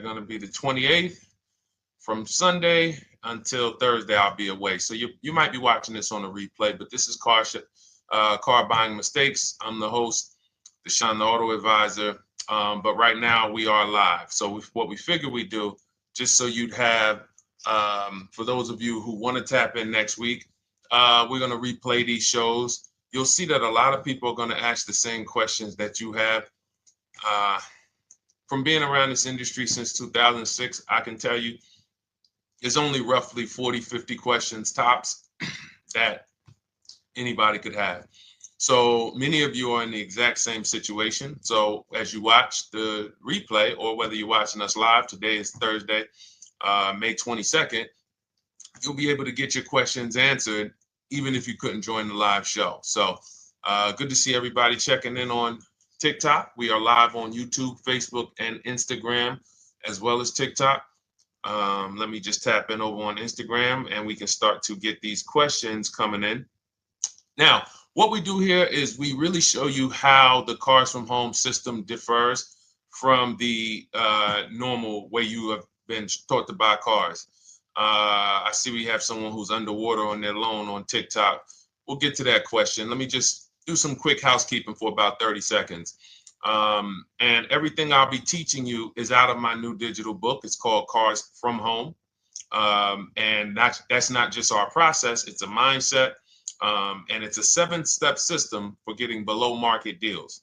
going to be the 28th. From Sunday until Thursday, I'll be away. So you might be watching this on a replay, but this is Car Buying Mistakes. I'm the host, Deshone the Auto Advisor. But right now we are live. So what we figure we do, just so you'd have, for those of you who want to tap in next week, we're going to replay these shows. You'll see that a lot of people are going to ask the same questions that you have. From being around this industry since 2006, I can tell you there's only roughly 40, 50 questions tops that anybody could have. So many of you are in the exact same situation. So as you watch the replay, or whether you're watching us live, today is Thursday, May 22nd, you'll be able to get your questions answered, even if you couldn't join the live show. So good to see everybody checking in on TikTok. We are live on YouTube, Facebook, and Instagram, as well as TikTok. Let me just tap in over on Instagram and we can start to get these questions coming in. Now, what we do here is we really show you how the Cars from Home system differs from the normal way you have been taught to buy cars. I see we have someone who's underwater on their loan on TikTok. We'll get to that question. Let me just do some quick housekeeping for about 30 seconds. And everything I'll be teaching you is out of my new digital book. It's called Cars from Home. And that's not just our process, it's a mindset. And it's a 7-step system for getting below market deals.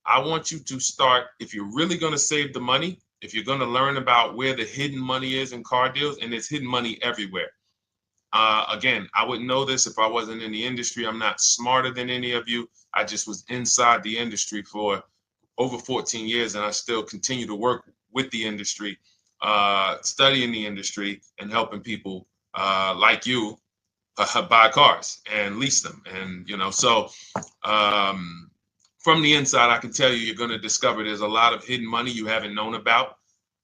I want you to start, if you're really going to save the money, if you're going to learn about where the hidden money is in car deals, and there's hidden money everywhere. Again, I wouldn't know this if I wasn't in the industry. I'm not smarter than any of you. I just was inside the industry for over 14 years, and I still continue to work with the industry, studying the industry and helping people like you buy cars and lease them. And, so from the inside, I can tell you, you're going to discover there's a lot of hidden money you haven't known about.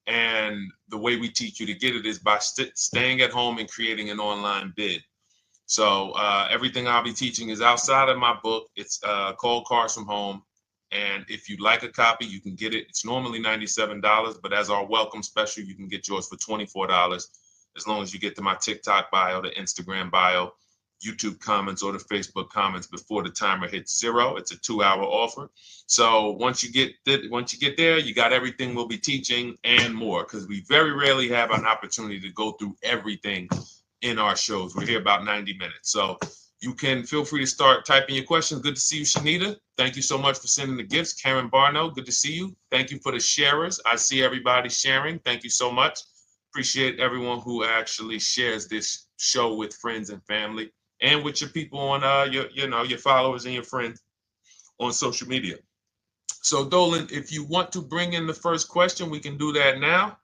And the way we teach you to get it is by staying at home and creating an online bid. So everything I'll be teaching is outside of my book. It's called Cars from Home. And if you'd like a copy, you can get it. It's normally $97, but as our welcome special, you can get yours for $24, as long as you get to my TikTok bio, the Instagram bio, YouTube comments, or the Facebook comments before the timer hits 0. It's a 2-hour offer. So once you get there, you got everything we'll be teaching and more, because we very rarely have an opportunity to go through everything in our shows. We're here about 90 minutes. So you can feel free to start typing your questions. Good to see you, Shanita. Thank you so much for sending the gifts. Karen Barno, good to see you. Thank you for the sharers. I see everybody sharing. Thank you so much. Appreciate everyone who actually shares this show with friends and family, and with your people on your followers and your friends on social media. So Dolan, if you want to bring in the first question, we can do that now.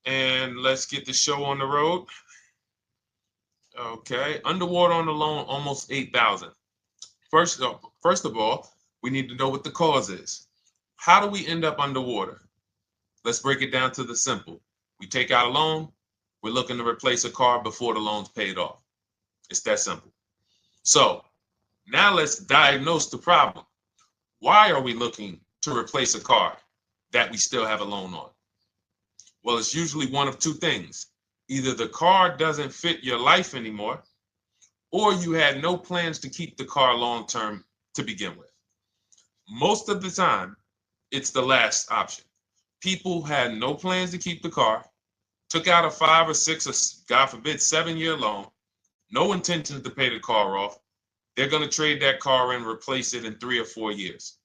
And let's get the show on the road. Okay, underwater on the loan, almost 8,000. First of all, we need to know what the cause is. How do we end up underwater? Let's break it down to the simple. We take out a loan, we're looking to replace a car before the loan's paid off. It's that simple. So now let's diagnose the problem. Why are we looking to replace a car that we still have a loan on? Well, it's usually one of two things. Either the car doesn't fit your life anymore, or you had no plans to keep the car long-term to begin with. Most of the time, it's the last option. People had no plans to keep the car, took out a 5 or 6 or, God forbid, 7-year loan, no intention to pay the car off. They're going to trade that car and replace it in 3 or 4 years,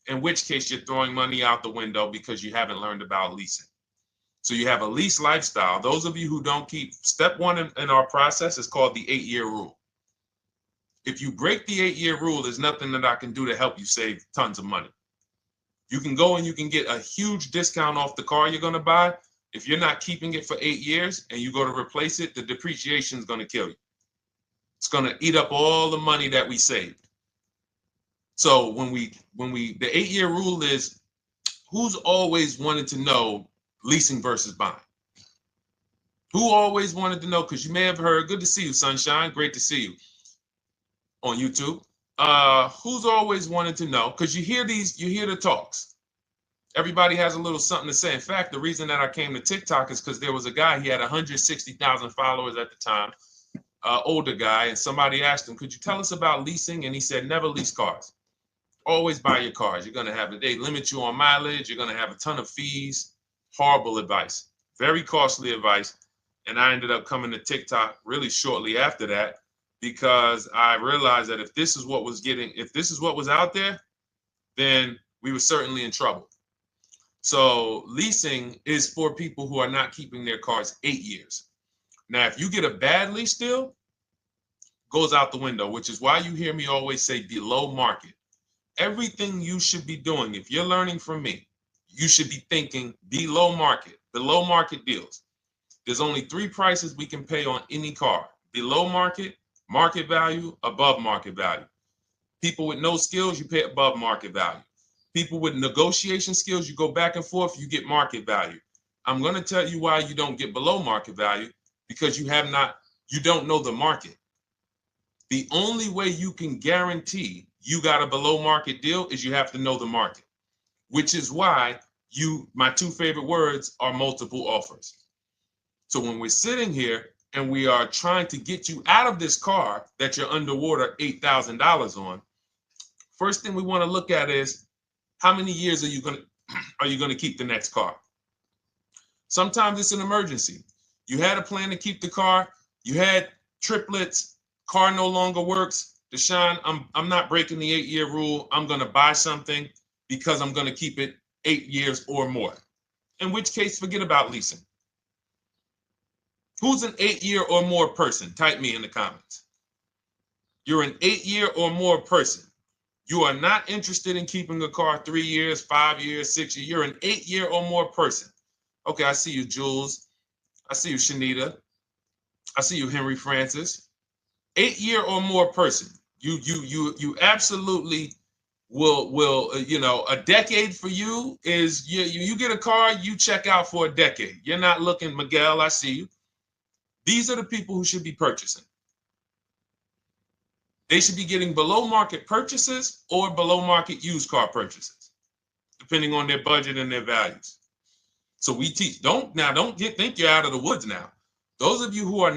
in which case you're throwing money out the window because you haven't learned about leasing. So you have a lease lifestyle. Those of you who don't keep, step 1 in our process is called the 8-year rule. If you break the 8-year rule, there's nothing that I can do to help you save tons of money. You can go and you can get a huge discount off the car you're going to buy. If you're not keeping it for 8 years and you go to replace it, the depreciation is going to kill you. It's going to eat up all the money that we saved. So the 8-year rule is, who's always wanted to know leasing versus buying? Who always wanted to know? Because you may have heard, good to see you, Sunshine. Great to see you on YouTube. Who's always wanted to know? Because you hear the talks. Everybody has a little something to say. In fact, the reason that I came to TikTok is because there was a guy, he had 160,000 followers at the time, older guy, and somebody asked him, could you tell us about leasing? And he said, never lease cars. Always buy your cars. You're going to have, they limit you on mileage. You're going to have a ton of fees. Horrible advice. Very costly advice. And I ended up coming to TikTok really shortly after that because I realized that if this is what was out there, then we were certainly in trouble. So leasing is for people who are not keeping their cars 8 years. Now, if you get a bad lease deal, goes out the window, which is why you hear me always say below market. Everything you should be doing, if you're learning from me, you should be thinking below market deals. There's only 3 prices we can pay on any car: below market, market value, above market value. People with no skills, you pay above market value. People with negotiation skills, you go back and forth, you get market value. I'm going to tell you why you don't get below market value, because you don't know the market. The only way you can guarantee you got a below market deal is you have to know the market, which is why my 2 favorite words are multiple offers. So when we're sitting here and we are trying to get you out of this car that you're underwater $8,000 on, first thing we want to look at is how many years are you going to keep the next car? Sometimes it's an emergency. You had a plan to keep the car. You had triplets. Car no longer works. Deshone, I'm not breaking the 8-year rule. I'm going to buy something because I'm going to keep it 8 years or more. In which case, forget about leasing. Who's an 8-year or more person? Type me in the comments. You're an 8-year or more person. You are not interested in keeping a car 3 years, 5 years, 6 years. You're an 8-year or more person. Okay, I see you, Jules. I see you, Shanita. I see you, Henry Francis. 8-year or more person. You absolutely will a decade for you is you get a car, you check out for a decade. You're not looking, Miguel, I see you. These are the people who should be purchasing. They should be getting below market purchases or below market used car purchases, depending on their budget and their values. So we teach, think you're out of the woods now. Those of you who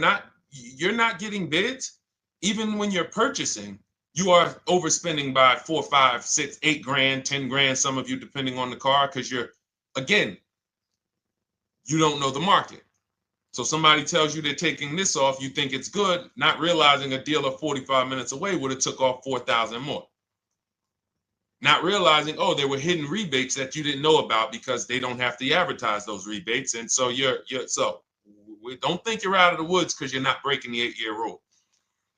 you're not getting bids, even when you're purchasing, you are overspending by 4, 5, 6, 8 grand, 10 grand, some of you, depending on the car, because you don't know the market. So somebody tells you they're taking this off, you think it's good, not realizing a dealer 45 minutes away would have took off 4,000 more. Not realizing, there were hidden rebates that you didn't know about because they don't have to advertise those rebates. And so don't think you're out of the woods because you're not breaking the 8-year rule.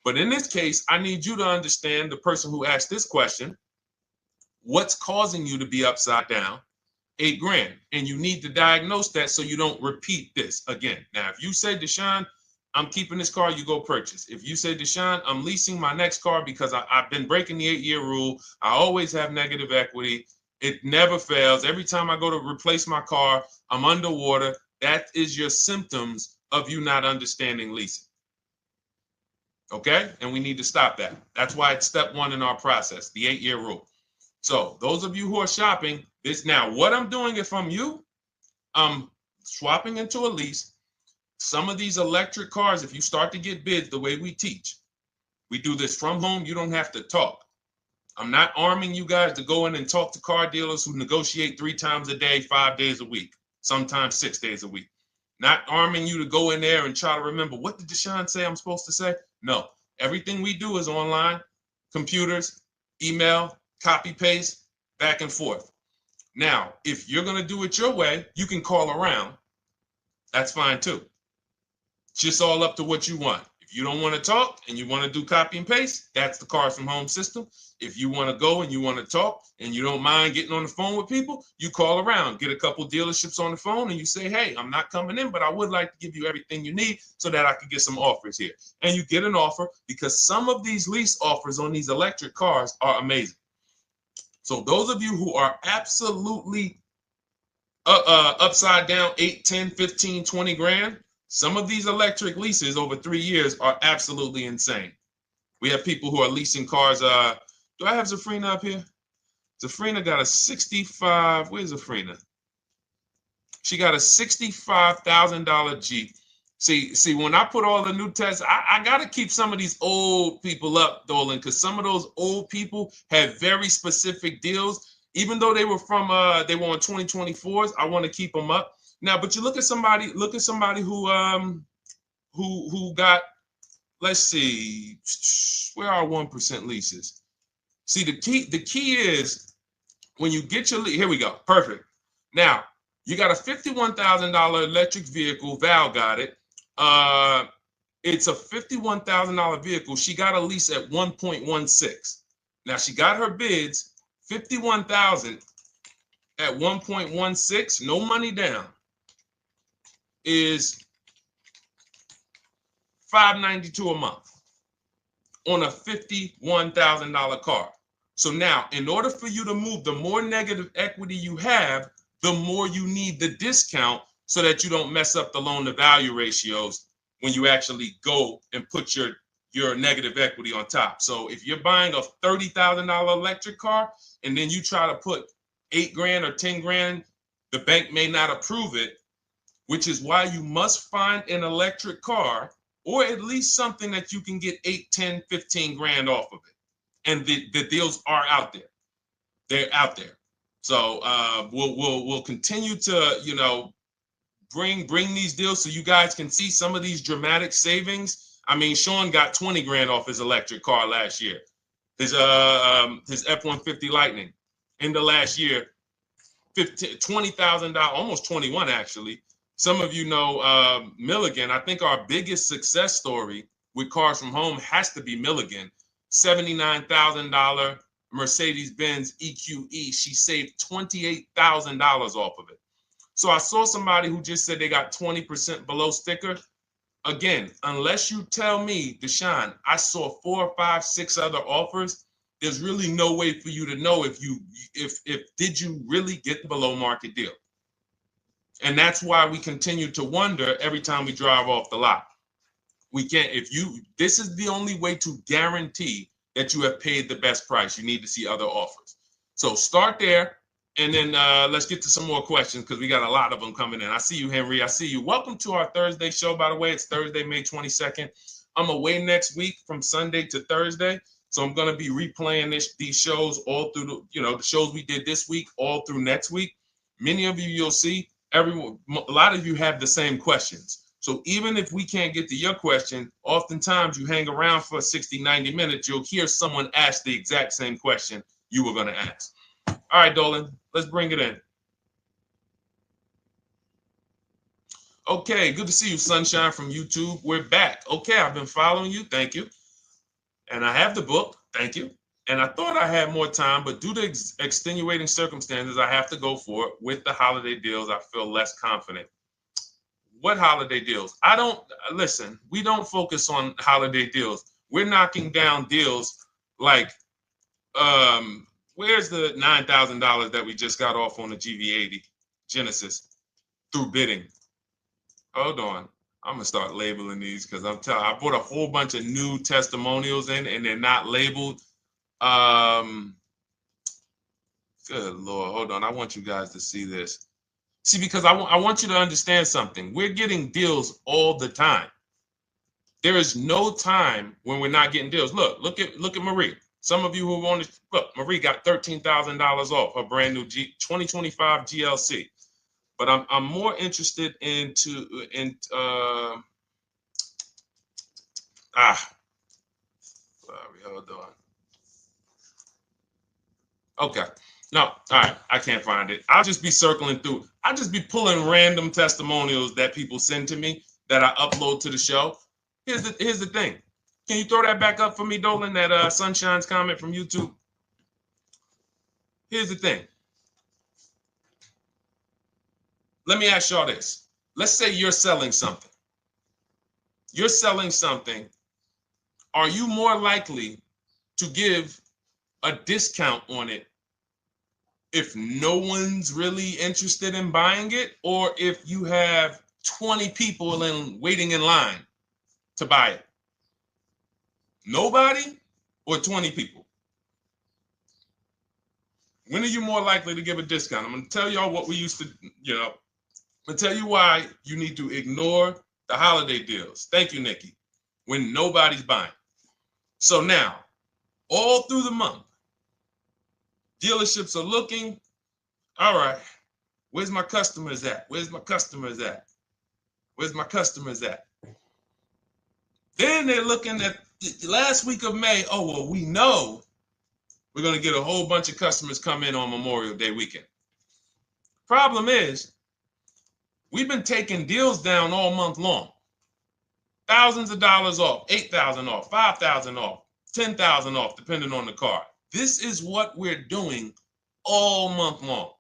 But in this case, I need you to understand, the person who asked this question, what's causing you to be upside down 8 grand? And you need to diagnose that so you don't repeat this again. Now, if you say, Deshone, I'm keeping this car, you go purchase. If you say, Deshone, I'm leasing my next car because I've been breaking the 8-year rule. I always have negative equity. It never fails. Every time I go to replace my car, I'm underwater. That is your symptoms of you not understanding leasing. Okay? And we need to stop that. That's why it's step 1 in our process, the 8-year rule. So those of you who are shopping this now, what I'm doing if I'm you, I'm swapping into a lease. Some of these electric cars, if you start to get bids the way we teach, we do this from home. You don't have to talk. I'm not arming you guys to go in and talk to car dealers who negotiate 3 times a day, 5 days a week, sometimes 6 days a week. Not arming you to go in there and try to remember, what did Deshone say I'm supposed to say? No, everything we do is online, computers, email, copy, paste, back and forth. Now, if you're going to do it your way, you can call around. That's fine too. It's just all up to what you want. If you don't want to talk and you want to do copy and paste, that's the Cars from Home system. If you want to go and you want to talk and you don't mind getting on the phone with people, you call around, get a couple dealerships on the phone and you say, hey, I'm not coming in, but I would like to give you everything you need so that I could get some offers here. And you get an offer, because some of these lease offers on these electric cars are amazing. So those of you who are absolutely upside down 8, 10, 15, 20 grand, some of these electric leases over 3 years are absolutely insane. We have people who are leasing cars. Do I have Zafrina up here? Zafrina got a 65. Where's Zafrina? She got a $65,000 Jeep. See, when I put all the new tests, I got to keep some of these old people up, Dolan, because some of those old people have very specific deals. Even though they were on 2024s, I want to keep them up. Now, but you look at somebody who got, let's see, where are 1% leases? See, the key is when you get your lease, here we go, perfect. Now, you got a $51,000 electric vehicle, Val got it. It's a $51,000 vehicle. She got a lease at 1.16. Now she got her bids, 51,000 at 1.16, no money down, is $592 a month on a $51,000 car. So now, in order for you to move, the more negative equity you have, the more you need the discount so that you don't mess up the loan to value ratios when you actually go and put your negative equity on top. So if you're buying a $30,000 electric car and then you try to put $8,000 or $10,000, the bank may not approve it, which is why you must find an electric car or at least something that you can get 8, 10, 15 grand off of it. And the deals are out there. They're out there. So we'll continue to, bring these deals so you guys can see some of these dramatic savings. I mean, Sean got 20 grand off his electric car last year. His F-150 Lightning in the last year, $20,000, almost 21 actually. Some of you know Milligan. I think our biggest success story with Cars from Home has to be Milligan. $79,000 Mercedes-Benz EQE. She saved $28,000 off of it. So I saw somebody who just said they got 20% below sticker. Again, unless you tell me, Deshone, I saw 4, 5, 6 other offers, there's really no way for you to know if did you really get the below market deal. And that's why we continue to wonder every time we drive off the lot. We can't, this is the only way to guarantee that you have paid the best price. You need to see other offers. So start there. And then let's get to some more questions because we got a lot of them coming in. I see you, Henry. I see you. Welcome to our Thursday show, by the way. It's Thursday, May 22nd. I'm away next week from Sunday to Thursday. So I'm going to be replaying these shows all through, the shows we did this week, all through next week. Many of you, you'll see, a lot of you have the same questions. So even if we can't get to your question, oftentimes you hang around for 60, 90 minutes, you'll hear someone ask the exact same question you were going to ask. All right, Dolan, let's bring it in. Okay, good to see you, Sunshine from YouTube. We're back. Okay, I've been following you. Thank you. And I have the book. Thank you. And I thought I had more time, but due to extenuating circumstances, I have to go for it. With the holiday deals, I feel less confident. What holiday deals? Listen, we don't focus on holiday deals. We're knocking down deals like, where's the $9,000 that we just got off on the GV80 Genesis through bidding? Hold on. I'm going to start labeling these because I bought a whole bunch of new testimonials in and they're not labeled. Good Lord. Hold on. I want you guys to see this. See, because I want you to understand something. We're getting deals all the time. There is no time when we're not getting deals. Look at Marie. Some of you who want to look, Marie got $13,000 off her brand new 2025 GLC. But I'm more interested sorry, hold on. Okay. No, all right. I can't find it. I'll just be circling through. I'll just be pulling random testimonials that people send to me that I upload to the show. Here's the thing. Can you throw that back up for me, Dolan, that Sunshine's comment from YouTube? Here's the thing. Let me ask y'all this. Let's say you're selling something. You're selling something. Are you more likely to give a discount on it if no one's really interested in buying it, or if you have 20 people waiting in line to buy it? Nobody or 20 people? When are you more likely to give a discount? I'm going to tell y'all what we used to, I'm going to tell you why you need to ignore the holiday deals. Thank you, Nikki. When nobody's buying. So now, all through the month, dealerships are looking, all right, where's my customers at? Where's my customers at? Where's my customers at? Then they're looking at the last week of May. Oh, well, we know we're going to get a whole bunch of customers come in on Memorial Day weekend. Problem is, we've been taking deals down all month long. Thousands of dollars off, 8,000 off, 5,000 off, 10,000 off, depending on the car. This is what we're doing all month long.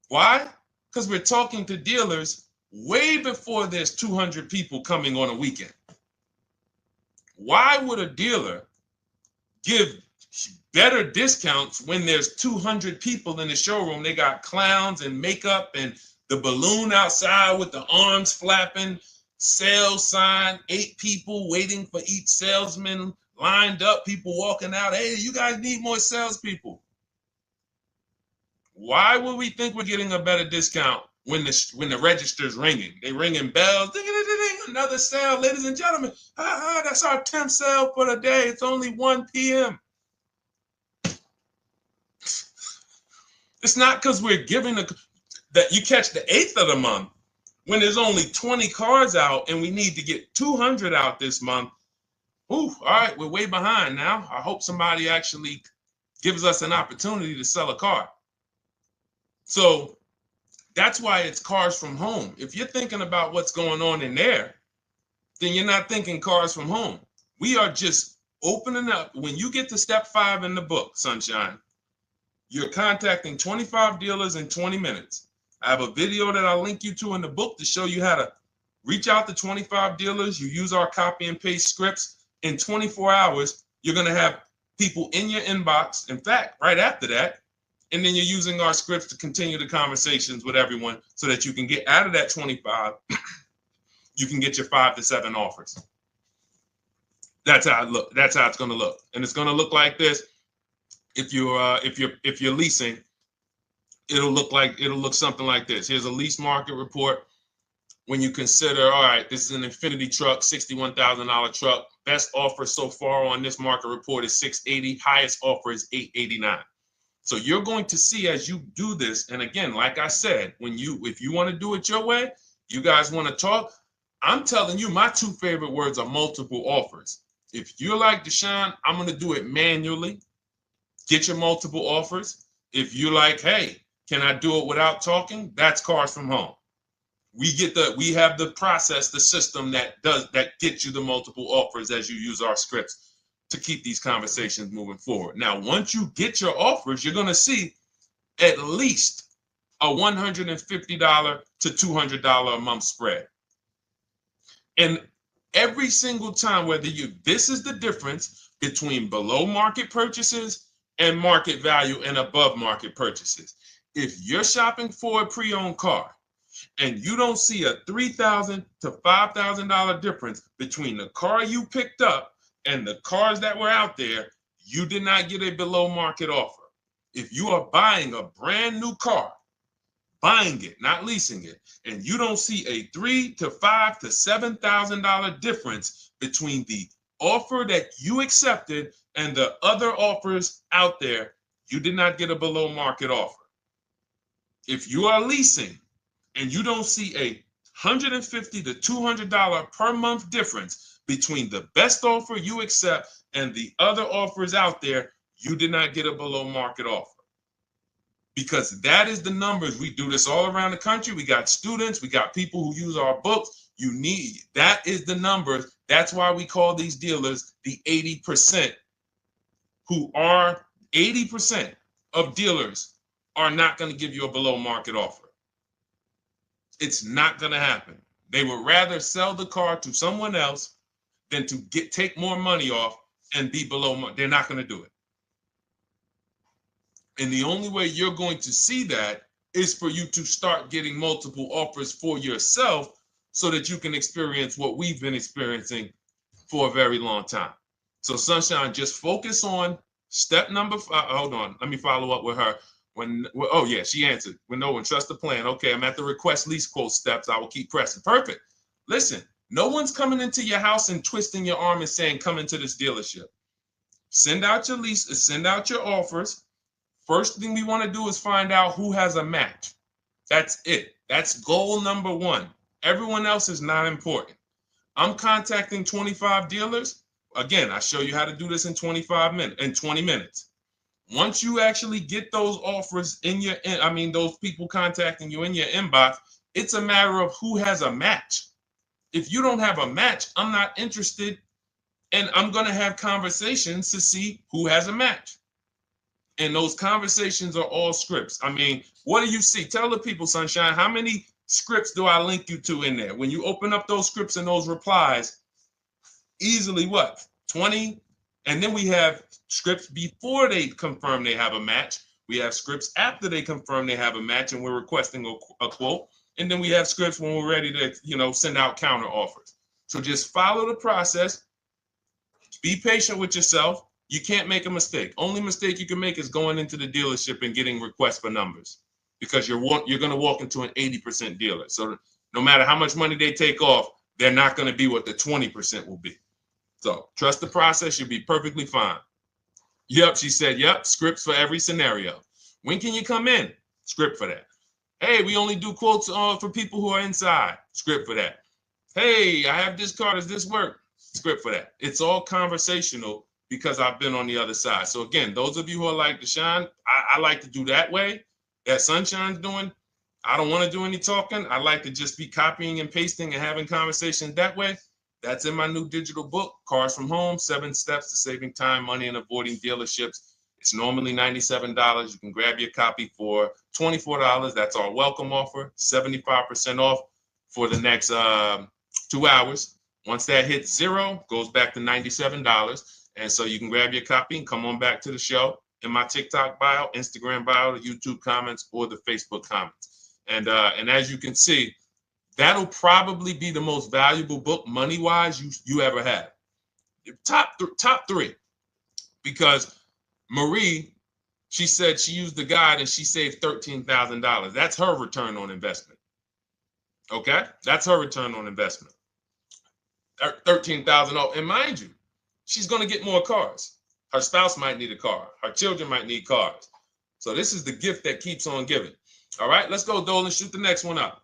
Why? Because we're talking to dealers way before there's 200 people coming on a weekend. Why would a dealer give better discounts when there's 200 people in the showroom? They got clowns and makeup and the balloon outside with the arms flapping, sales sign, 8 people waiting for each salesman lined up, people walking out. Hey, you guys need more salespeople. Why would we think we're getting a better discount when the register's ringing? They ringing bells, ding, ding, ding, ding, another sale, ladies and gentlemen. That's our 10th sale for the day. It's only 1 p.m. It's not because we're giving that you catch the 8th of the month when there's only 20 cars out and we need to get 200 out this month. Ooh, all right, we're way behind now. I hope somebody actually gives us an opportunity to sell a car. So that's why it's cars from home. If you're thinking about what's going on in there, then you're not thinking cars from home. We are just opening up. When you get to step 5 in the book, Sunshine, you're contacting 25 dealers in 20 minutes. I have a video that I'll link you to in the book to show you how to reach out to 25 dealers. You use our copy and paste scripts. In 24 hours, you're going to have people in your inbox. In fact, right after that, and then you're using our scripts to continue the conversations with everyone so that you can get out of that 25, you can get your 5 to 7 offers. That's how it look. That's how it's going to look. And it's going to look like this. If you're leasing, it'll look something like this. Here's a lease market report. When you consider, all right, this is an Infinity truck, $61,000 truck. Best offer so far on this market report is $680. Highest offer is $889. So you're going to see as you do this, and again, like I said, if you want to do it your way, you guys want to talk, I'm telling you, my 2 favorite words are multiple offers. If you're like Deshone, I'm going to do it manually. Get your multiple offers. If you're like, hey, can I do it without talking? That's cars from home. We have the process, the system that gets you the multiple offers as you use our scripts to keep these conversations moving forward. Now, once you get your offers, you're going to see at least a $150 to $200 a month spread. And every single time, this is the difference between below market purchases and market value and above market purchases. If you're shopping for a pre-owned car and you don't see a $3,000 to $5,000 difference between the car you picked up and the cars that were out there, you did not get a below market offer. If you are buying a brand new car, buying it, not leasing it, and you don't see a $3,000 to $5,000 to $7,000 difference between the offer that you accepted and the other offers out there, you did not get a below market offer. If you are leasing and you don't see a $150 to $200 per month difference between the best offer you accept and the other offers out there, you did not get a below market offer. Because that is the numbers. We do this all around the country. We got students, we got people who use our books. That is the numbers. That's why we call these dealers the 80%, who are 80% of dealers are not going to give you a below market offer. It's not going to happen. They would rather sell the car to someone else than to take more money off and be below market. They're not going to do it. And the only way you're going to see that is for you to start getting multiple offers for yourself so that you can experience what we've been experiencing for a very long time. So Sunshine, just focus on Step number five, hold on, let me follow up with her. Oh yeah, she answered. When no one trusts the plan. Okay, I'm at the request lease quote steps. I will keep pressing. Perfect. Listen, no one's coming into your house and twisting your arm and saying, come into this dealership. Send out your leases, send out your offers. First thing we want to do is find out who has a match. That's it. That's goal number one. Everyone else is not important. I'm contacting 25 dealers. Again, I show you how to do this in 20 minutes. Once you actually get those offers in your, those people contacting you in your inbox, it's a matter of who has a match. If you don't have a match, I'm not interested, and I'm going to have conversations to see who has a match. And those conversations are all scripts. I mean, what do you see? Tell the people, Sunshine, how many scripts do I link you to in there? When you open up those scripts and those replies, easily what? 20? And then we have scripts before they confirm they have a match. We have scripts after they confirm they have a match and we're requesting a quote. And then we have scripts when we're ready to, send out counter offers. So just follow the process. Be patient with yourself. You can't make a mistake. Only mistake you can make is going into the dealership and getting requests for numbers, because you're going to walk into an 80% dealer. So no matter how much money they take off, they're not going to be what the 20% will be. So trust the process. You'll be perfectly fine. Yep, she said, yep, scripts for every scenario. When can you come in? Script for that. Hey, we only do quotes for people who are inside. Script for that. Hey, I have this car. Does this work? Script for that. It's all conversational because I've been on the other side. So again, those of you who are like Deshone, I like to do that way, that Sunshine's doing. I don't want to do any talking. I like to just be copying and pasting and having conversations that way. That's in my new digital book, Cars from Home, 7 Steps to Saving Time, Money, and Avoiding Dealerships. It's normally $97. You can grab your copy for $24. That's our welcome offer, 75% off for the next 2 hours. Once that hits zero, goes back to $97. And so you can grab your copy and come on back to the show in my TikTok bio, Instagram bio, the YouTube comments, or the Facebook comments. And as you can see, that'll probably be the most valuable book money-wise you ever have. Top three. Because Marie, she said she used the guide and she saved $13,000. That's her return on investment. Okay? That's her return on investment. $13,000. And mind you, she's going to get more cars. Her spouse might need a car. Her children might need cars. So this is the gift that keeps on giving. All right, let's go, Dolan. Shoot the next one up.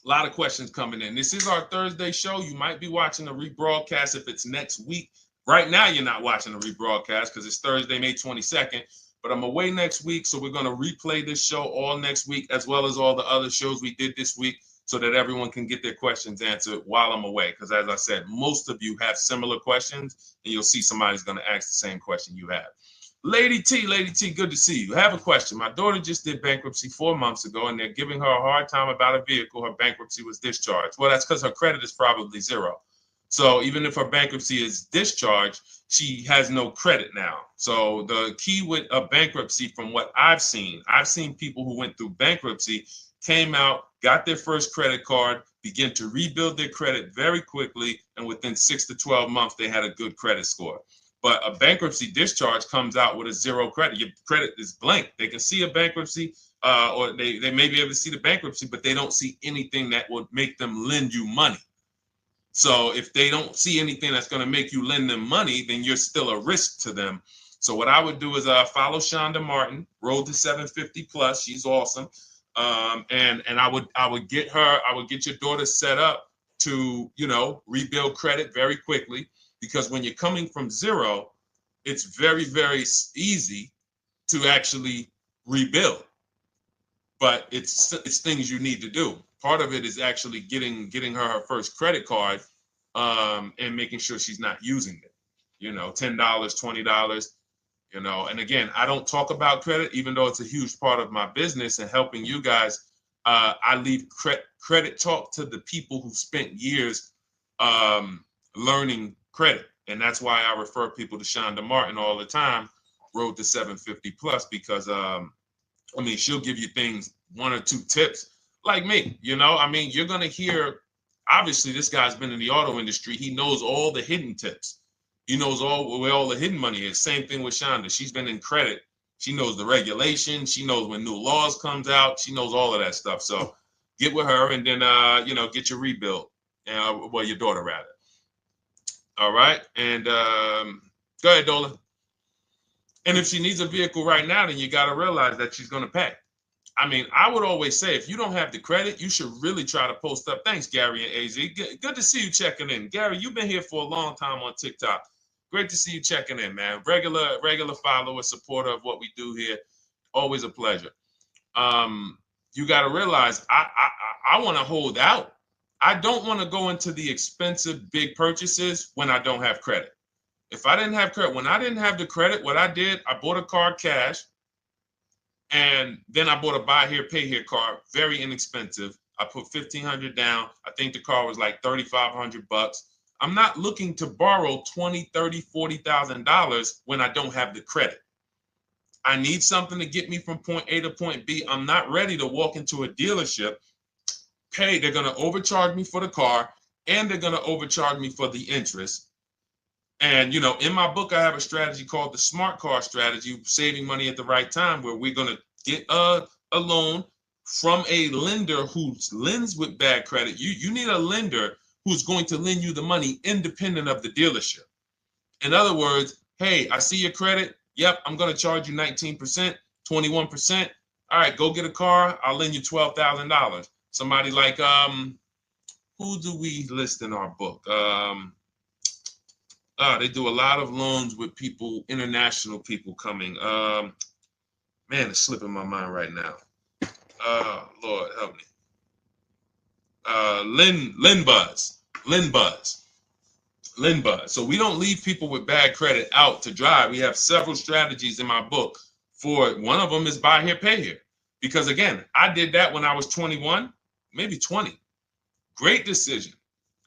A lot of questions coming in. This is our Thursday show. You might be watching a rebroadcast if it's next week. Right now, you're not watching a rebroadcast because it's Thursday, May 22nd. But I'm away next week, so we're going to replay this show all next week, as well as all the other shows we did this week, so that everyone can get their questions answered while I'm away. Because as I said, most of you have similar questions, and you'll see somebody's going to ask the same question you have. Lady T, good to see you. I have a question. My daughter just did bankruptcy 4 months ago, and they're giving her a hard time about a vehicle. Her bankruptcy was discharged. Well, that's because her credit is probably zero. So even if her bankruptcy is discharged, she has no credit now. So the key with a bankruptcy, from what I've seen people who went through bankruptcy, came out, got their first credit card, began to rebuild their credit very quickly, and within 6 to 12 months, they had a good credit score. But a bankruptcy discharge comes out with a zero credit. Your credit is blank. They can see a bankruptcy, or they may be able to see the bankruptcy, but they don't see anything that would make them lend you money. So if they don't see anything that's going to make you lend them money, then you're still a risk to them. So what I would do is follow Shonda Martin, Road to 750 Plus. She's awesome. And I would get your daughter set up to, rebuild credit very quickly, because when you're coming from zero, it's very, very easy to actually rebuild. But it's things you need to do. Part of it is actually getting her first credit card, and making sure she's not using it. $10, $20. And again, I don't talk about credit, even though it's a huge part of my business and helping you guys. I leave credit talk to the people who spent years learning credit. And that's why I refer people to Shonda Martin all the time, Road to 750 Plus, because she'll give you things, 1 or 2 tips, like me. You're going to hear, obviously this guy's been in the auto industry. He knows all the hidden tips. He knows where all the hidden money is. Same thing with Shonda. She's been in credit. She knows the regulations. She knows when new laws comes out. She knows all of that stuff. So get with her and then, get your rebuild. Well, your daughter rather. All right. And go ahead, Dola. And if she needs a vehicle right now, then you got to realize that she's going to pay. I mean, I would always say if you don't have the credit, you should really try to post up. Thanks, Gary and AZ. Good to see you checking in. Gary, you've been here for a long time on TikTok. Great to see you checking in, man. Regular follower, supporter of what we do here. Always a pleasure. You got to realize I want to hold out. I don't want to go into the expensive big purchases when I don't have credit. If I didn't have credit, when I didn't have the credit, what I did, I bought a car cash. And then I bought a buy here, pay here car, very inexpensive. I put $1,500 down. I think the car was like $3,500. I'm not looking to borrow $20,000, $30,000, $40,000 when I don't have the credit. I need something to get me from point A to point B. I'm not ready to walk into a dealership, pay. They're going to overcharge me for the car, and they're going to overcharge me for the interest. And, in my book, I have a strategy called the smart car strategy, saving money at the right time, where we're going to get a loan from a lender who lends with bad credit. You need a lender who's going to lend you the money independent of the dealership. In other words, hey, I see your credit. Yep, I'm going to charge you 19%, 21%. All right, go get a car. I'll lend you $12,000. Somebody like, who do we list in our book? They do a lot of loans with people, international people coming. Man, it's slipping my mind right now. Lord help me. LendBuzz. So we don't leave people with bad credit out to dry. We have several strategies in my book. For one of them is buy here, pay here. Because again, I did that when I was 21, maybe 20. Great decision.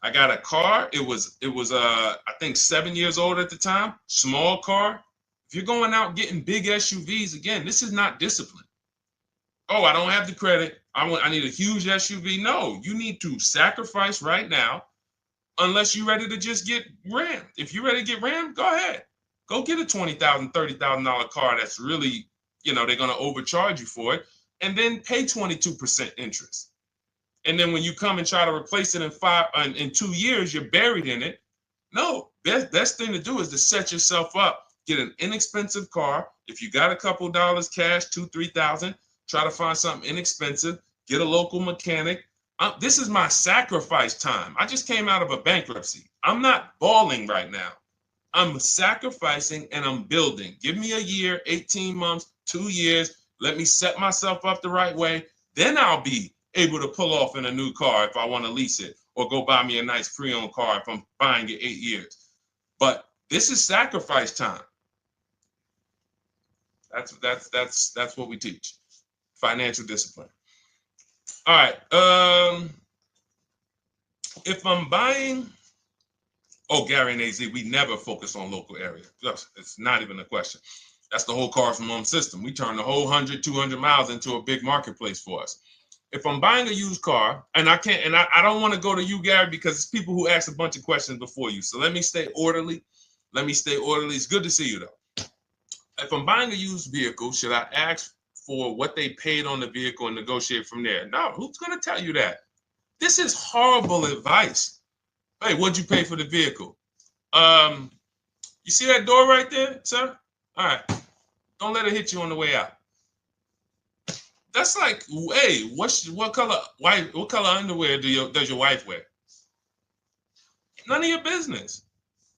I got a car. It was I think 7 years old at the time. Small car. If you're going out getting big SUVs, again, this is not discipline. Oh, I don't have the credit. I need a huge SUV. No, you need to sacrifice right now, unless you're ready to just get rammed. If you're ready to get rammed, go ahead. Go get a $20,000, $30,000 car that's really, they're going to overcharge you for it, and then pay 22% interest. And then when you come and try to replace it in 2 years, you're buried in it. No, best thing to do is to set yourself up. Get an inexpensive car. If you got a couple dollars cash, $2,000, $3,000, try to find something inexpensive. Get a local mechanic. This is my sacrifice time. I just came out of a bankruptcy. I'm not balling right now. I'm sacrificing and I'm building. Give me a year, 18 months, 2 years. Let me set myself up the right way. Then I'll be able to pull off in a new car if I want to lease it, or go buy me a nice pre-owned car if I'm buying it 8 years. But this is sacrifice time. That's what we teach. Financial discipline. All right. If I'm buying, Gary and AZ, we never focus on local area. It's not even a question. That's the whole car from home system. We turn the whole 100, 200 miles into a big marketplace for us. If I'm buying a used car, and I don't want to go to you, Gary, because it's people who ask a bunch of questions before you. So let me stay orderly. It's good to see you, though. If I'm buying a used vehicle, should I ask for what they paid on the vehicle and negotiate from there? No, who's going to tell you that? This is horrible advice. Hey, what'd you pay for the vehicle? You see that door right there, sir? All right. Don't let it hit you on the way out. That's like, hey, what color underwear does your wife wear? None of your business.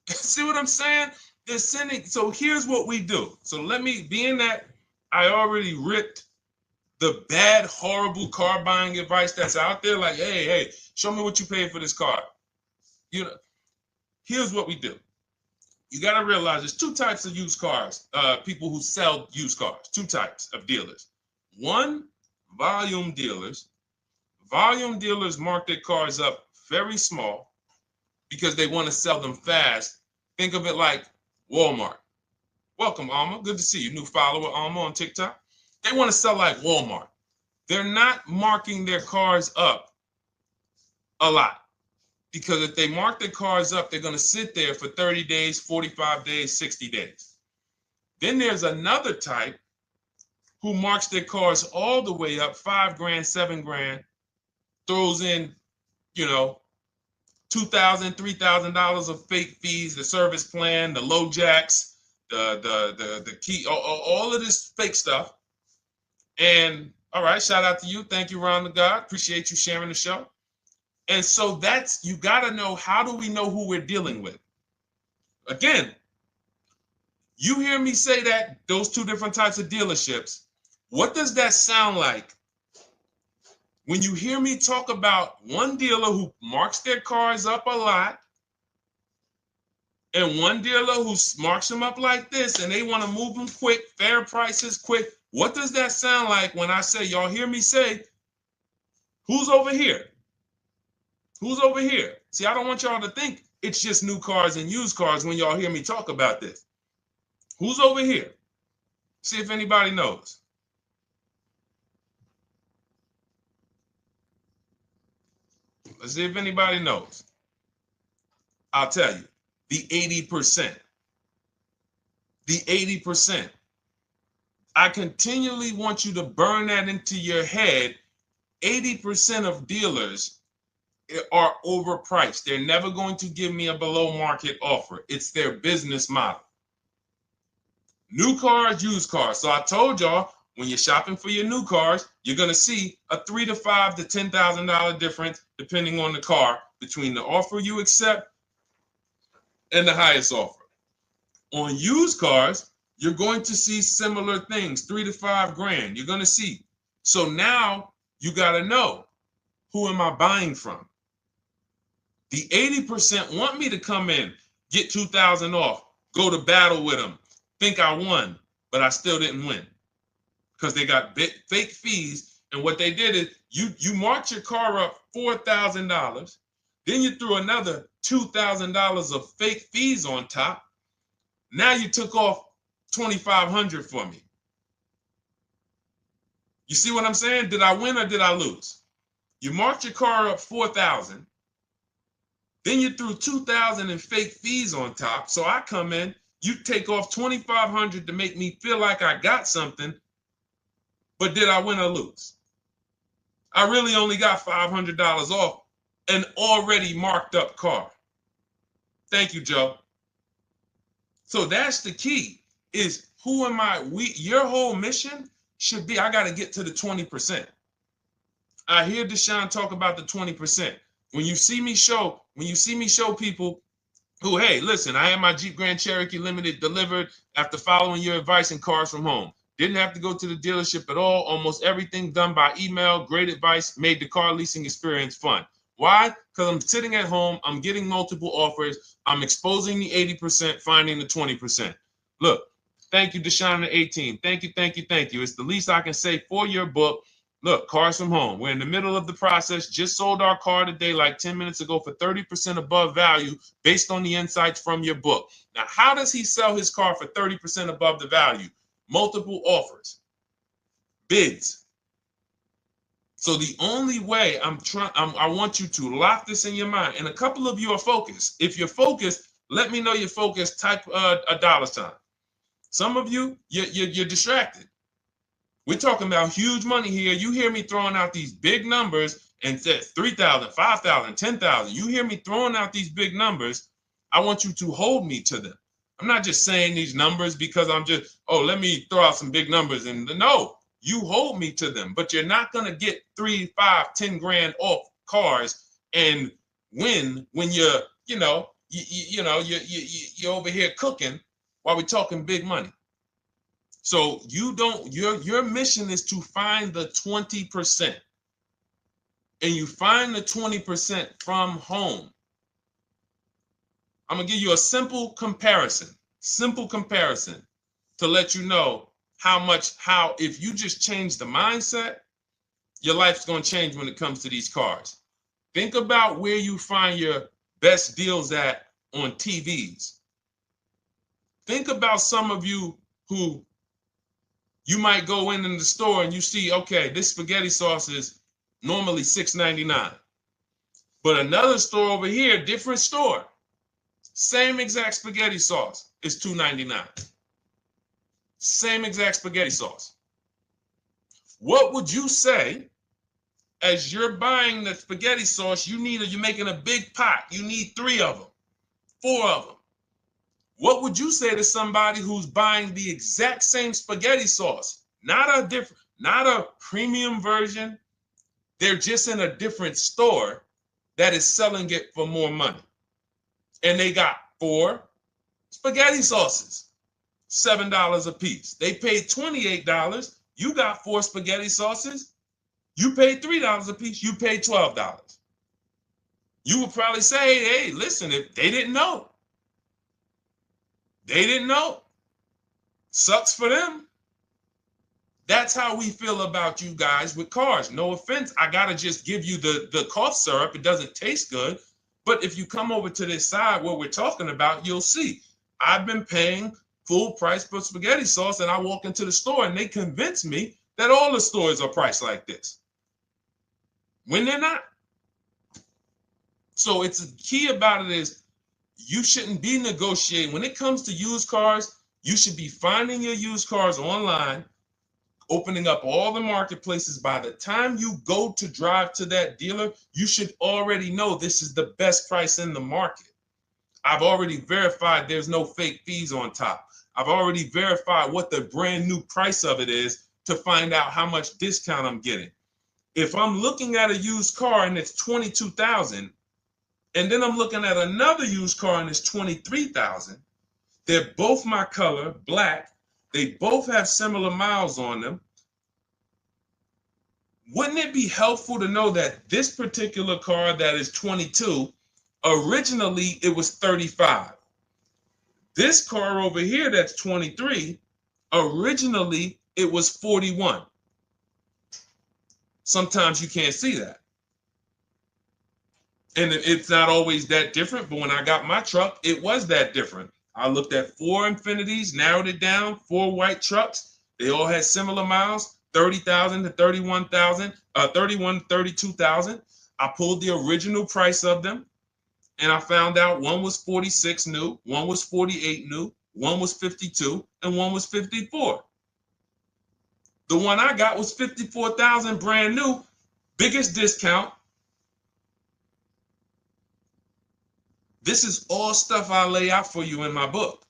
See what I'm saying? They're sending. So here's what we do. So being that I already ripped the bad, horrible car buying advice that's out there, like, hey, show me what you paid for this car. Here's what we do. You got to realize there's two types of used cars, people who sell used cars, two types of dealers. One, volume dealers. Volume dealers mark their cars up very small because they want to sell them fast. Think of it like Walmart. Welcome, Alma. Good to see you. New follower, Alma, on TikTok. They want to sell like Walmart. They're not marking their cars up a lot. Because if they mark their cars up, they're going to sit there for 30 days, 45 days, 60 days. Then there's another type who marks their cars all the way up, 5 grand, 7 grand, throws in, you know, $2,000, $3,000 of fake fees, the service plan, the low jacks, the key, all of this fake stuff. And all right, shout out to you. Thank you, Ron the God. Appreciate you sharing the show. And so that's, you got to know, how do we know who we're dealing with? Again, you hear me say that, those two different types of dealerships. What does that sound like when you hear me talk about one dealer who marks their cars up a lot and one dealer who marks them up like this and they want to move them quick, fair prices, quick? What does that sound like when I say, y'all hear me say, who's over here? Who's over here? See, I don't want y'all to think it's just new cars and used cars when y'all hear me talk about this. Who's over here? See if anybody knows. Let's see if anybody knows. I'll tell you, the 80%. The 80%. I continually want you to burn that into your head. 80% of dealers are overpriced. They're never going to give me a below market offer. It's their business model. New cars, used cars. So I told y'all, when you're shopping for your new cars, you're going to see a $3,000 to $5,000 to $10,000 difference, depending on the car, between the offer you accept and the highest offer. On used cars, you're going to see similar things, 3 to 5 grand. You're going to see. So now you got to know, who am I buying from? The 80% want me to come in, get 2,000 off, go to battle with them, think I won, but I still didn't win because they got fake fees. And what they did is you marked your car up $4,000, then you threw another $2,000 of fake fees on top. Now you took off $2,500 for me. You see what I'm saying? Did I win or did I lose? You marked your car up $4,000. Then you threw $2,000 in fake fees on top. So I come in, you take off $2,500 to make me feel like I got something. But did I win or lose? I really only got $500 off an already marked up car. Thank you, Joe. So that's the key, is who am I? Your whole mission should be, I got to get to the 20%. I hear Deshone talk about the 20%. When you see me show people who, hey, listen, I had my Jeep Grand Cherokee Limited delivered after following your advice and cars from home. Didn't have to go to the dealership at all. Almost everything done by email. Great advice. Made the car leasing experience fun. Why? Because I'm sitting at home. I'm getting multiple offers. I'm exposing the 80%, finding the 20%. Look, thank you, Deshone the 18. Thank you, thank you, thank you. It's the least I can say for your book. Look, cars from home. We're in the middle of the process. Just sold our car today, like 10 minutes ago, for 30% above value based on the insights from your book. Now, how does he sell his car for 30% above the value? Multiple offers, bids. So the only way I want you to lock this in your mind. And a couple of you are focused. If you're focused, let me know you're focused. Type a $. Some of you, you're distracted. We're talking about huge money here. You hear me throwing out these big numbers and said 3,000, 5,000, 10,000. You hear me throwing out these big numbers. I want you to hold me to them. I'm not just saying these numbers because I'm just, let me throw out some big numbers. And no, you hold me to them, but you're not going to get 3, 5, 10 grand off cars and win when you're over here cooking while we're talking big money. So your mission is to find the 20%. And you find the 20% from home. I'm going to give you a simple comparison to let you know how if you just change the mindset, your life's going to change when it comes to these cars. Think about where you find your best deals at on TVs. Think about some of you who you might go in the store and you see, okay, this spaghetti sauce is normally $6.99. But another store over here, different store, same exact spaghetti sauce is $2.99. Same exact spaghetti sauce. What would you say as you're buying the spaghetti sauce? You're making a big pot. You need 3 of them, 4 of them. What would you say to somebody who's buying the exact same spaghetti sauce? Not a premium version. They're just in a different store that is selling it for more money. And they got 4 spaghetti sauces, $7 a piece. They paid $28. You got 4 spaghetti sauces. You paid $3 a piece. You paid $12. You would probably say, hey, listen, if they didn't know. They didn't know. Sucks for them. That's how we feel about you guys with cars. No offense. I got to just give you the cough syrup. It doesn't taste good. But if you come over to this side where we're talking about, you'll see. I've been paying full price for spaghetti sauce, and I walk into the store and they convince me that all the stores are priced like this, when they're not. So it's the key about it is you shouldn't be negotiating. When it comes to used cars, you should be finding your used cars online, opening up all the marketplaces. By the time you go to drive to that dealer, you should already know this is the best price in the market. I've already verified there's no fake fees on top. I've already verified what the brand new price of it is to find out how much discount I'm getting. If I'm looking at a used car and it's $22,000, and then I'm looking at another used car and it's $23,000, they're both my color, black. They both have similar miles on them. Wouldn't it be helpful to know that this particular car that is 22, originally it was 35? This car over here that's 23, originally it was 41. Sometimes you can't see that. And it's not always that different, but when I got my truck, it was that different. I looked at 4 Infinities, narrowed it down, 4 white trucks. They all had similar miles, 30,000 to 31,000, 31, 32,000. I pulled the original price of them, and I found out one was 46 new, one was 48 new, one was 52, and one was 54. The one I got was 54,000 brand new, biggest discount. This is all stuff I lay out for you in my book.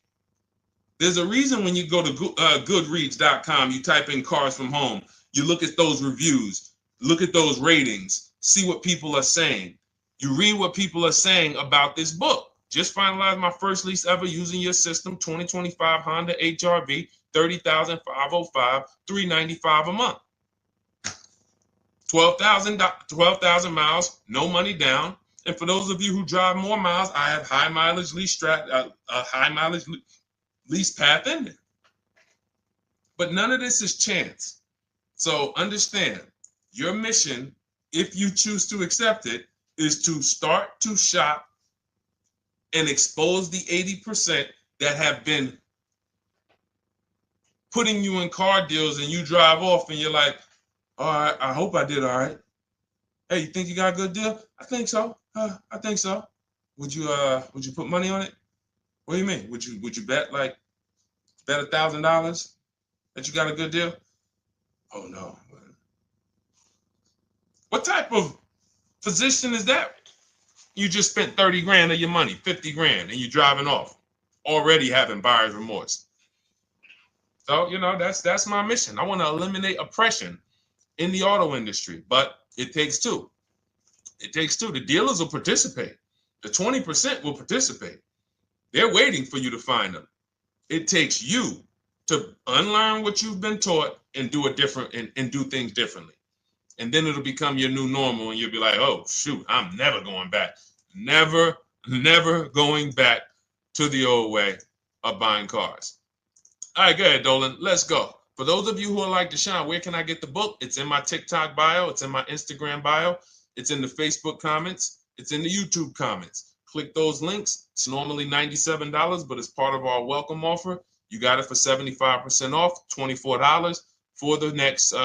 There's a reason when you go to Goodreads.com, you type in cars from home, you look at those reviews, look at those ratings, see what people are saying. You read what people are saying about this book. Just finalized my first lease ever using your system, 2025 Honda HRV, 30,505, $395 a month. 12,000 miles, no money down. And for those of you who drive more miles, I have high mileage lease lease path in there. But none of this is chance. So understand, your mission, if you choose to accept it, is to start to shop and expose the 80% that have been putting you in car deals, and you drive off and you're like, all right, I hope I did all right. Hey, you think you got a good deal? I think so. I think so. Would you put money on it? What do you mean? Would you bet $1,000 that you got a good deal? Oh no. What type of position is that? You just spent 30 grand of your money, 50 grand, and you're driving off, already having buyer's remorse. So, that's my mission. I want to eliminate oppression in the auto industry, but it takes two. It takes two. The dealers will participate. The 20% will participate. They're waiting for you to find them. It takes you to unlearn what you've been taught and do it different and do things differently. And then it'll become your new normal, and you'll be like, oh, shoot, I'm never going back. Never going back to the old way of buying cars. All right, go ahead, Dolan. Let's go. For those of you who are like Deshone, where can I get the book? It's in my TikTok bio. It's in my Instagram bio. It's in the Facebook comments. It's in the YouTube comments. Click those links. It's normally $97, but it's part of our welcome offer. You got it for 75% off, $24 for the next 2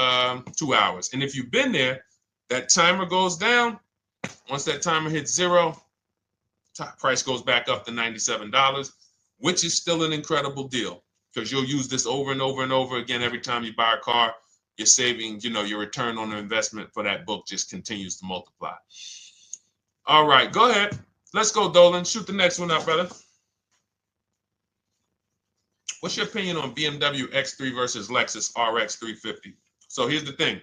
hours. And if you've been there, that timer goes down. Once that timer hits 0, top price goes back up to $97, which is still an incredible deal because you'll use this over and over and over again every time you buy a car. You're saving, your return on the investment for that book just continues to multiply. All right, go ahead. Let's go, Dolan. Shoot the next one up, brother. What's your opinion on BMW X3 versus Lexus RX 350? So here's the thing.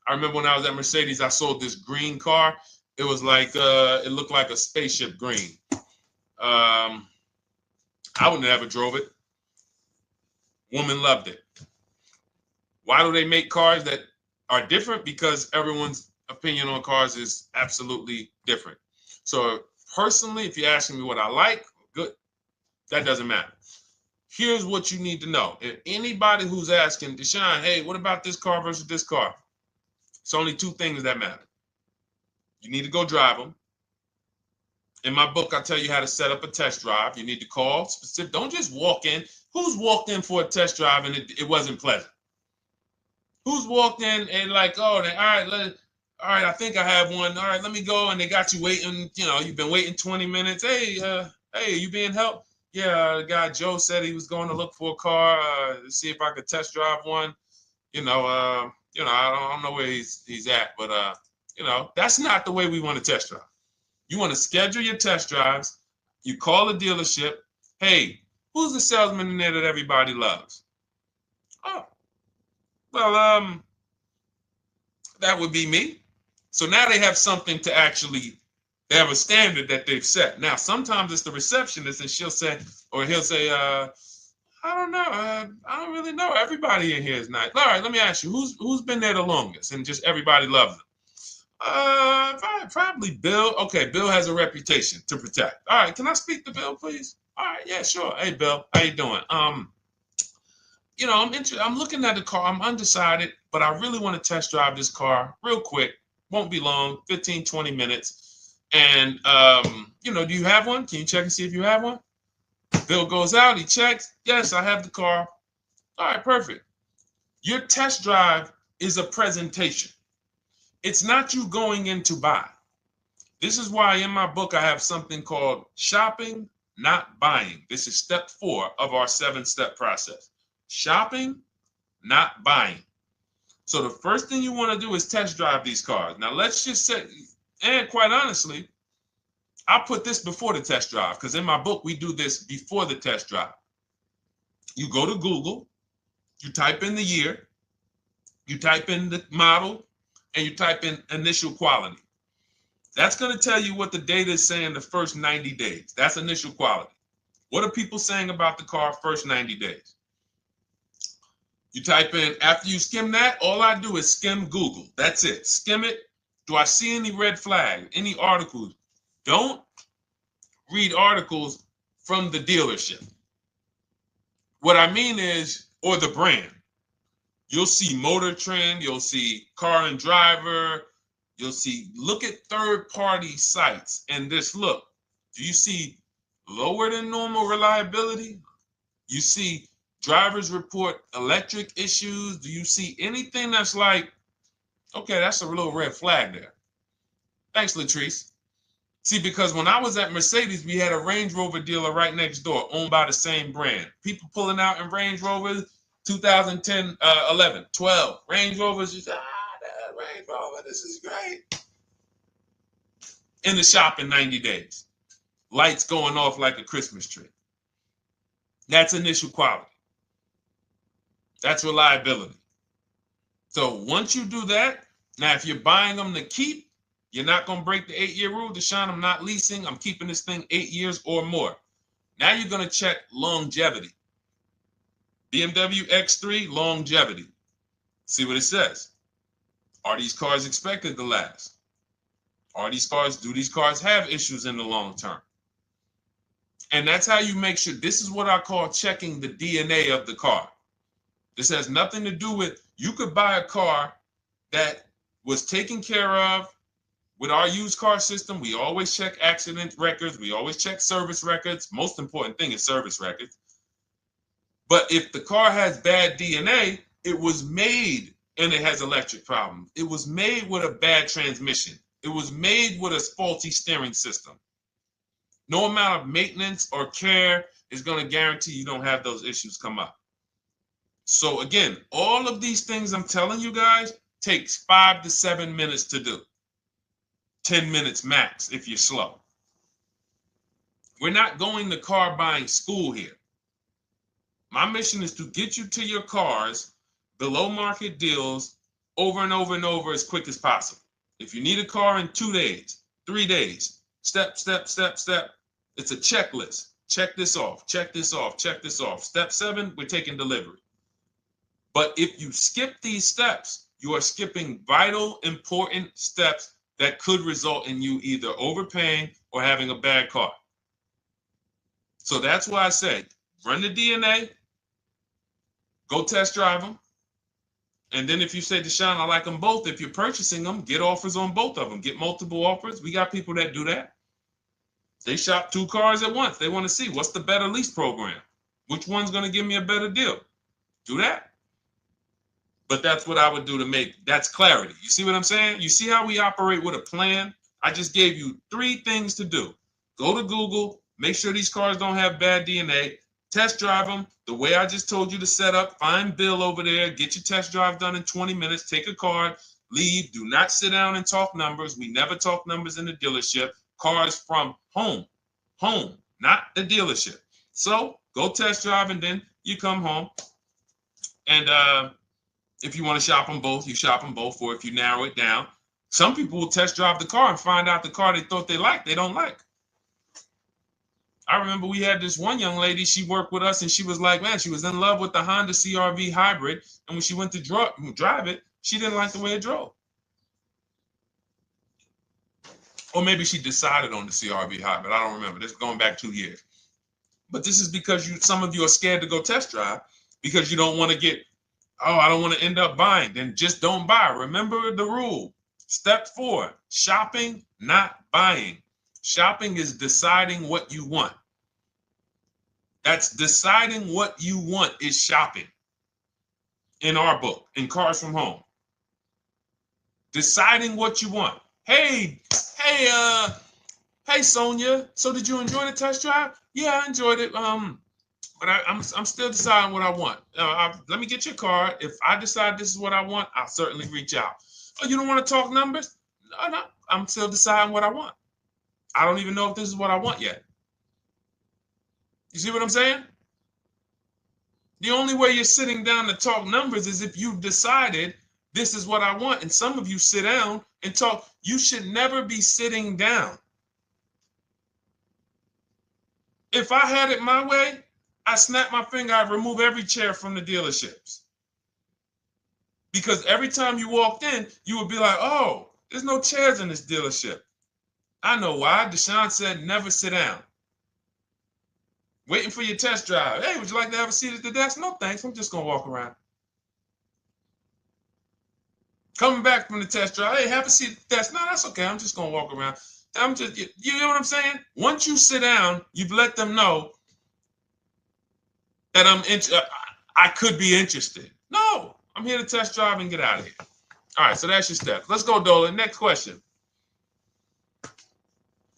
I remember when I was at Mercedes, I sold this green car. It was like, it looked like a spaceship green. I would never drove it. Woman loved it. Why do they make cars that are different? Because everyone's opinion on cars is absolutely different. So personally, if you're asking me what I like, good. That doesn't matter. Here's what you need to know. If anybody who's asking, Deshone, hey, what about this car versus this car? It's only two things that matter. You need to go drive them. In my book, I tell you how to set up a test drive. You need to call specific. Don't just walk in. Who's walked in for a test drive and it wasn't pleasant? Who's walked in and like, oh, all right, I think I have one. All right, let me go. And they got you waiting. You've been waiting 20 minutes. Hey, you being helped? Yeah, the guy Joe said he was going to look for a car to see if I could test drive one. I don't know where he's at, but that's not the way we want to test drive. You want to schedule your test drives. You call the dealership. Hey, who's the salesman in there that everybody loves? Oh, well, that would be me. So now they have something to actually, they have a standard that they've set. Now, sometimes it's the receptionist and he'll say, I don't know. I don't really know. Everybody in here is nice. All right, let me ask you, who's been there the longest? And just everybody loves them. Probably Bill. Okay, Bill has a reputation to protect. All right, can I speak to Bill, please? All right, yeah, sure. Hey, Bill, how you doing? I'm looking at the car. I'm undecided, but I really want to test drive this car real quick. Won't be long, 15, 20 minutes. And, do you have one? Can you check and see if you have one? Bill goes out, he checks. Yes, I have the car. All right, perfect. Your test drive is a presentation. It's not you going in to buy. This is why in my book I have something called shopping, not buying. This is step 4 of our 7-step process. Shopping, not buying. So the first thing you want to do is test drive these cars. Now let's just say, and quite honestly, I put this before the test drive because in my book we do this before the test drive. You go to Google, you type in the year, you type in the model, and you type in initial quality. That's going to tell you what the data is saying the first 90 days. That's initial quality. What are people saying about the car first 90 days? You type in, after you skim that, all I do is skim Google. That's it. Skim it. Do I see any red flags, any articles? Don't read articles from the dealership. What I mean is, or the brand. You'll see Motor Trend, you'll see Car and Driver, look at third-party sites and just look. Do you see lower than normal reliability? You see drivers report electric issues? Do you see anything that's like, okay, that's a little red flag there? Thanks, Latrice. See, because when I was at Mercedes, we had a Range Rover dealer right next door owned by the same brand. People pulling out in Range Rovers, 2010, 11, 12. Range Rovers, that Range Rover, this is great. In the shop in 90 days. Lights going off like a Christmas tree. That's initial quality. That's reliability. So once you do that, now if you're buying them to keep, you're not going to break the 8-year rule. Deshone, I'm not leasing. I'm keeping this thing 8 years or more. Now you're going to check longevity. BMW X3, longevity. See what it says. Are these cars expected to last? Do these cars have issues in the long term? And that's how you make sure. This is what I call checking the DNA of the car. This has nothing to do with, you could buy a car that was taken care of. With our used car system, we always check accident records. We always check service records. Most important thing is service records. But if the car has bad DNA, it was made and it has electric problems. It was made with a bad transmission. It was made with a faulty steering system. No amount of maintenance or care is going to guarantee you don't have those issues come up. So again, all of these things I'm telling you guys takes 5 to 7 minutes to do. 10 minutes max if you're slow. We're not going to car buying school here. My mission is to get you to your cars below market deals over and over and over as quick as possible. If you need a car in 2 days, 3 days, step, step, step, step. It's a checklist. Check this off, check this off, check this off. Step 7, we're taking delivery. But if you skip these steps, you are skipping vital, important steps that could result in you either overpaying or having a bad car. So that's why I say, run the DNA, go test drive them. And then if you say, Deshone, I like them both, if you're purchasing them, get offers on both of them. Get multiple offers. We got people that do that. They shop 2 cars at once. They want to see what's the better lease program. Which one's going to give me a better deal? Do that. But that's what I would do to make, that's clarity. You see what I'm saying? You see how we operate with a plan? I just gave you 3 things to do. Go to Google, make sure these cars don't have bad DNA, test drive them the way I just told you to set up, find Bill over there, get your test drive done in 20 minutes, take a card, leave, do not sit down and talk numbers. We never talk numbers in the dealership. Cars from home, not the dealership. So go test drive and then you come home. And if you want to shop them both, you shop them both. Or if you narrow it down, some people will test drive the car and find out the car they thought they liked, they don't like. I remember we had this one young lady, she worked with us and she was like, man, she was in love with the Honda CR-V hybrid. And when she went to drive it, she didn't like the way it drove. Or maybe she decided on the CR-V hybrid. I don't remember. This is going back 2 years. But this is because some of you are scared to go test drive because you don't want to get, oh, I don't want to end up buying. Then just don't buy. Remember the rule. Step 4, shopping, not buying. Shopping is deciding what you want. That's deciding what you want is shopping. In our book, in Cars from Home. Deciding what you want. Hey, Sonia. So did you enjoy the test drive? Yeah, I enjoyed it. But I'm still deciding what I want. Let me get your card. If I decide this is what I want, I'll certainly reach out. Oh, you don't want to talk numbers? No. I'm still deciding what I want. I don't even know if this is what I want yet. You see what I'm saying? The only way you're sitting down to talk numbers is if you've decided this is what I want. And some of you sit down and talk. You should never be sitting down. If I had it my way, I snap my finger, I'd remove every chair from the dealerships. Because every time you walked in, you would be like, oh, there's no chairs in this dealership. I know why. Deshone said never sit down. Waiting for your test drive. Hey, would you like to have a seat at the desk? No, thanks. I'm just going to walk around. Coming back from the test drive. Hey, have a seat at the desk. No, that's okay. I'm just going to walk around. You know what I'm saying? Once you sit down, you've let them know that I could be interested. No, I'm here to test drive and get out of here. All right, so that's your steps. Let's go, Dolan. Next question.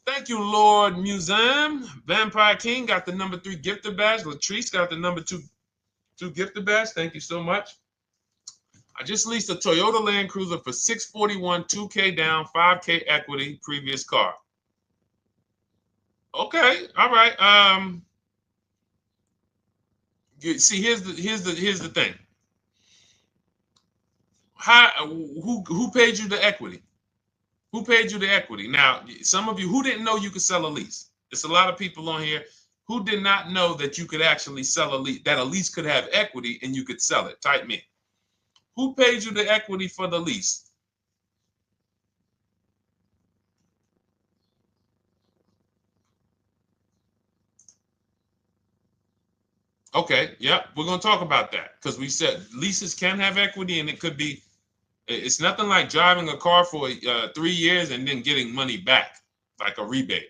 Thank you, Lord Museum. Vampire King got the number 3 gifter badge. Latrice got the number 2 gifter badge. Thank you so much. I just leased a Toyota Land Cruiser for $641, $2K down, $5K equity, previous car. Okay, all right. See, here's the thing. Who paid you the equity? Who paid you the equity? Now, some of you who didn't know you could sell a lease. There's a lot of people on here who did not know that you could actually sell a lease, that a lease could have equity and you could sell it. Type me. Who paid you the equity for the lease? Okay, yep, we're going to talk about that because we said leases can have equity and it could be, it's nothing like driving a car for 3 years and then getting money back, like a rebate.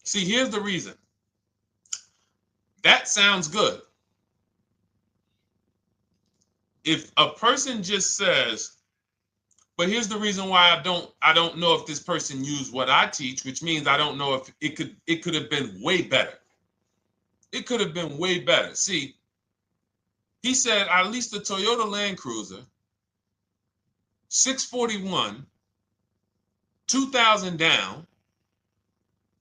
See, here's the reason. That sounds good. If a person just says, But here's the reason why I don't know if this person used what I teach, which means I don't know if it could have been way better. It could have been way better. See, he said I leased a Toyota Land Cruiser, 641, 2,000 down,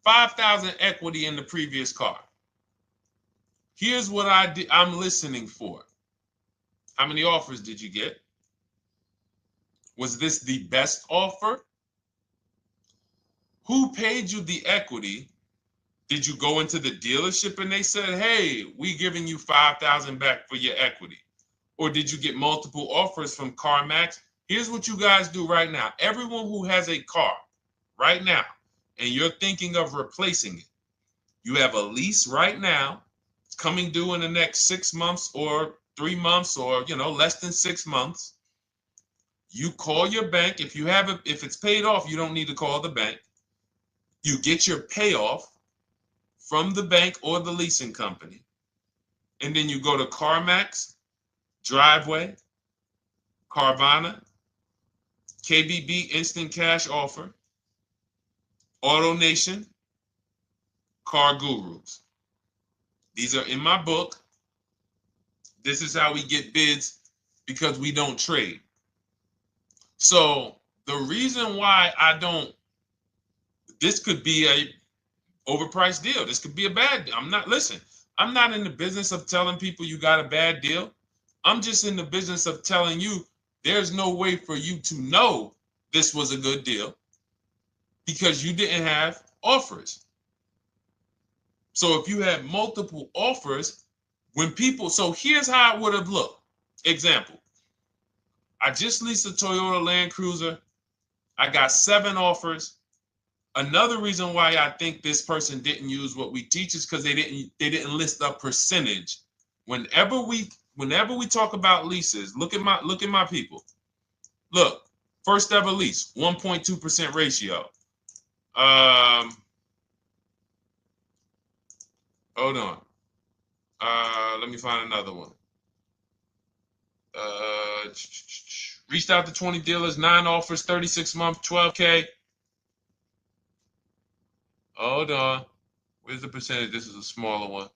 5,000 equity in the previous car. Here's what I'm listening for. How many offers did you get? Was this the best offer? Who paid you the equity? Did you go into the dealership and they said, hey, we giving you 5,000 back for your equity? Or did you get multiple offers from CarMax? Here's what you guys do right now. Everyone who has a car right now, and you're thinking of replacing it, you have a lease right now. It's coming due in the next 6 months or 3 months or, less than 6 months. You call your bank. If it's paid off, you don't need to call the bank. You get your payoff from the bank or the leasing company. And then you go to CarMax, Driveway, Carvana, KBB Instant Cash Offer, AutoNation, Car Gurus. These are in my book. This is how we get bids because we don't trade. So the reason why this could be a overpriced deal. This could be a bad deal. I'm not in the business of telling people you got a bad deal. I'm just in the business of telling you there's no way for you to know this was a good deal because you didn't have offers. So if you had multiple offers, so here's how it would have looked. Example, I just leased a Toyota Land Cruiser. I got 7 offers. Another reason why I think this person didn't use what we teach is because they didn't list a percentage. Whenever we talk about leases, look at my people. Look, first ever lease, 1.2% ratio. Hold on. Let me find another one. Reached out to 20 dealers, 9 offers, 36 months, 12K. Hold on. Where's the percentage? This is a smaller one.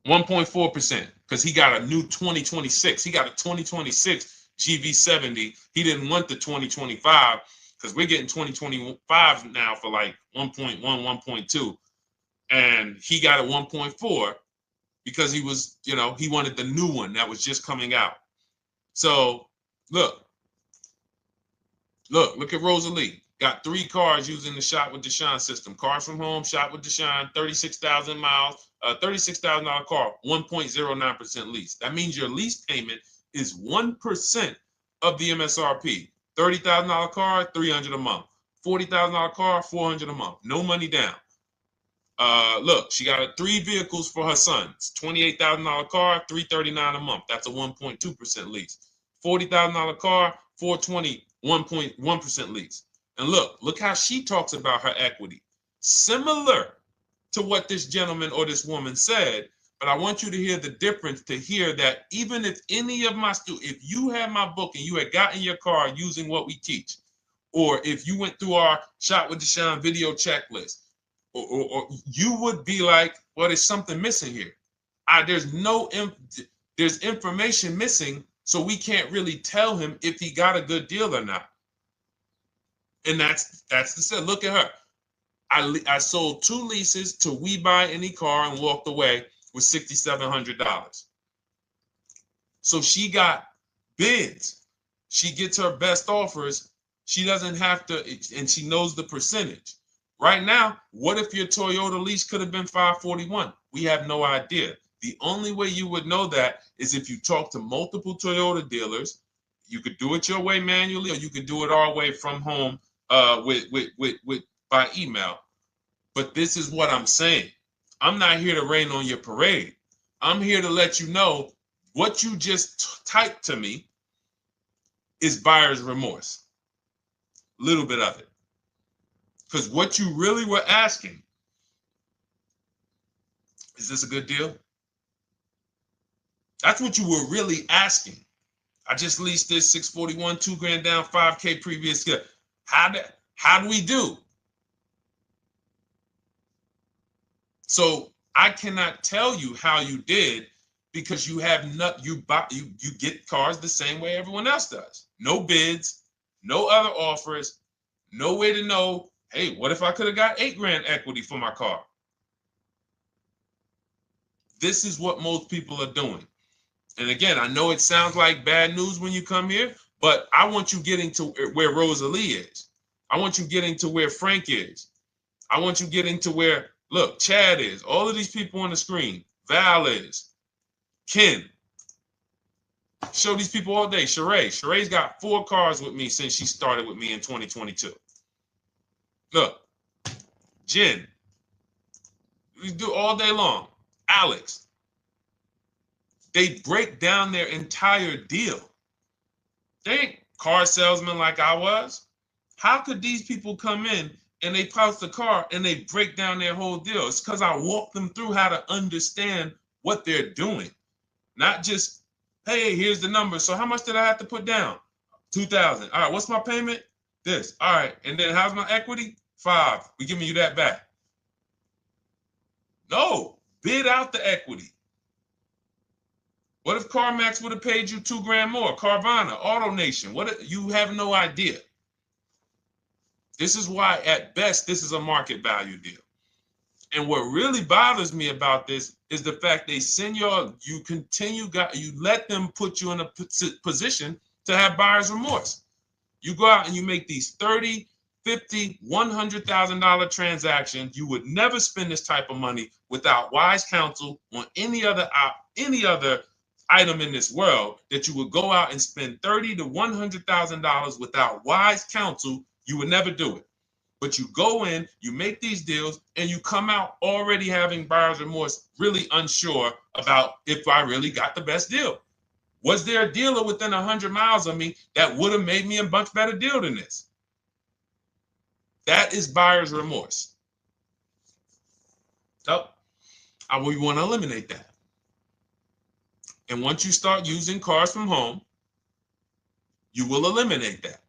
1.4%, because he got a new 2026. He got a 2026 GV70. He didn't want the 2025 because we're getting 2025 now for like 1.1, 1.2. And he got a 1.4 because he was, he wanted the new one that was just coming out. So look at Rosalie. Got 3 cars using the Shop with Deshone system. Cars from home, Shop with Deshone, 36,000 miles, $36,000 car, 1.09% lease. That means your lease payment is 1% of the MSRP. $30,000 car, $300 a month. $40,000 car, $400 a month. No money down. Look, she got 3 vehicles for her sons. $28,000 car, $339 a month. That's a 1.2% lease. $40,000 car, $420, 1.1% lease. And look how she talks about her equity. Similar to what this gentleman or this woman said, but I want you to hear the difference, to hear that even if any of my students, if you had my book and you had gotten your car using what we teach, or if you went through our Shop with Deshone video checklist, or you would be like, well, there's something missing here. There's information missing, so we can't really tell him if he got a good deal or not. And that's the set. Look at her. I sold 2 leases to We Buy Any Car and walked away with $6,700. So she got bids. She gets her best offers. She doesn't have to, and she knows the percentage. Right now, what if your Toyota lease could have been 541? We have no idea. The only way you would know that is if you talk to multiple Toyota dealers. You could do it your way manually, or you could do it our way from home by email. But this is what I'm saying. I'm not here to rain on your parade. I'm here to let you know what you just typed to me is buyer's remorse. A little bit of it. Because what you really were asking, is this a good deal? That's what you were really asking. I just leased this 641, 2 grand down, 5K previous. How do we do? So I cannot tell you how you did because you have not you get cars the same way everyone else does. No bids, no other offers, no way to know, hey, what if I could have got 8 grand equity for my car? This is what most people are doing. And again, I know it sounds like bad news when you come here, but I want you getting to where Rosalie is. I want you getting to where Frank is. I want you getting to where, look, Chad is. All of these people on the screen. Val is. Ken. Show these people all day. Sheree. Sheree's got 4 cars with me since she started with me in 2022. Look. Jen. We do all day long. Alex. They break down their entire deal. They ain't car salesmen like I was. How could these people come in and they post the car and they break down their whole deal? It's because I walk them through how to understand what they're doing. Not just, hey, here's the number. So how much did I have to put down? 2,000. All right, what's my payment? This. All right, and then how's my equity? 5. We giving you that back. No, bid out the equity. What if CarMax would have paid you 2 grand more? Carvana, AutoNation, what? You have no idea. This is why, at best, this is a market value deal. And what really bothers me about this is the fact they send you let them put you in a position to have buyer's remorse. You go out and you make these $30,000, $50,000, $100,000 transactions. You would never spend this type of money without wise counsel on any other item in this world, that you would go out and spend $30,000 to $100,000 without wise counsel. You would never do it. But you go in, you make these deals, and you come out already having buyer's remorse, really unsure about if I really got the best deal. Was there a dealer within 100 miles of me that would have made me a much better deal than this? That is buyer's remorse. So we want to eliminate that. And once you start using cars from home, you will eliminate that.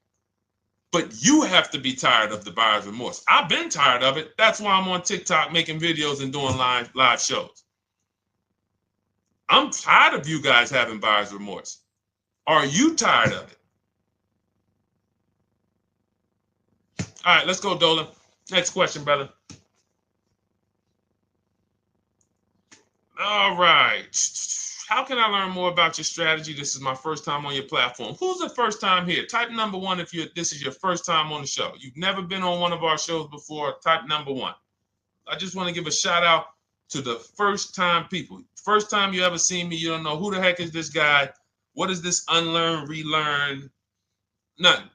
But you have to be tired of the buyer's remorse. I've been tired of it. That's why I'm on TikTok making videos and doing live shows. I'm tired of you guys having buyer's remorse. Are you tired of it? All right, let's go, Dolan. Next question, brother. All right. How can I learn more about your strategy? This is my first time on your platform. Who's the first time here? Type number 1 if this is your first time on the show. You've never been on one of our shows before. Type number 1. I just want to give a shout out to the first time people. First time you ever seen me, you don't know who the heck is this guy. What is this unlearn, relearn? Nothing.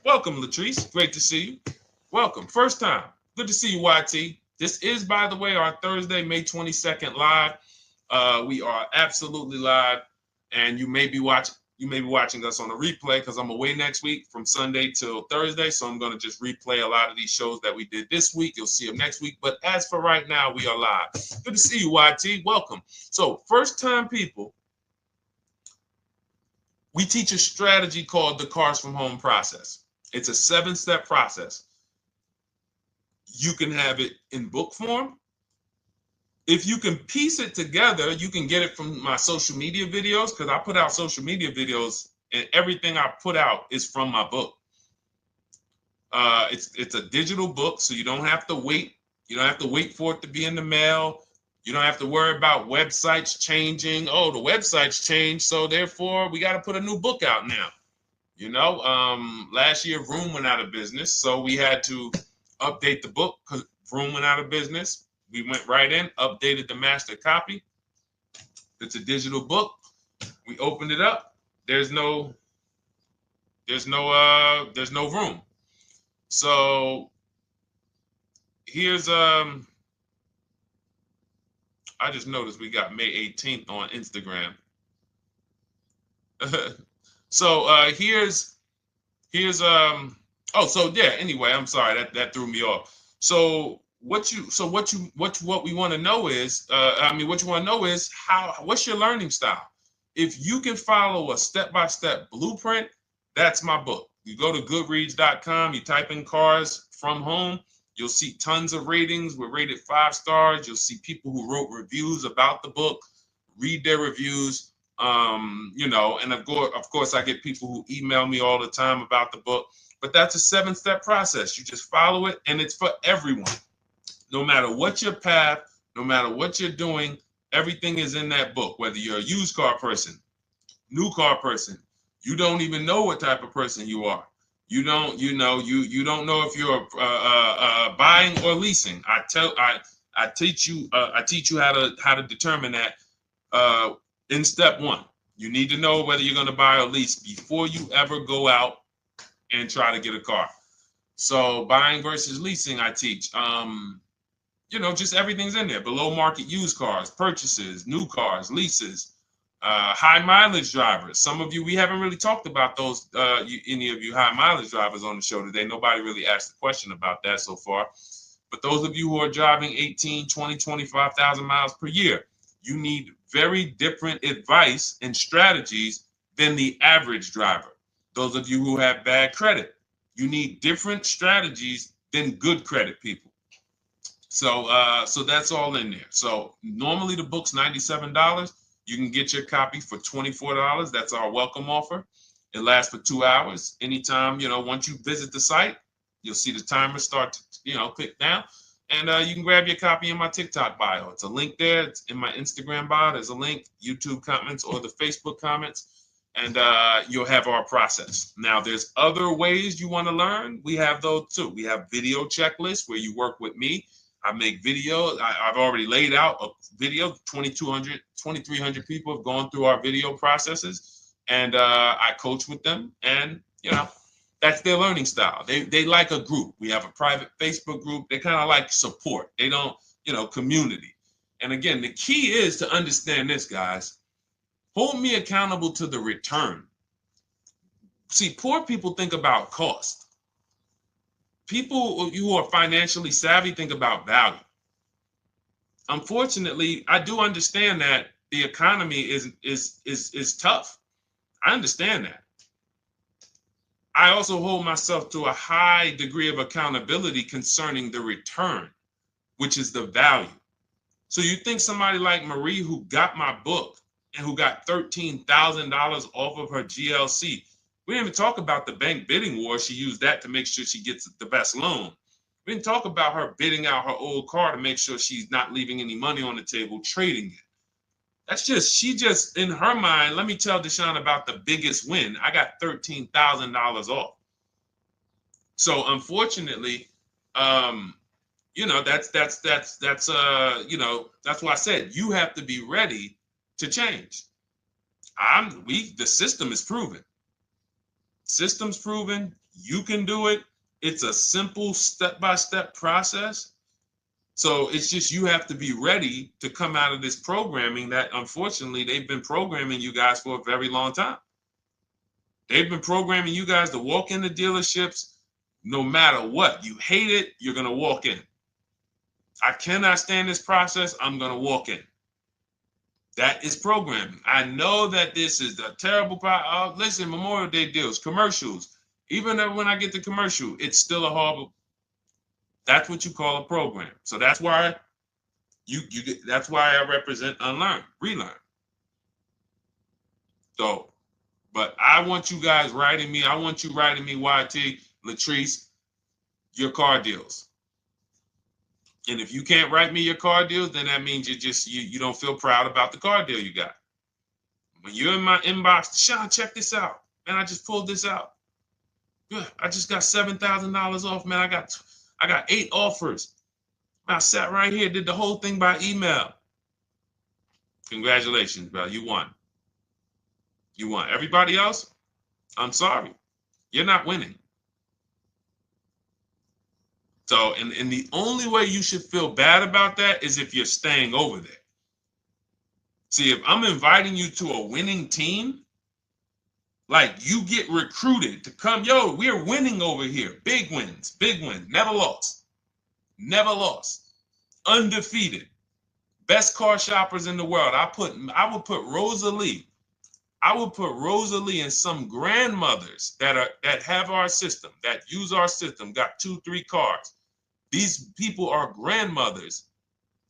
Welcome, Latrice. Great to see you. Welcome. First time. Good to see you, YT. This is, by the way, our Thursday, May 22nd live. We are absolutely live, and you may be watching us on a replay because I'm away next week from Sunday till Thursday, so I'm going to just replay a lot of these shows that we did this week. You'll see them next week, but as for right now, we are live. Good to see you, YT. Welcome. So, first-time people, we teach a strategy called the Cars from Home process. It's a 7-step process. You can have it in book form. If you can piece it together, you can get it from my social media videos, because I put out social media videos and everything I put out is from my book. It's a digital book, so you don't have to wait. You don't have to wait for it to be in the mail. You don't have to worry about websites changing. Oh, the website's changed, so therefore we got to put a new book out now. You know, last year Vroom went out of business, so we had to update the book because Vroom went out of business. We went right in, updated the master copy. It's a digital book. We opened it up. There's no room. So here's I just noticed we got May 18th on Instagram. So here's anyway, I'm sorry, that threw me off. So what we want to know is, what's your learning style? If you can follow a step-by-step blueprint, that's my book. You go to goodreads.com, you type in cars from home, you'll see tons of ratings. We're rated 5 stars. You'll see people who wrote reviews about the book, read their reviews. And of course, I get people who email me all the time about the book. But that's a 7-step process. You just follow it, and it's for everyone. No matter what your path, no matter what you're doing, everything is in that book. Whether you're a used car person, new car person, you don't even know what type of person you are. You don't know if you're buying or leasing. I teach you how to determine that in step 1. You need to know whether you're going to buy or lease before you ever go out and try to get a car. So buying versus leasing, I teach. Just everything's in there. Below market used cars, purchases, new cars, leases, high mileage drivers. Some of you, we haven't really talked about those, any of you high mileage drivers on the show today. Nobody really asked a question about that so far. But those of you who are driving 18, 20, 25,000 miles per year, you need very different advice and strategies than the average driver. Those of you who have bad credit, you need different strategies than good credit people. So that's all in there. So normally the book's $97. You can get your copy for $24. That's our welcome offer. It lasts for 2 hours. Anytime, once you visit the site, you'll see the timer start to, click down. And you can grab your copy in my TikTok bio. It's a link there. It's in my Instagram bio. There's a link, YouTube comments or the Facebook comments. And you'll have our process. Now, there's other ways you want to learn. We have those too. We have video checklists where you work with me. I make videos. I've already laid out a video. 2,300 people have gone through our video processes, and I coach with them. And that's their learning style. They like a group. We have a private Facebook group. They kind of like support. They don't, community. And again, the key is to understand this, guys. Hold me accountable to the return. See, poor people think about cost. People who are financially savvy think about value. Unfortunately, I do understand that the economy is tough. I understand that. I also hold myself to a high degree of accountability concerning the return, which is the value. So you think somebody like Marie, who got my book and who got $13,000 off of her GLC, we didn't even talk about the bank bidding war. She used that to make sure she gets the best loan. We didn't talk about her bidding out her old car to make sure she's not leaving any money on the table, trading it. She just, in her mind, let me tell Deshone about the biggest win. I got $13,000 off. So unfortunately, that's why I said you have to be ready to change. The system is proven. System's proven. You can do it. It's a simple step-by-step process. So it's just you have to be ready to come out of this programming that, unfortunately, they've been programming you guys for a very long time. They've been programming you guys to walk into dealerships no matter what. You hate it, you're going to walk in. I cannot stand this process, I'm going to walk in. That is programming. I know that this is a terrible problem. Listen, Memorial Day deals, commercials. Even when I get the commercial, it's still a horrible. That's what you call a program. So that's why that's why I represent unlearn, relearn. So, but I want you guys writing me. I want you writing me, YT, Latrice, your car deals. And if you can't write me your car deals, then that means you don't feel proud about the car deal you got. When you're in my inbox, Deshone, check this out. Man, I just pulled this out. Yeah, I just got $7,000 off, man. I got 8 offers. I sat right here, did the whole thing by email. Congratulations, bro. You won. You won. Everybody else, I'm sorry. You're not winning. So, and the only way you should feel bad about that is if you're staying over there. See, if I'm inviting you to a winning team, like you get recruited to come, yo, we're winning over here. Big wins, never lost. Never lost. Undefeated. Best car shoppers in the world. I would put Rosalie I will put Rosalie and some grandmothers that have our system, that use our system, got 2-3 cars. These people are grandmothers.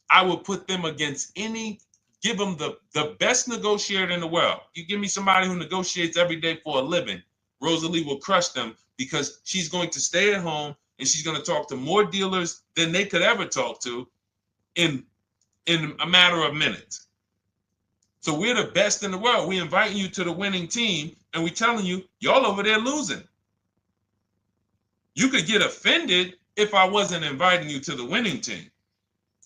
I will put them against give them the best negotiator in the world. You give me somebody who negotiates every day for a living, Rosalie will crush them because she's going to stay at home and she's going to talk to more dealers than they could ever talk to in a matter of minutes. So we're the best in the world. We inviting you to the winning team, and we telling you, y'all over there losing. You could get offended if I wasn't inviting you to the winning team.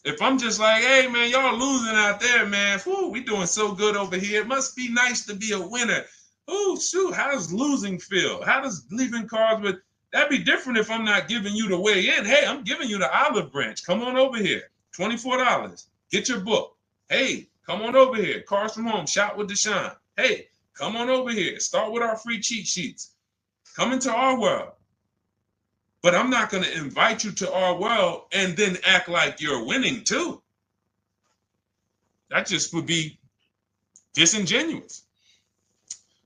If I'm just like, hey, man, y'all losing out there, man. Whew, we doing so good over here. It must be nice to be a winner. Oh, shoot, how does losing feel? How does leaving cars with... That'd be different if I'm not giving you the way in. Hey, I'm giving you the olive branch. Come on over here. $24. Get your book. Hey, come on over here. Cars from Home. Shop with Deshone. Hey, come on over here. Start with our free cheat sheets. Come into our world. But I'm not going to invite you to our world and then act like you're winning too. That just would be disingenuous.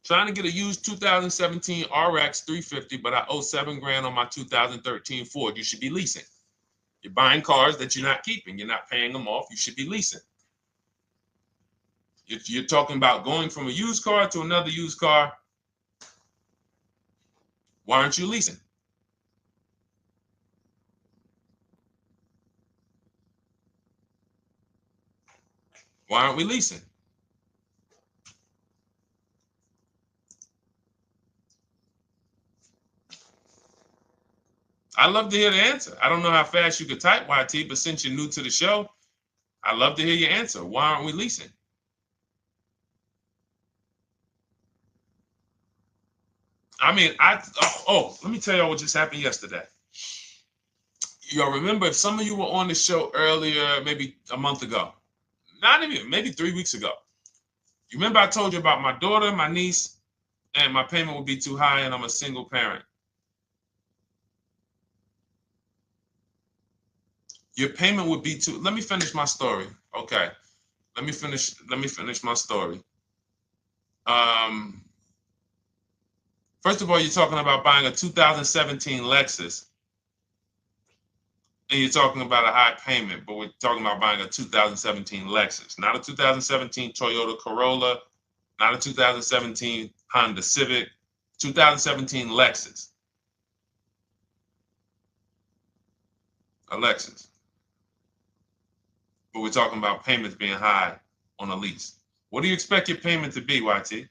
Trying to get a used 2017 RX 350, but I owe $7,000 on my 2013 Ford. You should be leasing. You're buying cars that you're not keeping. You're not paying them off. You should be leasing. If you're talking about going from a used car to another used car, why aren't you leasing? Why aren't we leasing? I'd love to hear the answer. I don't know how fast you could type, YT, but since you're new to the show, I'd love to hear your answer. Why aren't we leasing? I mean, let me tell y'all what just happened yesterday. Y'all remember, if some of you were on the show earlier, maybe a month ago, not even, maybe 3 weeks ago. You remember I told you about my daughter, my niece, and my payment would be too high, and I'm a single parent. Your payment would be too... Let me finish my story. Okay. Let me finish my story. First of all, you're talking about buying a 2017 Lexus, and you're talking about a high payment, but we're talking about buying a 2017 Lexus, not a 2017 Toyota Corolla, not a 2017 Honda Civic, 2017 Lexus. A Lexus. But we're talking about payments being high on a lease. What do you expect your payment to be, YT?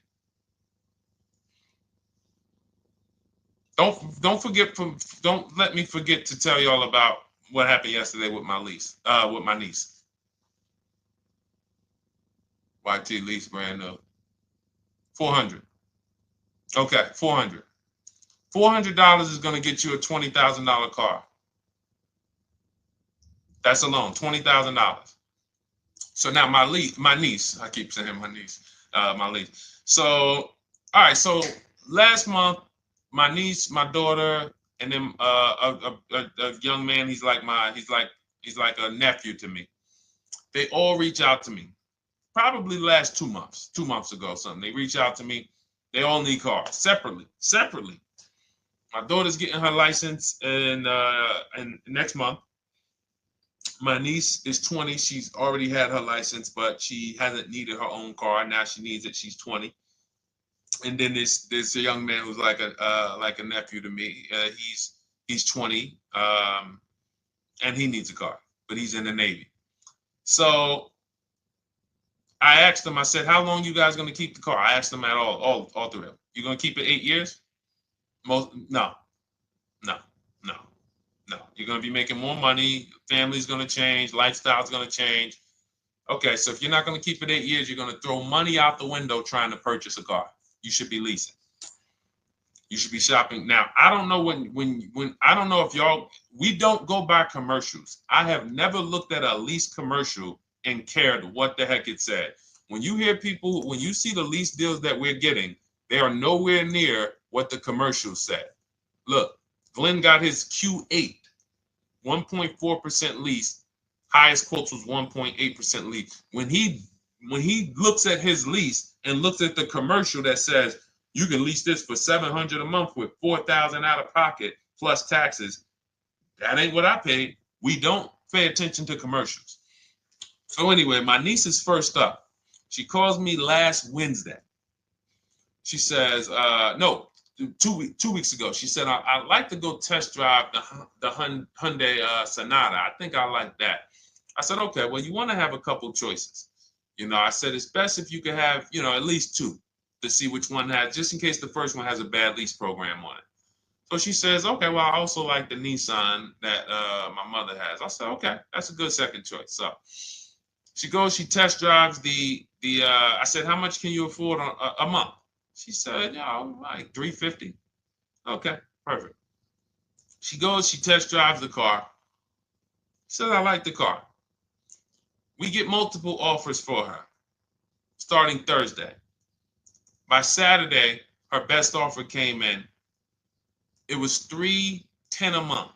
Don't let me forget to tell y'all about what happened yesterday with my niece. YT lease brand new. $400. Okay, $400. $400 is going to get you a $20,000 car. That's alone, $20,000. So now my niece, I keep saying my niece, my niece. So, all right, so last month, my niece, my daughter, and then a young man, he's like a nephew to me. They all reach out to me. Probably the last 2 months ago, something. They reach out to me. They all need cars separately. My daughter's getting her license in next month. My niece is 20. She's already had her license, but she hasn't needed her own car. Now she needs it. She's 20. And then there's a young man who's like a nephew to me. He's 20, and he needs a car, but he's in the Navy. So I asked them. I said, "How long you guys gonna keep the car?" I asked them at all three of them. You gonna keep it 8 years? No. You're gonna be making more money. Family's gonna change. Lifestyle's gonna change. Okay, so if you're not gonna keep it 8 years, you're gonna throw money out the window trying to purchase a car. You should be leasing. You should be shopping. Now, I don't know when I don't know if y'all, we don't go by commercials. I have never looked at a lease commercial and cared what the heck it said. When you hear people, when you see the lease deals that we're getting, they are nowhere near what the commercial said. Look, Glenn got his Q8, 1.4% lease. Highest quotes was 1.8% lease. When he looks at his lease, and looks at the commercial that says you can lease this for $700 a month with $4,000 out of pocket plus taxes, that ain't what I paid. We don't pay attention to commercials. So anyway, my niece is first up. She calls me last Wednesday. She says, no, 2 weeks ago. She said, I'd like to go test drive the Hyundai Sonata. I think I like that. I said, okay, well, you want to have a couple choices. I said, it's best if you could have, at least two to see which one has, just in case the first one has a bad lease program on it. So she says, okay, well, I also like the Nissan that my mother has. I said, okay, that's a good second choice. So she goes, she test drives I said, how much can you afford a month? She said, like $350. Okay, perfect. She goes, she test drives the car. She says, I like the car. We get multiple offers for her starting Thursday. By Saturday, her best offer came in. It was $310 a month.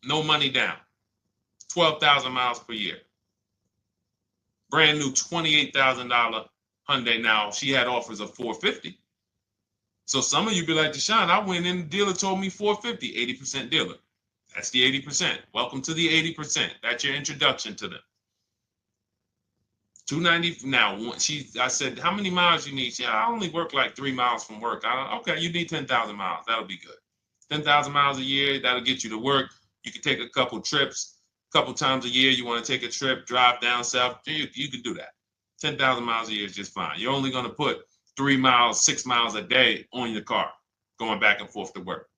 No money down. 12,000 miles per year. Brand new $28,000 Hyundai. Now, she had offers of $450. So some of you be like, Deshone, I went in, the dealer told me $450, 80% dealer. That's the 80%. Welcome to the 80%. That's your introduction to them. $290. Now, I said, how many miles you need? She said, I only work like 3 miles from work. Okay, you need 10,000 miles. That'll be good. 10,000 miles a year, that'll get you to work. You can take a couple trips, a couple times a year. You want to take a trip, drive down south. You can do that. 10,000 miles a year is just fine. You're only going to put 3 miles, 6 miles a day on your car, going back and forth to work.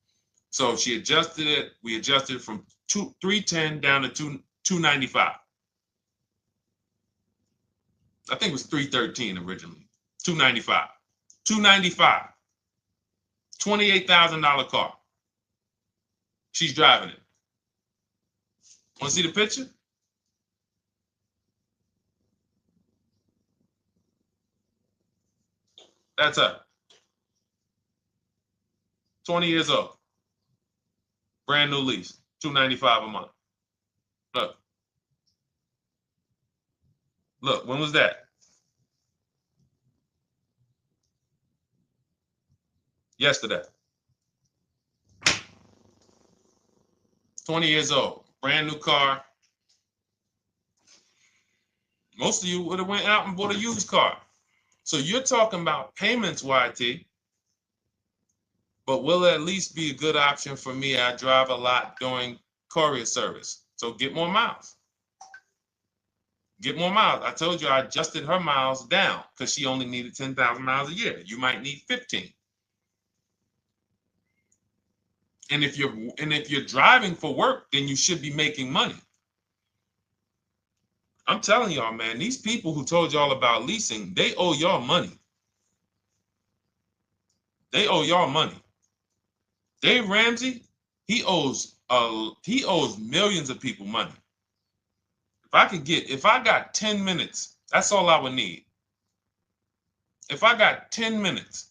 So she adjusted it. We adjusted it from 310 down to 295. I think it was 313 originally. 295. 295. $28,000 car. She's driving it. Want to see the picture? That's her. 20 years old. Brand new lease. $295 a month. Look. Look, when was that? Yesterday. 20 years old. Brand new car. Most of you would have went out and bought a used car. So you're talking about payments, YT. But will it at least be a good option for me? I drive a lot during courier service. So get more miles. Get more miles. I told you I adjusted her miles down because she only needed 10,000 miles a year. You might need 15. And if you're driving for work, then you should be making money. I'm telling y'all, man, these people who told y'all about leasing, they owe y'all money. They owe y'all money. Dave Ramsey, he owes millions of people money. If I got 10 minutes, that's all I would need. If I got 10 minutes,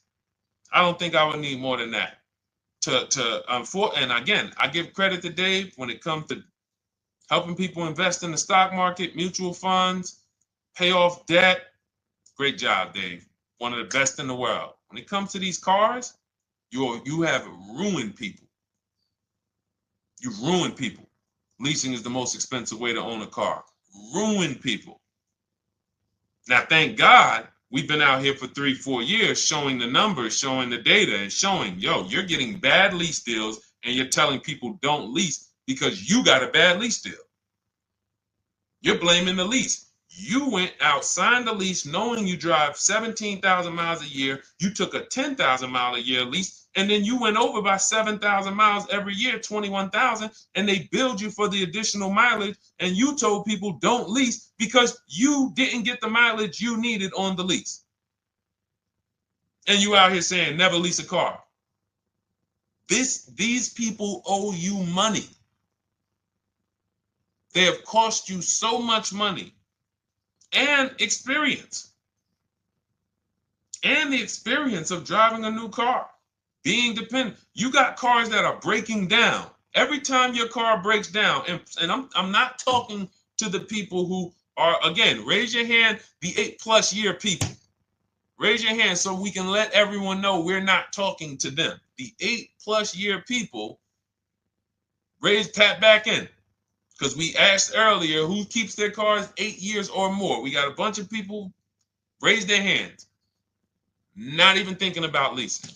I don't think I would need more than that. And again, I give credit to Dave when it comes to helping people invest in the stock market, mutual funds, pay off debt. Great job, Dave. One of the best in the world. When it comes to these cars, you have ruined people. You've ruined people. Leasing is the most expensive way to own a car. Ruined people. Now, thank God, we've been out here for 3-4 years showing the numbers, showing the data, and showing, you're getting bad lease deals, and you're telling people don't lease because you got a bad lease deal. You're blaming the lease. You went out, signed the lease, knowing you drive 17,000 miles a year. You took a 10,000 mile a year lease, and then you went over by 7,000 miles every year, 21,000, and they billed you for the additional mileage, and you told people don't lease because you didn't get the mileage you needed on the lease. And you out here saying never lease a car. These people owe you money. They have cost you so much money and experience. And the experience of driving a new car, being dependent. You got cars that are breaking down. Every time your car breaks down, and I'm not talking to the people who Or again, raise your hand, the 8+ year people. Raise your hand so we can let everyone know we're not talking to them. The 8+ year people, tap back in. Because we asked earlier who keeps their cars 8 years or more. We got a bunch of people raise their hands. Not even thinking about leasing.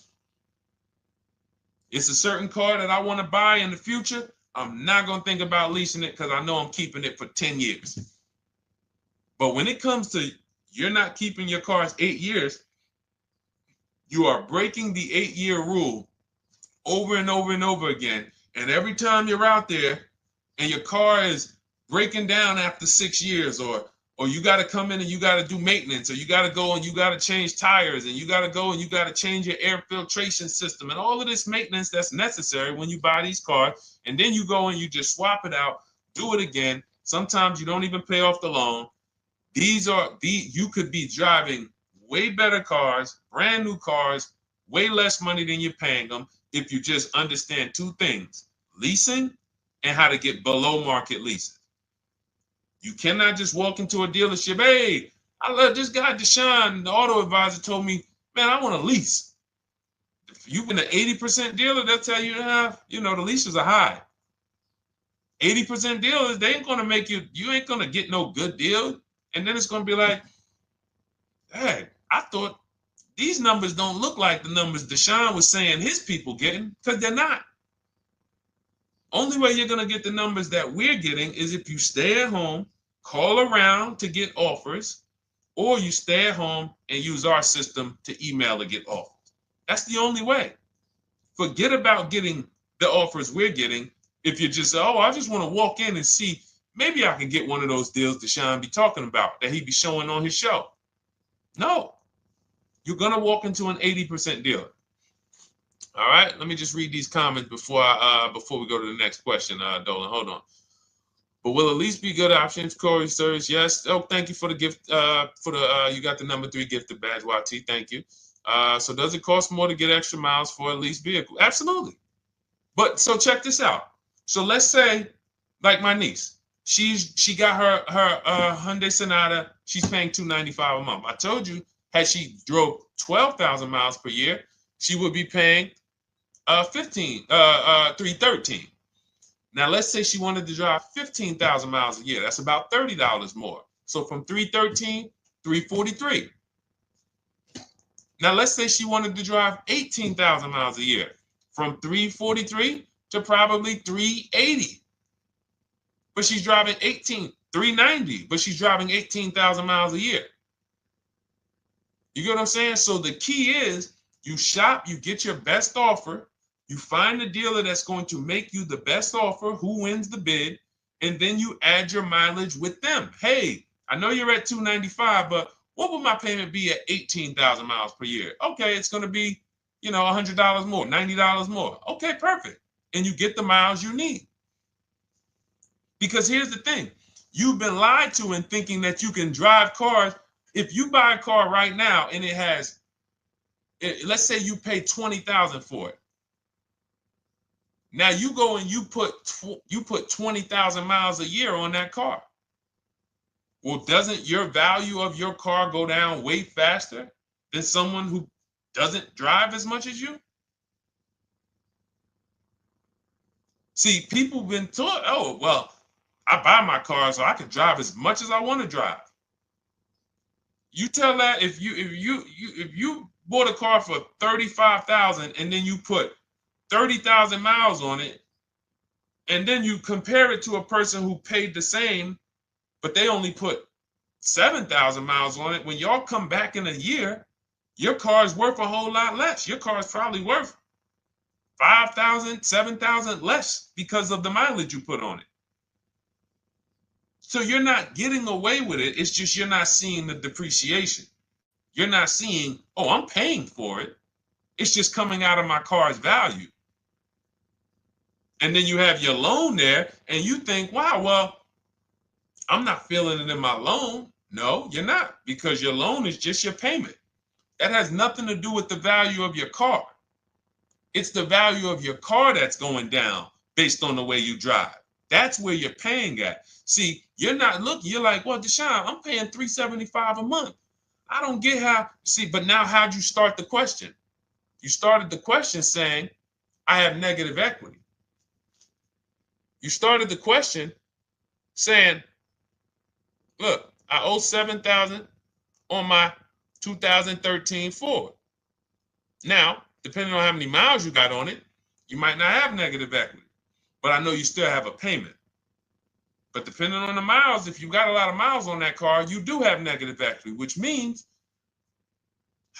It's a certain car that I want to buy in the future. I'm not going to think about leasing it because I know I'm keeping it for 10 years. But when it comes to you're not keeping your cars 8 years, you are breaking the 8-year rule over and over and over again. And every time you're out there and your car is breaking down after 6 years, or you got to come in and you got to do maintenance, or you got to go and you got to change tires, and you got to go and you got to change your air filtration system, and all of this maintenance that's necessary when you buy these cars, and then you go and you just swap it out, do it again. Sometimes you don't even pay off the loan. You could be driving way better cars, brand new cars, way less money than you're paying them if you just understand 2 things: leasing and how to get below market leases. You cannot just walk into a dealership. Hey, I love this guy, Deshone, the auto advisor, told me, man, I want to lease. If you've been an 80% dealer, they'll tell you, the leases are high. 80% dealers, they ain't going to make you ain't going to get no good deal. And then it's going to be like, hey, I thought these numbers don't look like the numbers Deshone was saying his people getting, because they're not. Only way you're going to get the numbers that we're getting is if you stay at home, call around to get offers, or you stay at home and use our system to email to get offers. That's the only way. Forget about getting the offers we're getting. If you just say, oh, I just want to walk in and see, maybe I can get one of those deals Deshone be talking about that he be showing on his show. No, you're going to walk into an 80% dealer. All right, let me just read these comments before we go to the next question, Dolan. Hold on. But will a lease be good options? Corey Sirs, yes. Oh, thank you for the gift. You got the number 3 gifted badge, YT. Thank you. So does it cost more to get extra miles for a leased vehicle? Absolutely. But so check this out. So let's say, like my niece, she got her Hyundai Sonata. She's paying $295 a month. I told you, had she drove 12,000 miles per year, she would be paying $313. Now let's say she wanted to drive 15,000 miles a year. That's about $30 more. So from $313, $343. Now let's say she wanted to drive 18,000 miles a year, from $343 to probably $380. But she's driving $390, but she's driving 18,000 miles a year. You get what I'm saying? So the key is you shop, you get your best offer, you find the dealer that's going to make you the best offer, who wins the bid, and then you add your mileage with them. Hey, I know you're at $295, but what would my payment be at 18,000 miles per year? Okay, it's going to be, $100 more, $90 more. Okay, perfect. And you get the miles you need. Because here's the thing. You've been lied to in thinking that you can drive cars. If you buy a car right now and it has, let's say you pay $20,000 for it. Now you go and you put 20,000 miles a year on that car. Well, doesn't your value of your car go down way faster than someone who doesn't drive as much as you? See, people have been taught, oh, well, I buy my car so I can drive as much as I want to drive. You tell that if you bought a car for $35,000 and then you put 30,000 miles on it, and then you compare it to a person who paid the same, but they only put 7,000 miles on it. When y'all come back in a year, your car is worth a whole lot less. Your car is probably worth 5,000, 7,000 less because of the mileage you put on it. So you're not getting away with it. It's just you're not seeing the depreciation. You're not seeing, oh, I'm paying for it. It's just coming out of my car's value. And then you have your loan there and you think, wow, well, I'm not feeling it in my loan. No, you're not, because your loan is just your payment. That has nothing to do with the value of your car. It's the value of your car that's going down based on the way you drive. That's where you're paying at. See, You're not looking, you're like, well, Deshone, I'm paying $375 a month. I don't get how, see, but now how'd you start the question? You started the question saying, I have negative equity. You started the question saying, look, I owe $7,000 on my 2013 Ford. Now, depending on how many miles you got on it, you might not have negative equity, but I know you still have a payment. But depending on the miles, if you got a lot of miles on that car, you do have negative equity, which means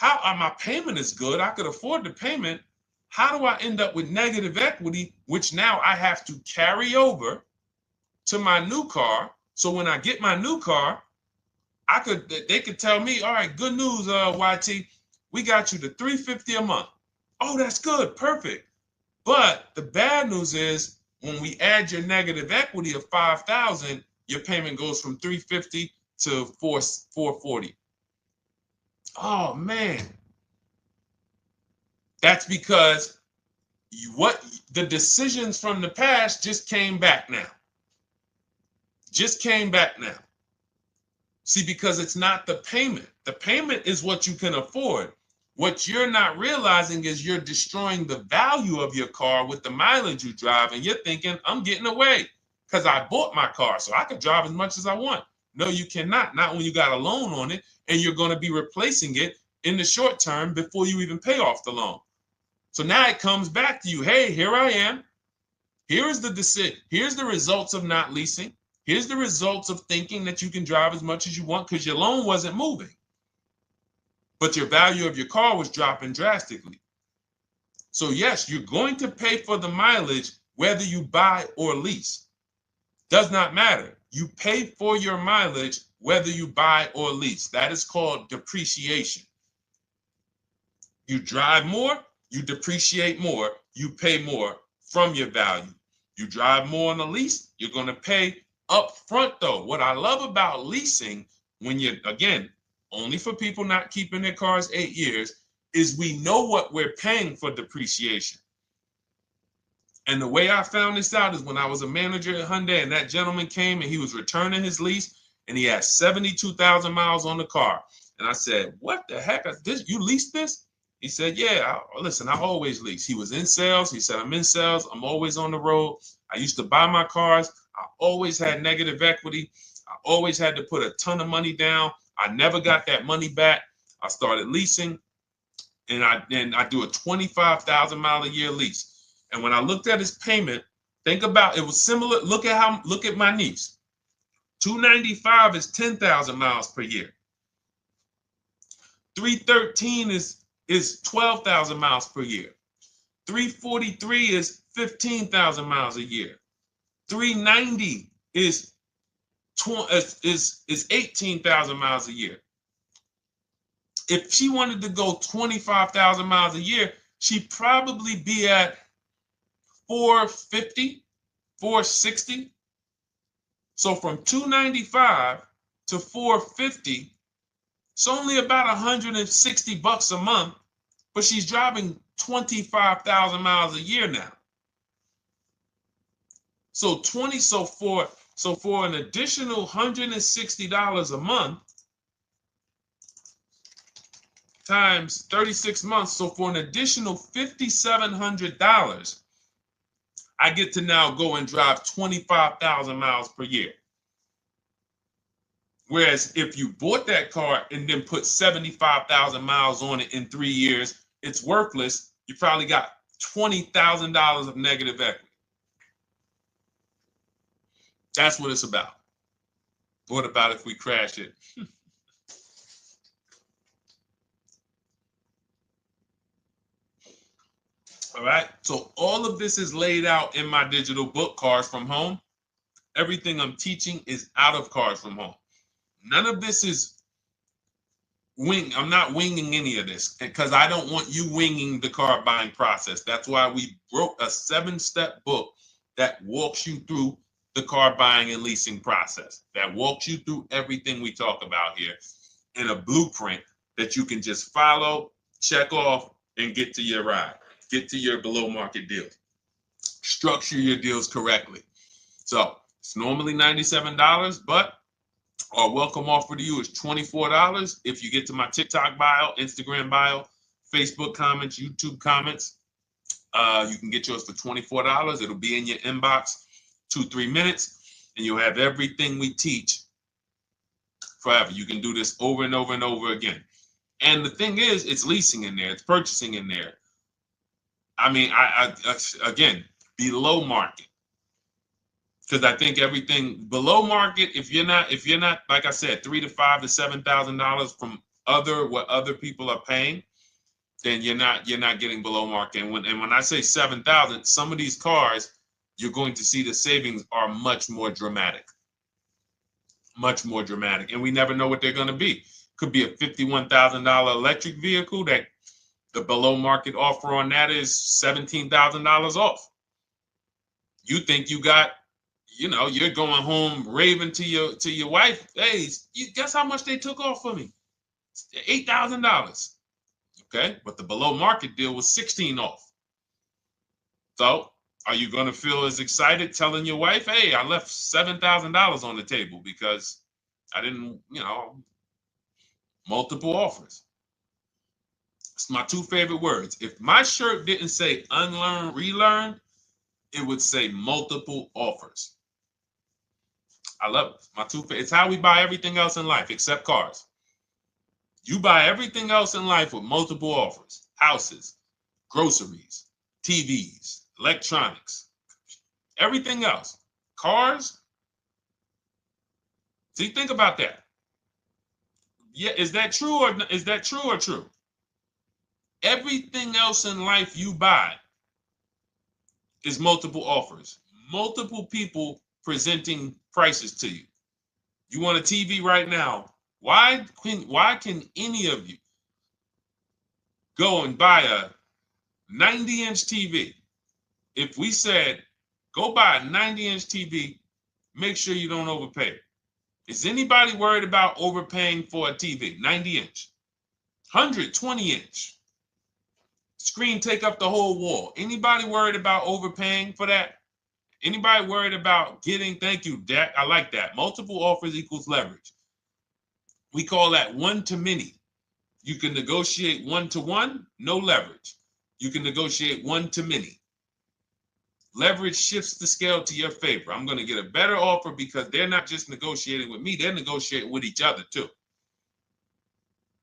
my payment is good. I could afford the payment. How do I end up with negative equity, which now I have to carry over to my new car? So when I get my new car, they could tell me, all right, good news, YT, we got you to $350 a month. Oh, that's good, perfect. But the bad news is when we add your negative equity of $5,000, your payment goes from $350 to $440. Oh man, that's because the decisions from the past just came back now. Just came back now. See, because it's not the payment. The payment is what you can afford. What you're not realizing is you're destroying the value of your car with the mileage you drive, and you're thinking, I'm getting away because I bought my car, so I can drive as much as I want. No, you cannot. Not when you got a loan on it, and you're going to be replacing it in the short term before you even pay off the loan. So now it comes back to you. Hey, here I am. Here's the decision. Here's the results of not leasing. Here's the results of thinking that you can drive as much as you want because your loan wasn't moving. But your value of your car was dropping drastically. So yes, you're going to pay for the mileage whether you buy or lease. Does not matter. You pay for your mileage whether you buy or lease. That is called depreciation. You drive more, you depreciate more, you pay more from your value. You drive more on a lease, you're going to pay up front though. What I love about leasing, when you're, again, only for people not keeping their cars 8 years, is we know what we're paying for depreciation. And the way I found this out is when I was a manager at Hyundai and that gentleman came and he was returning his lease and he had 72,000 miles on the car. And I said, what the heck? You leased this? He said, yeah, listen, I always lease. He was in sales. He said, I'm in sales. I'm always on the road. I used to buy my cars. I always had negative equity. I always had to put a ton of money down. I never got that money back. I started leasing, and I do a 25,000 mile a year lease. And when I looked at his payment, think about it was similar. Look at my niece. 295 is 10,000 miles per year. 313 is 12,000 miles per year. 343 is 15,000 miles a year. 390 is 18,000 miles a year. If she wanted to go 25,000 miles a year, she'd probably be at 450, 460. So from 295 to 450, it's only about 160 bucks a month, but she's driving 25,000 miles a year now. So for an additional $160 a month times 36 months, so for an additional $5,700, I get to now go and drive 25,000 miles per year. Whereas if you bought that car and then put 75,000 miles on it in 3 years, it's worthless. You probably got $20,000 of negative equity. That's what it's about. What about if we crash it? All right. So all of this is laid out in my digital book, Cars from Home. Everything I'm teaching is out of Cars from Home. None of this is I'm not winging any of this because I don't want you winging the car buying process. That's why we wrote a 7-step book that walks you through the car buying and leasing process, that walks you through everything we talk about here in a blueprint that you can just follow, check off, and get to your ride, get to your below market deals, structure your deals correctly. So It's normally $97, but our welcome offer to you is $24 if you get to my TikTok bio, Instagram bio, Facebook comments, YouTube comments. You can get yours for $24. It'll be in your inbox 2-3 minutes, and you'll have everything we teach forever. You can do this over and over and over again. And the thing is, it's leasing in there, it's purchasing in there. I mean, I again, below market. Because I think everything below market, if you're not, like I said, $3,000 to $5,000 to $7,000 from what other people are paying, then you're not getting below market. And when I say 7,000, some of these cars, you're going to see the savings are much more dramatic, and we never know what they're going to be. Could be a $51,000 electric vehicle that the below market offer on that is $17,000 off. You think you got, you're going home raving to your wife. Hey, you guess how much they took off for me? $8,000. Okay, but the below market deal was 16 off. So are you going to feel as excited telling your wife, hey, I left $7,000 on the table because I didn't, multiple offers? It's my two favorite words. If my shirt didn't say unlearn, relearn, it would say multiple offers. I love it. My two favorite. It's how we buy everything else in life except cars. You buy everything else in life with multiple offers: houses, groceries, TVs, electronics, everything else. Cars. See, think about that. Yeah, is that true or true? Everything else in life you buy is multiple offers, multiple people presenting prices to you. You want a TV right now? Why can any of you go and buy a 90-inch TV? If we said, go buy a 90-inch TV, make sure you don't overpay. Is anybody worried about overpaying for a TV? 90-inch, 120-inch. Screen take up the whole wall. Anybody worried about overpaying for that? Anybody worried about getting, thank you, Dak, I like that. Multiple offers equals leverage. We call that one to many. You can negotiate 1-to-1, no leverage. You can negotiate 1 to many. Leverage shifts the scale to your favor. I'm going to get a better offer because they're not just negotiating with me, they're negotiating with each other too.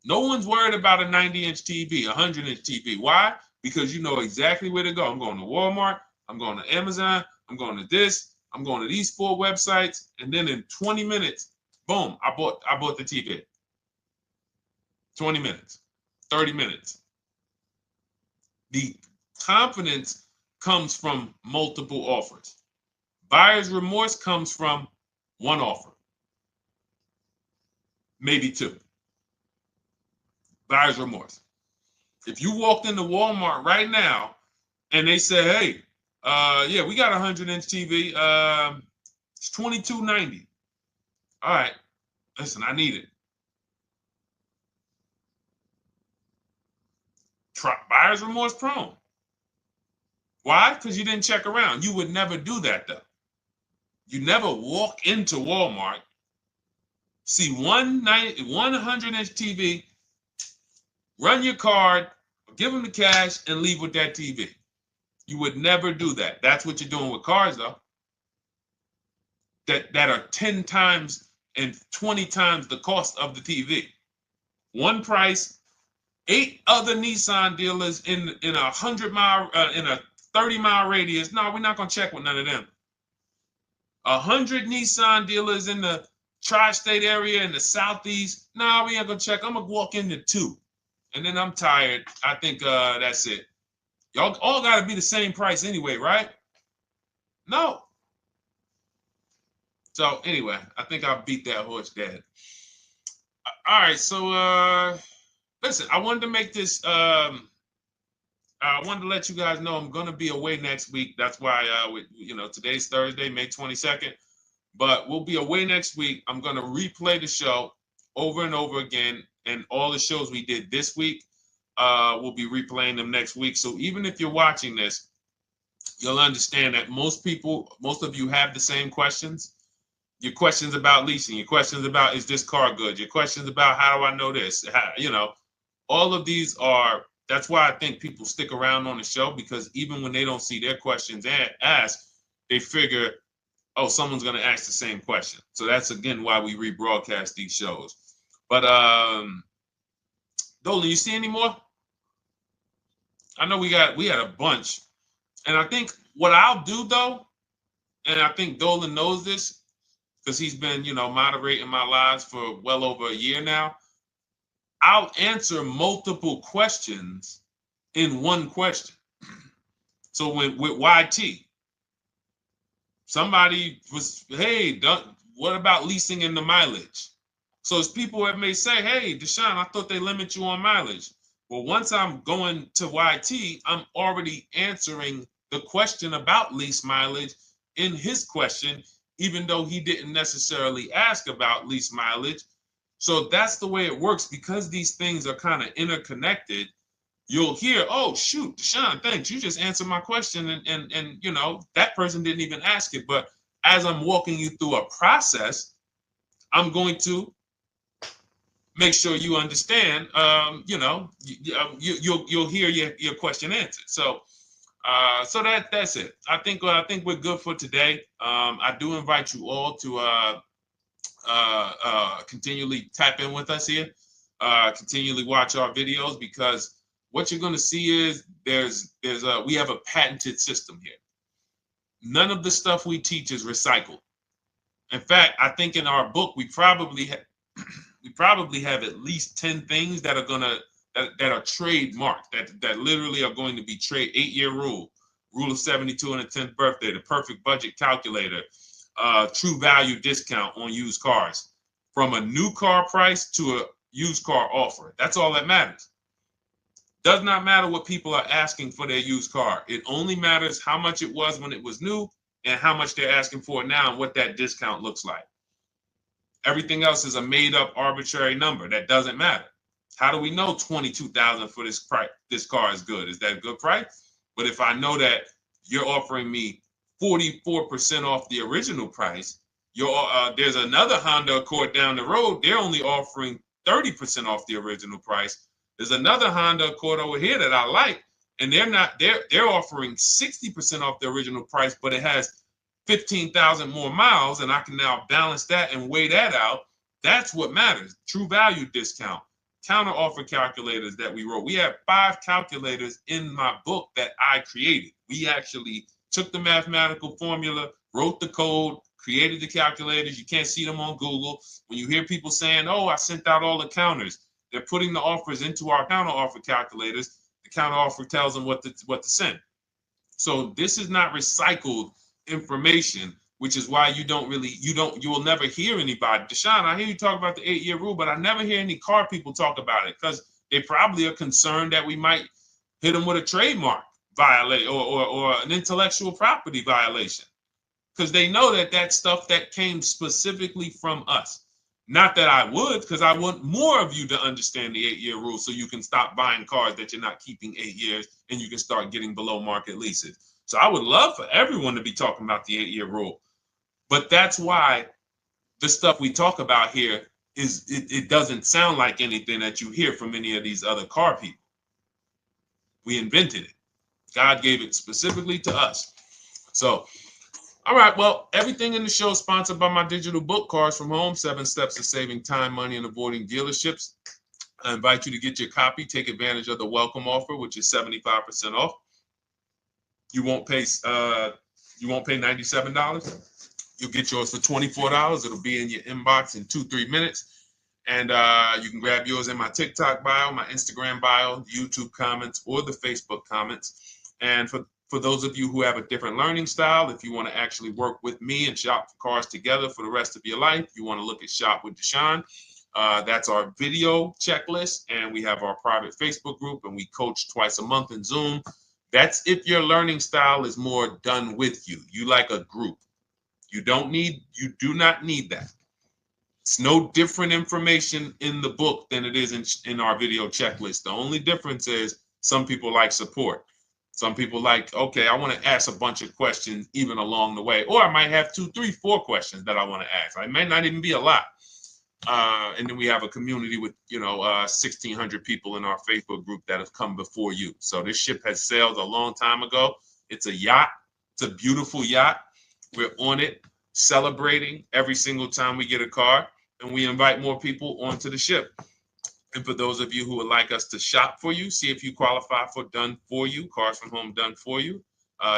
No one's worried about a 90-inch TV, a 100-inch TV. Why? Because you know exactly where to go. I'm going to Walmart, I'm going to Amazon, I'm going to this, I'm going to these 4 websites, and then in 20 minutes, boom, I bought the TV. 20 minutes, 30 minutes. The confidence comes from multiple offers. Buyer's remorse comes from one offer, maybe 2. Buyer's remorse. If you walked into Walmart right now and they say, hey, yeah, we got a 100-inch TV. It's $22.90. All right, listen, I need it. Buyer's remorse prone. Why? Because you didn't check around. You would never do that, though. You never walk into Walmart, see one 100-inch TV, run your card, give them the cash, and leave with that TV. You would never do that. That's what you're doing with cars, though. That are 10 times and 20 times the cost of the TV. One price, 8 other Nissan dealers in a 100-mile, in a 30-mile radius. No, we're not gonna check with none of them. 100 Nissan dealers in the tri-state area in the southeast. No, we ain't gonna check. I'm gonna walk into 2, and then I'm tired. I think that's it. Y'all all gotta be the same price anyway, right? No. So anyway, I think I beat that horse dead. All right, so listen, I wanted to make this. I wanted to let you guys know I'm gonna be away next week. That's why today's Thursday, May 22nd, but we'll be away next week. I'm gonna replay the show over and over again, and all the shows we did this week, we'll be replaying them next week. So even if you're watching this you'll understand that most of you have the same questions. Your questions about leasing, your questions about, is this car good? Your questions about, how do I know this? All of these are, that's why I think people stick around on the show, because even when they don't see their questions asked, they figure, oh, someone's going to ask the same question. So that's, again, why we rebroadcast these shows. But Dolan, you see any more? I know we had a bunch. And I think what I'll do, though, and I think Dolan knows this because he's been, moderating my lives for well over a year now, I'll answer multiple questions in one question. So with YT, somebody was, hey, what about leasing in the mileage? So as people that may say, hey, Deshone, I thought they limit you on mileage. Well, once I'm going to YT, I'm already answering the question about lease mileage in his question, even though he didn't necessarily ask about lease mileage. So that's the way it works. Because these things are kind of interconnected, you'll hear, oh, shoot, Deshone, thanks. You just answered my question. And that person didn't even ask it. But as I'm walking you through a process, I'm going to make sure you understand, you'll hear your question answered. So that's it. I think we're good for today. I do invite you all to continually tap in with us here, continually watch our videos, because what you're going to see is we have a patented system here. None of the stuff we teach is recycled. In fact, I think in our book we probably have at least 10 things that are trademarked, that literally are going to be 8-year rule of 72 on the 10th birthday, the perfect budget calculator, true value discount on used cars, from a new car price to a used car offer. That's all that matters. Does not matter what people are asking for their used car. It only matters how much it was when it was new and how much they're asking for it now and what that discount looks like. Everything else is a made-up arbitrary number that doesn't matter. How do we know $22,000 for this price? This car is good. Is that a good price? But if I know that you're offering me 44% off the original price, there's another Honda Accord down the road. They're only offering 30% off the original price. There's another Honda Accord over here that I like, and they're offering 60% off the original price, but it has 15,000 more miles, and I can now balance that and weigh that out. That's what matters. True value discount, counter offer calculators that we wrote. We have 5 calculators in my book that I created. We actually took the mathematical formula, wrote the code, created the calculators. You can't see them on Google. When you hear people saying, oh, I sent out all the counters, they're putting the offers into our counter offer calculators. The counter offer tells them what to send. So this is not recycled information, which is why you will never hear anybody. Deshone, I hear you talk about the 8-year rule, but I never hear any car people talk about it, because they probably are concerned that we might hit them with a trademark violation or an intellectual property violation, because they know that stuff that came specifically from us. Not that I would, because I want more of you to understand the 8-year rule, so you can stop buying cars that you're not keeping 8 years and you can start getting below market leases. So I would love for everyone to be talking about the 8-year rule. But that's why the stuff we talk about here it doesn't sound like anything that you hear from any of these other car people. We invented it. God gave it specifically to us. So, all right, well, everything in the show is sponsored by my digital book, Cars from Home, 7 Steps to Saving Time, Money, and Avoiding Dealerships. I invite you to get your copy. Take advantage of the welcome offer, which is 75% off. You won't pay $97. You'll get yours for $24. It'll be in your inbox in 2-3 minutes. And you can grab yours in my TikTok bio, my Instagram bio, YouTube comments, or the Facebook comments. And for those of you who have a different learning style, if you want to actually work with me and shop for cars together for the rest of your life, you want to look at Shop with Deshone. That's our video checklist. And we have our private Facebook group, and we coach twice a month in Zoom. That's if your learning style is more done with you. You like a group. You do not need that. It's no different information in the book than it is in our video checklist. The only difference is some people like support. Some people like, okay, I want to ask a bunch of questions even along the way, or I might have 2, 3, 4 questions that I want to ask. It might not even be a lot. And then we have a community with, 1,600 people in our Facebook group that have come before you. So this ship has sailed a long time ago. It's a yacht. It's a beautiful yacht. We're on it, celebrating every single time we get a car, and we invite more people onto the ship. And for those of you who would like us to shop for you, see if you qualify for Done For You, Cars from Home Done For You.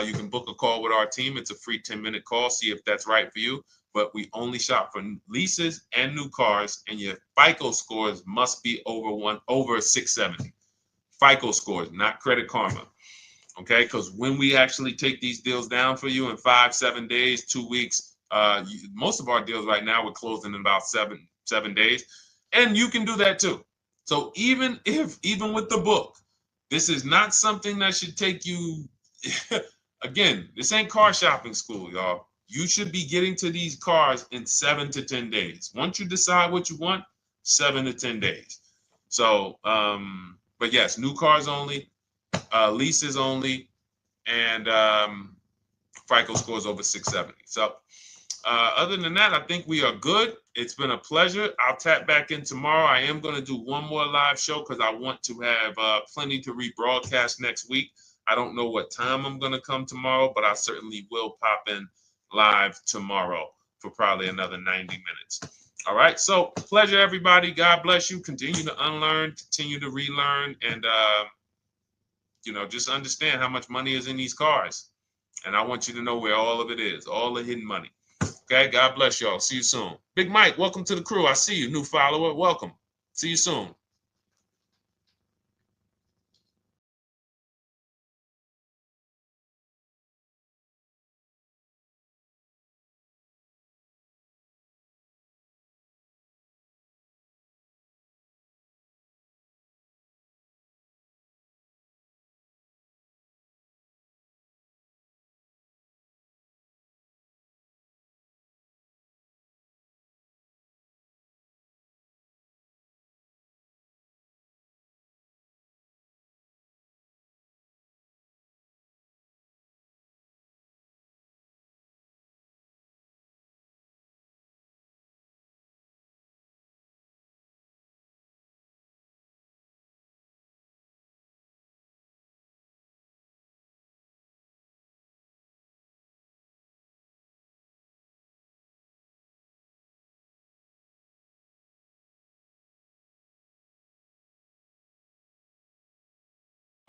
You can book a call with our team. It's a free 10-minute call. See if that's right for you. But we only shop for leases and new cars, and your FICO scores must be over 670. FICO scores, not Credit Karma. Okay, because when we actually take these deals down for you in 5, 7 days, 2 weeks, most of our deals right now we're closing in about seven days, and you can do that too. So even with the book, this is not something that should take you. Again, this ain't car shopping school, y'all. You should be getting to these cars in 7 to 10 days. Once you decide what you want, 7 to 10 days. So, but yes, new cars only, leases only, and FICO scores over 670. So other than that, I think we are good. It's been a pleasure. I'll tap back in tomorrow. I am going to do one more live show because I want to have plenty to rebroadcast next week. I don't know what time I'm going to come tomorrow, but I certainly will pop in live tomorrow for probably another 90 minutes. All right. So pleasure, everybody. God bless you. Continue to unlearn, continue to relearn, and, just understand how much money is in these cars. And I want you to know where all of it is, all the hidden money. Okay. God bless y'all. See you soon. Big Mike, welcome to the crew. I see you. New follower. Welcome. See you soon.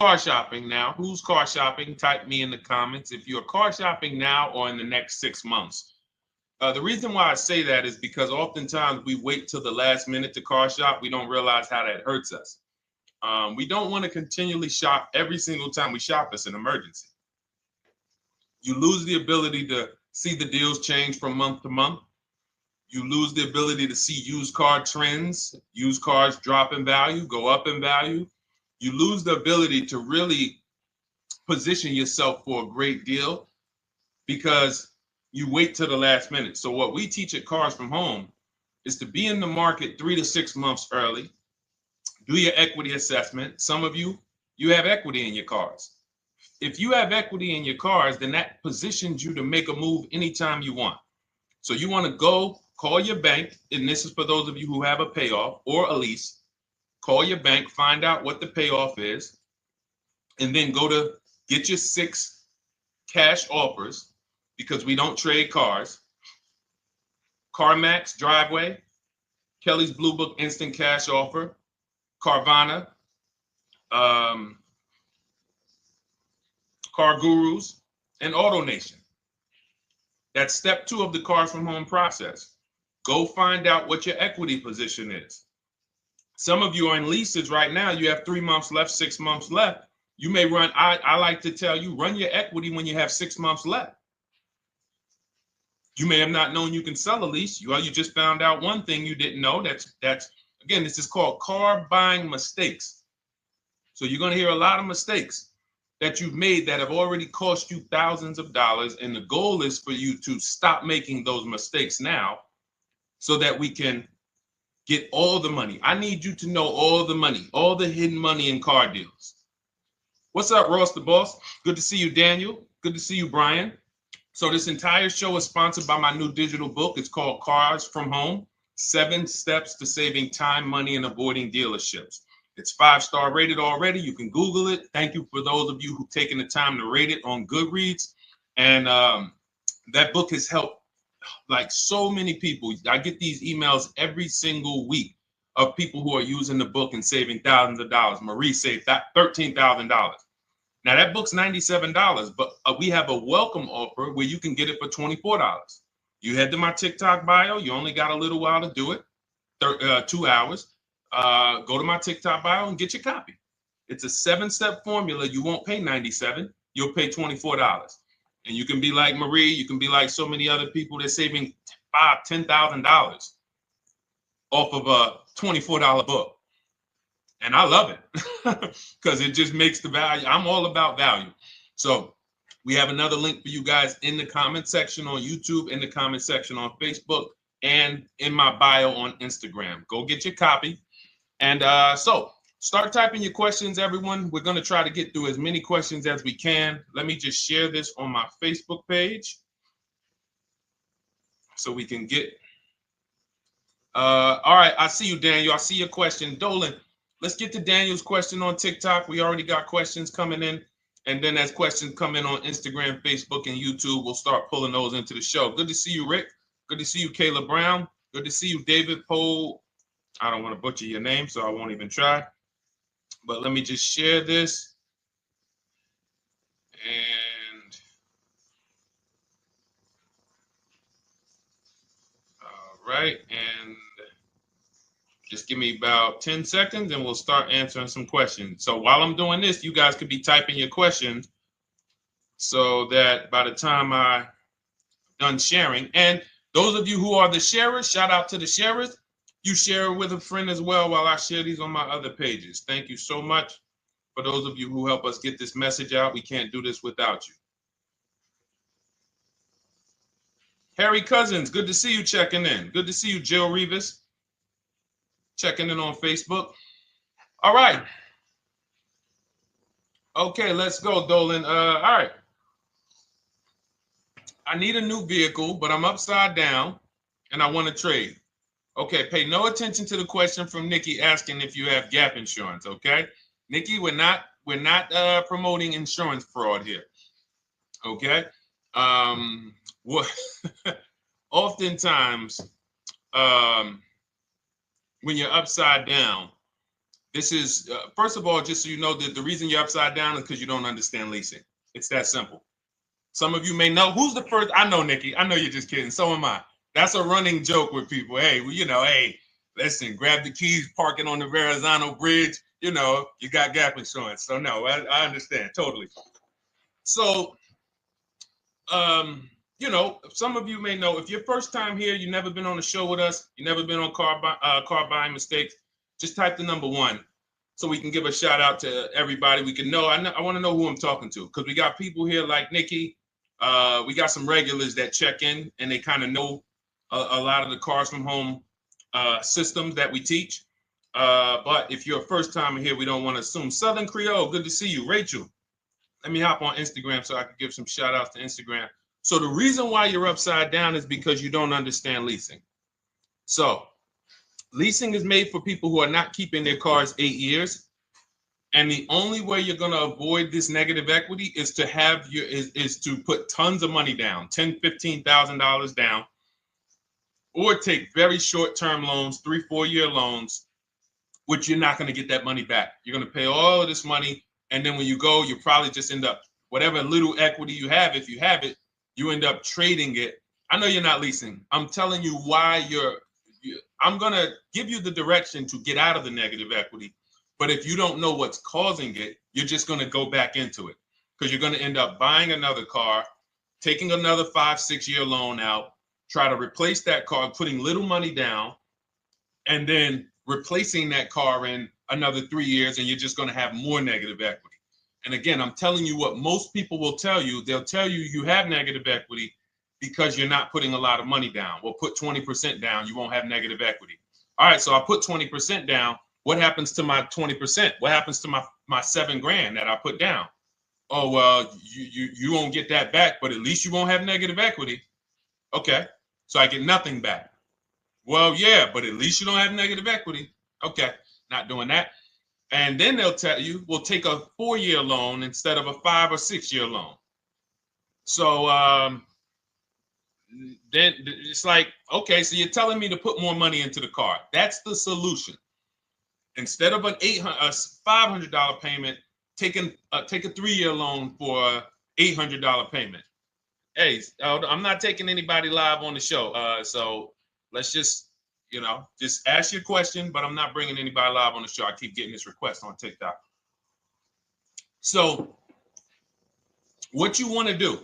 Car shopping now. Who's car shopping? Type me in the comments if you're car shopping now or in the next 6 months. The reason why I say that is because oftentimes we wait till the last minute to car shop. We don't realize how that hurts us. We don't want to continually shop every single time we shop. It's an emergency. You lose the ability to see the deals change from month to month. You lose the ability to see used car trends, used cars drop in value, go up in value. You lose the ability to really position yourself for a great deal because you wait till the last minute. So what we teach at Cars from Home is to be in the market 3 to 6 months early. Do your equity assessment. Some of you have equity in your cars. If you have equity in your cars, then that positions you to make a move anytime you want. So you want to go call your bank, and this is for those of you who have a payoff or a lease. Call your bank, find out what the payoff is, and then go to get your 6 cash offers, because we don't trade cars. CarMax Driveway, Kelly's Blue Book Instant Cash Offer, Carvana, Car Gurus, and AutoNation. That's step 2 of the Cars from Home process. Go find out what your equity position is. Some of you are in leases right now. You have 3 months left, 6 months left. You may run, I like to tell you, run your equity when you have 6 months left. You may have not known you can sell a lease. You just found out one thing you didn't know. That's again, this is called car buying mistakes. So you're going to hear a lot of mistakes that you've made that have already cost you thousands of dollars. And the goal is for you to stop making those mistakes now so that we can get all the money. I need you to know all the money, all the hidden money in car deals. What's up, Ross the Boss? Good to see you, Daniel. Good to see you, Brian. So this entire show is sponsored by my new digital book. It's called Cars from Home, 7 Steps to Saving Time, Money, and Avoiding Dealerships. It's 5-star rated already. You can Google it. Thank you for those of you who've taken the time to rate it on Goodreads. And that book has helped like so many people. I get these emails every single week of people who are using the book and saving thousands of dollars. Marie saved $13,000. Now that book's $97, but we have a welcome offer where you can get it for $24. You head to my TikTok bio. You only got a little while to do it, 2 hours. Go to my TikTok bio and get your copy. It's a 7-step formula. You won't pay $97. You'll pay $24. And you can be like Marie. You can be like so many other people. They're saving $5,000, $10,000 off of a $24 book. And I love it because it just makes the value. I'm all about value. So we have another link for you guys in the comment section on YouTube, in the comment section on Facebook, and in my bio on Instagram. Go get your copy. And so start typing your questions, everyone. We're going to try to get through as many questions as we can. Let me just share this on my Facebook page so we can get. All right. I see you, Daniel. I see your question. Dolan, let's get to Daniel's question on TikTok. We already got questions coming in. And then as questions come in on Instagram, Facebook, and YouTube, we'll start pulling those into the show. Good to see you, Rick. Good to see you, Kayla Brown. Good to see you, David Poe. I don't want to butcher your name, so I won't even try. But let me just share this. And all right. And just give me about 10 seconds and we'll start answering some questions. So while I'm doing this, you guys could be typing your questions so that by the time I'm done sharing, and those of you who are the sharers, shout out to the sharers. You share it with a friend as well while I share these on my other pages. Thank you so much for those of you who help us get this message out. We can't do this without you. Harry Cousins, good to see you checking in. Good to see you, Jill Rivas, checking in on Facebook. All right. Okay, let's go, Dolan. All right. I need a new vehicle, but I'm upside down and I want to trade. Okay, pay no attention to the question from Nikki asking if you have gap insurance, okay? Nikki, we're not promoting insurance fraud here, okay? Oftentimes, when you're upside down, this is, first of all, just so you know that the reason you're upside down is because you don't understand leasing. It's that simple. Some of you may know, who's the first? I know, Nikki. I know you're just kidding. So am I. That's a running joke with people. Hey, well, you know, hey, listen, grab the keys, park it on the Verrazano Bridge. You know, you got gap insurance. So no, I understand totally. So, you know, some of you may know, if you're first time here, you've never been on a show with us, you've never been on car buying mistakes, just type the number 1 so we can give a shout out to everybody. We can know. I want to know who I'm talking to because we got people here like Nikki. We got some regulars that check in and they kind of know a lot of the Cars from Home systems that we teach. But if you're a first timer here, we don't want to assume. Southern Creole, good to see you. Rachel, let me hop on Instagram so I can give some shout outs to Instagram. So the reason why you're upside down is because you don't understand leasing. So leasing is made for people who are not keeping their cars 8 years. And the only way you're going to avoid this negative equity is to have is to put tons of money down, $10,000, $15,000 down, or take very short-term loans, 3-4 year loans, which you're not going to get that money back. You're going to pay all of this money. And then when you go, you probably just end up, whatever little equity you have, if you have it, you end up trading it. I know you're not leasing. I'm telling you why I'm going to give you the direction to get out of the negative equity. But if you don't know what's causing it, you're just going to go back into it because you're going to end up buying another car, taking another 5-6 year loan out, try to replace that car, putting little money down, and then replacing that car in another 3 years, and you're just going to have more negative equity. And again, I'm telling you what most people will tell you. They'll tell you you have negative equity because you're not putting a lot of money down. Well, put 20% down, you won't have negative equity. All right, so I put 20% down. What happens to my 20%? What happens to my my $7,000 that I put down. Oh, well, you won't get that back, but at least you won't have negative equity. Okay, so I get nothing back. Well, yeah, but at least you don't have negative equity. Okay, not doing that. And then they'll tell you, we'll take a 4-year loan instead of a 5 or 6-year loan. So then it's like, okay, so you're telling me to put more money into the car. That's the solution. Instead of a $500 payment, take a 3-year loan for a $800 payment. Hey, I'm not taking anybody live on the show. So let's just, just ask your question, but I'm not bringing anybody live on the show. I keep getting this request on TikTok. So what you want to do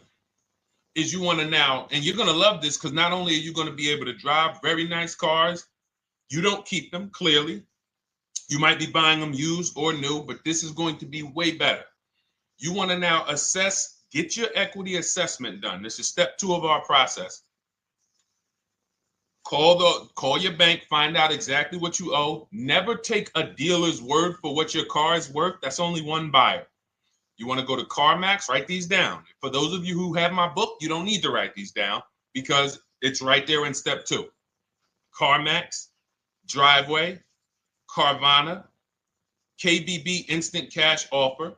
is you want to now, and you're going to love this because not only are you going to be able to drive very nice cars, you don't keep them, clearly. You might be buying them used or new, but this is going to be way better. You want to now assess, get your equity assessment done. This is step 2 of our process. Call your bank, find out exactly what you owe. Never take a dealer's word for what your car is worth. That's only one buyer. You want to go to CarMax, write these down. For those of you who have my book, you don't need to write these down because it's right there in step 2. CarMax, Driveway, Carvana, KBB Instant Cash Offer,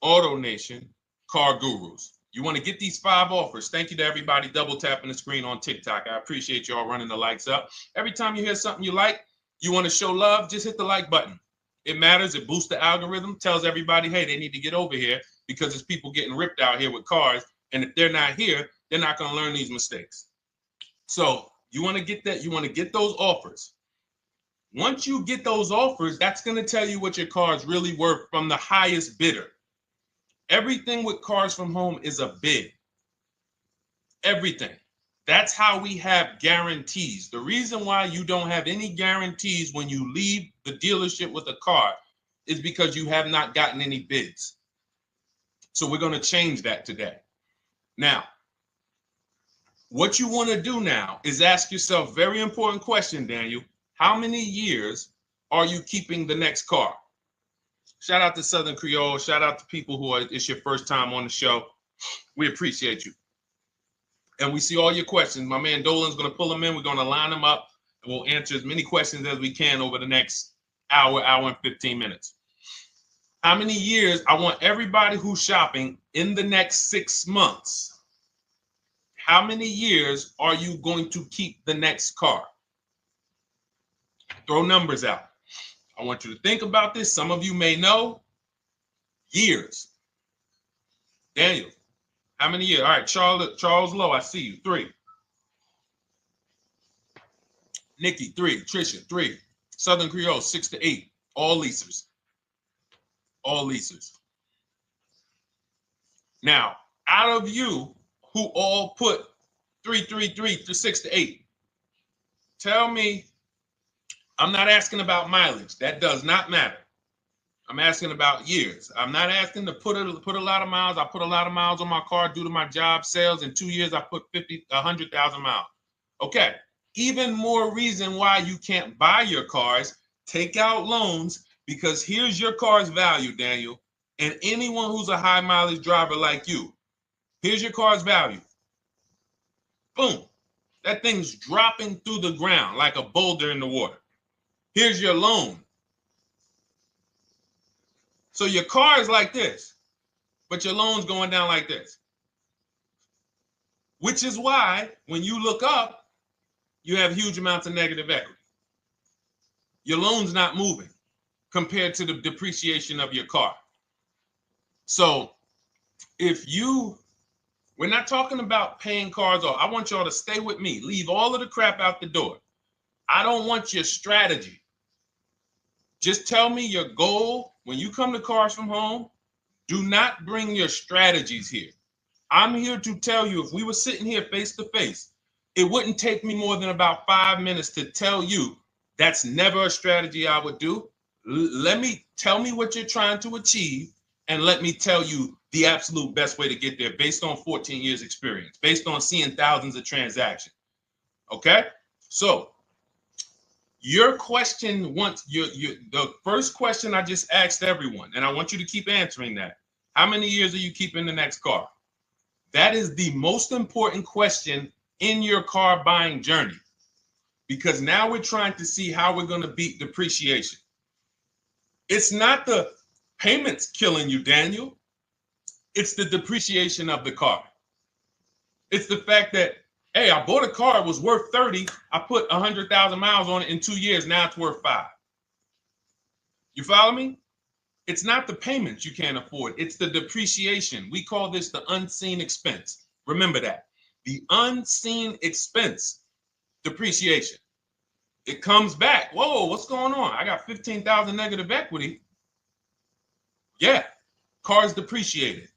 AutoNation, Car Gurus. You want to get these 5 offers. Thank you to everybody double tapping the screen on TikTok. I appreciate y'all running the likes up. Every time you hear something you like, you want to show love, just hit the like button. It matters. It boosts the algorithm, tells everybody, hey, they need to get over here because there's people getting ripped out here with cars. And if they're not here, they're not going to learn these mistakes. So you want to get that. You want to get those offers. Once you get those offers, that's going to tell you what your car is really worth from the highest bidder. Everything with Cars from Home is a bid. Everything. That's how we have guarantees. The reason why you don't have any guarantees when you leave the dealership with a car is because you have not gotten any bids. So we're going to change that today. Now, what you want to do now is ask yourself, very important question, Daniel. How many years are you keeping the next car? Shout out to Southern Creole. Shout out to people who it's your first time on the show. We appreciate you. And we see all your questions. My man Dolan's going to pull them in. We're going to line them up. And we'll answer as many questions as we can over the next hour and 15 minutes. How many years? I want everybody who's shopping in the next 6 months. How many years are you going to keep the next car? Throw numbers out. I want you to think about this. Some of you may know. Years. Daniel, how many years? All right, Charles Lowe, I see you. 3. Nikki, 3. Trisha, 3. Southern Creole, 6 to 8. All leasers. All leasers. Now, out of you who all put 3 to 6 to 8, tell me. I'm not asking about mileage. That does not matter. I'm asking about years. I'm not asking to put a lot of miles. I put a lot of miles on my car due to my job sales. In 2 years, I put 100,000 miles. Okay. Even more reason why you can't buy your cars. Take out loans because here's your car's value, Daniel. And anyone who's a high mileage driver like you, here's your car's value. Boom. That thing's dropping through the ground like a boulder in the water. Here's your loan. So your car is like this, but your loan's going down like this. Which is why when you look up, you have huge amounts of negative equity. Your loan's not moving compared to the depreciation of your car. So we're not talking about paying cars off. I want y'all to stay with me. Leave all of the crap out the door. I don't want your strategy. Just tell me your goal. When you come to Cars from Home, do not bring your strategies here. I'm here to tell you, if we were sitting here face to face, it wouldn't take me more than about 5 minutes to tell you that's never a strategy I would do. Tell me what you're trying to achieve, and let me tell you the absolute best way to get there based on 14 years experience, based on seeing thousands of transactions. Okay? So Your question the first question I just asked everyone, and I want you to keep answering that. How many years are you keeping the next car? That is the most important question in your car buying journey, because now we're trying to see how we're going to beat depreciation. It's not the payments killing you, Daniel. It's the depreciation of the car. It's the fact that, hey, I bought a car, it was worth 30. I put 100,000 miles on it in 2 years. Now it's worth 5. You follow me? It's not the payments you can't afford. It's the depreciation. We call this the unseen expense. Remember that. The unseen expense, depreciation. It comes back. Whoa, what's going on? I got 15,000 negative equity. Yeah, car's depreciated.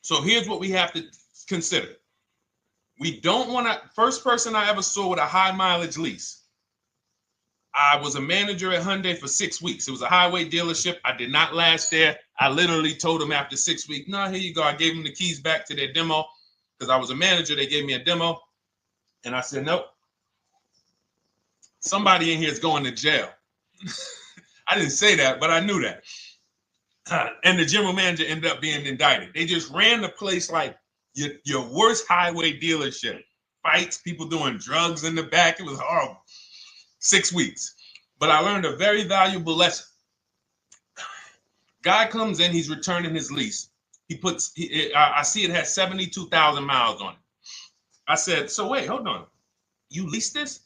So here's what we have to consider. We don't want to, first person I ever saw with a high mileage lease. I was a manager at Hyundai for 6 weeks. It was a highway dealership. I did not last there. I literally told them after 6 weeks, no, here you go. I gave them the keys back to their demo because I was a manager. They gave me a demo. And I said, nope. Somebody in here is going to jail. I didn't say that, but I knew that. And the general manager ended up being indicted. They just ran the place like your worst highway dealership. Fights, people doing drugs in the back. It was horrible. 6 weeks. But I learned a very valuable lesson. Guy comes in, he's returning his lease. I see it has 72,000 miles on it. I said, so wait, hold on. You leased this?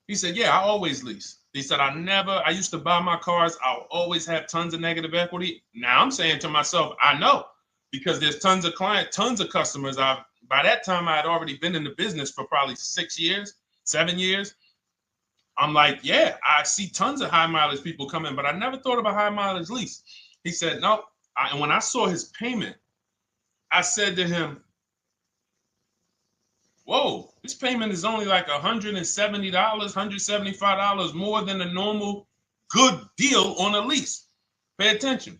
He said, yeah, I always lease. He said, I used to buy my cars. I'll always have tons of negative equity. Now I'm saying to myself, I know, because there's tons of clients, tons of customers. By that time, I had already been in the business for probably 6 years, 7 years. I'm like, yeah, I see tons of high mileage people coming, but I never thought about high mileage lease. He said, no. And when I saw his payment, I said to him, whoa, this payment is only like $170, $175 more than a normal good deal on a lease. Pay attention.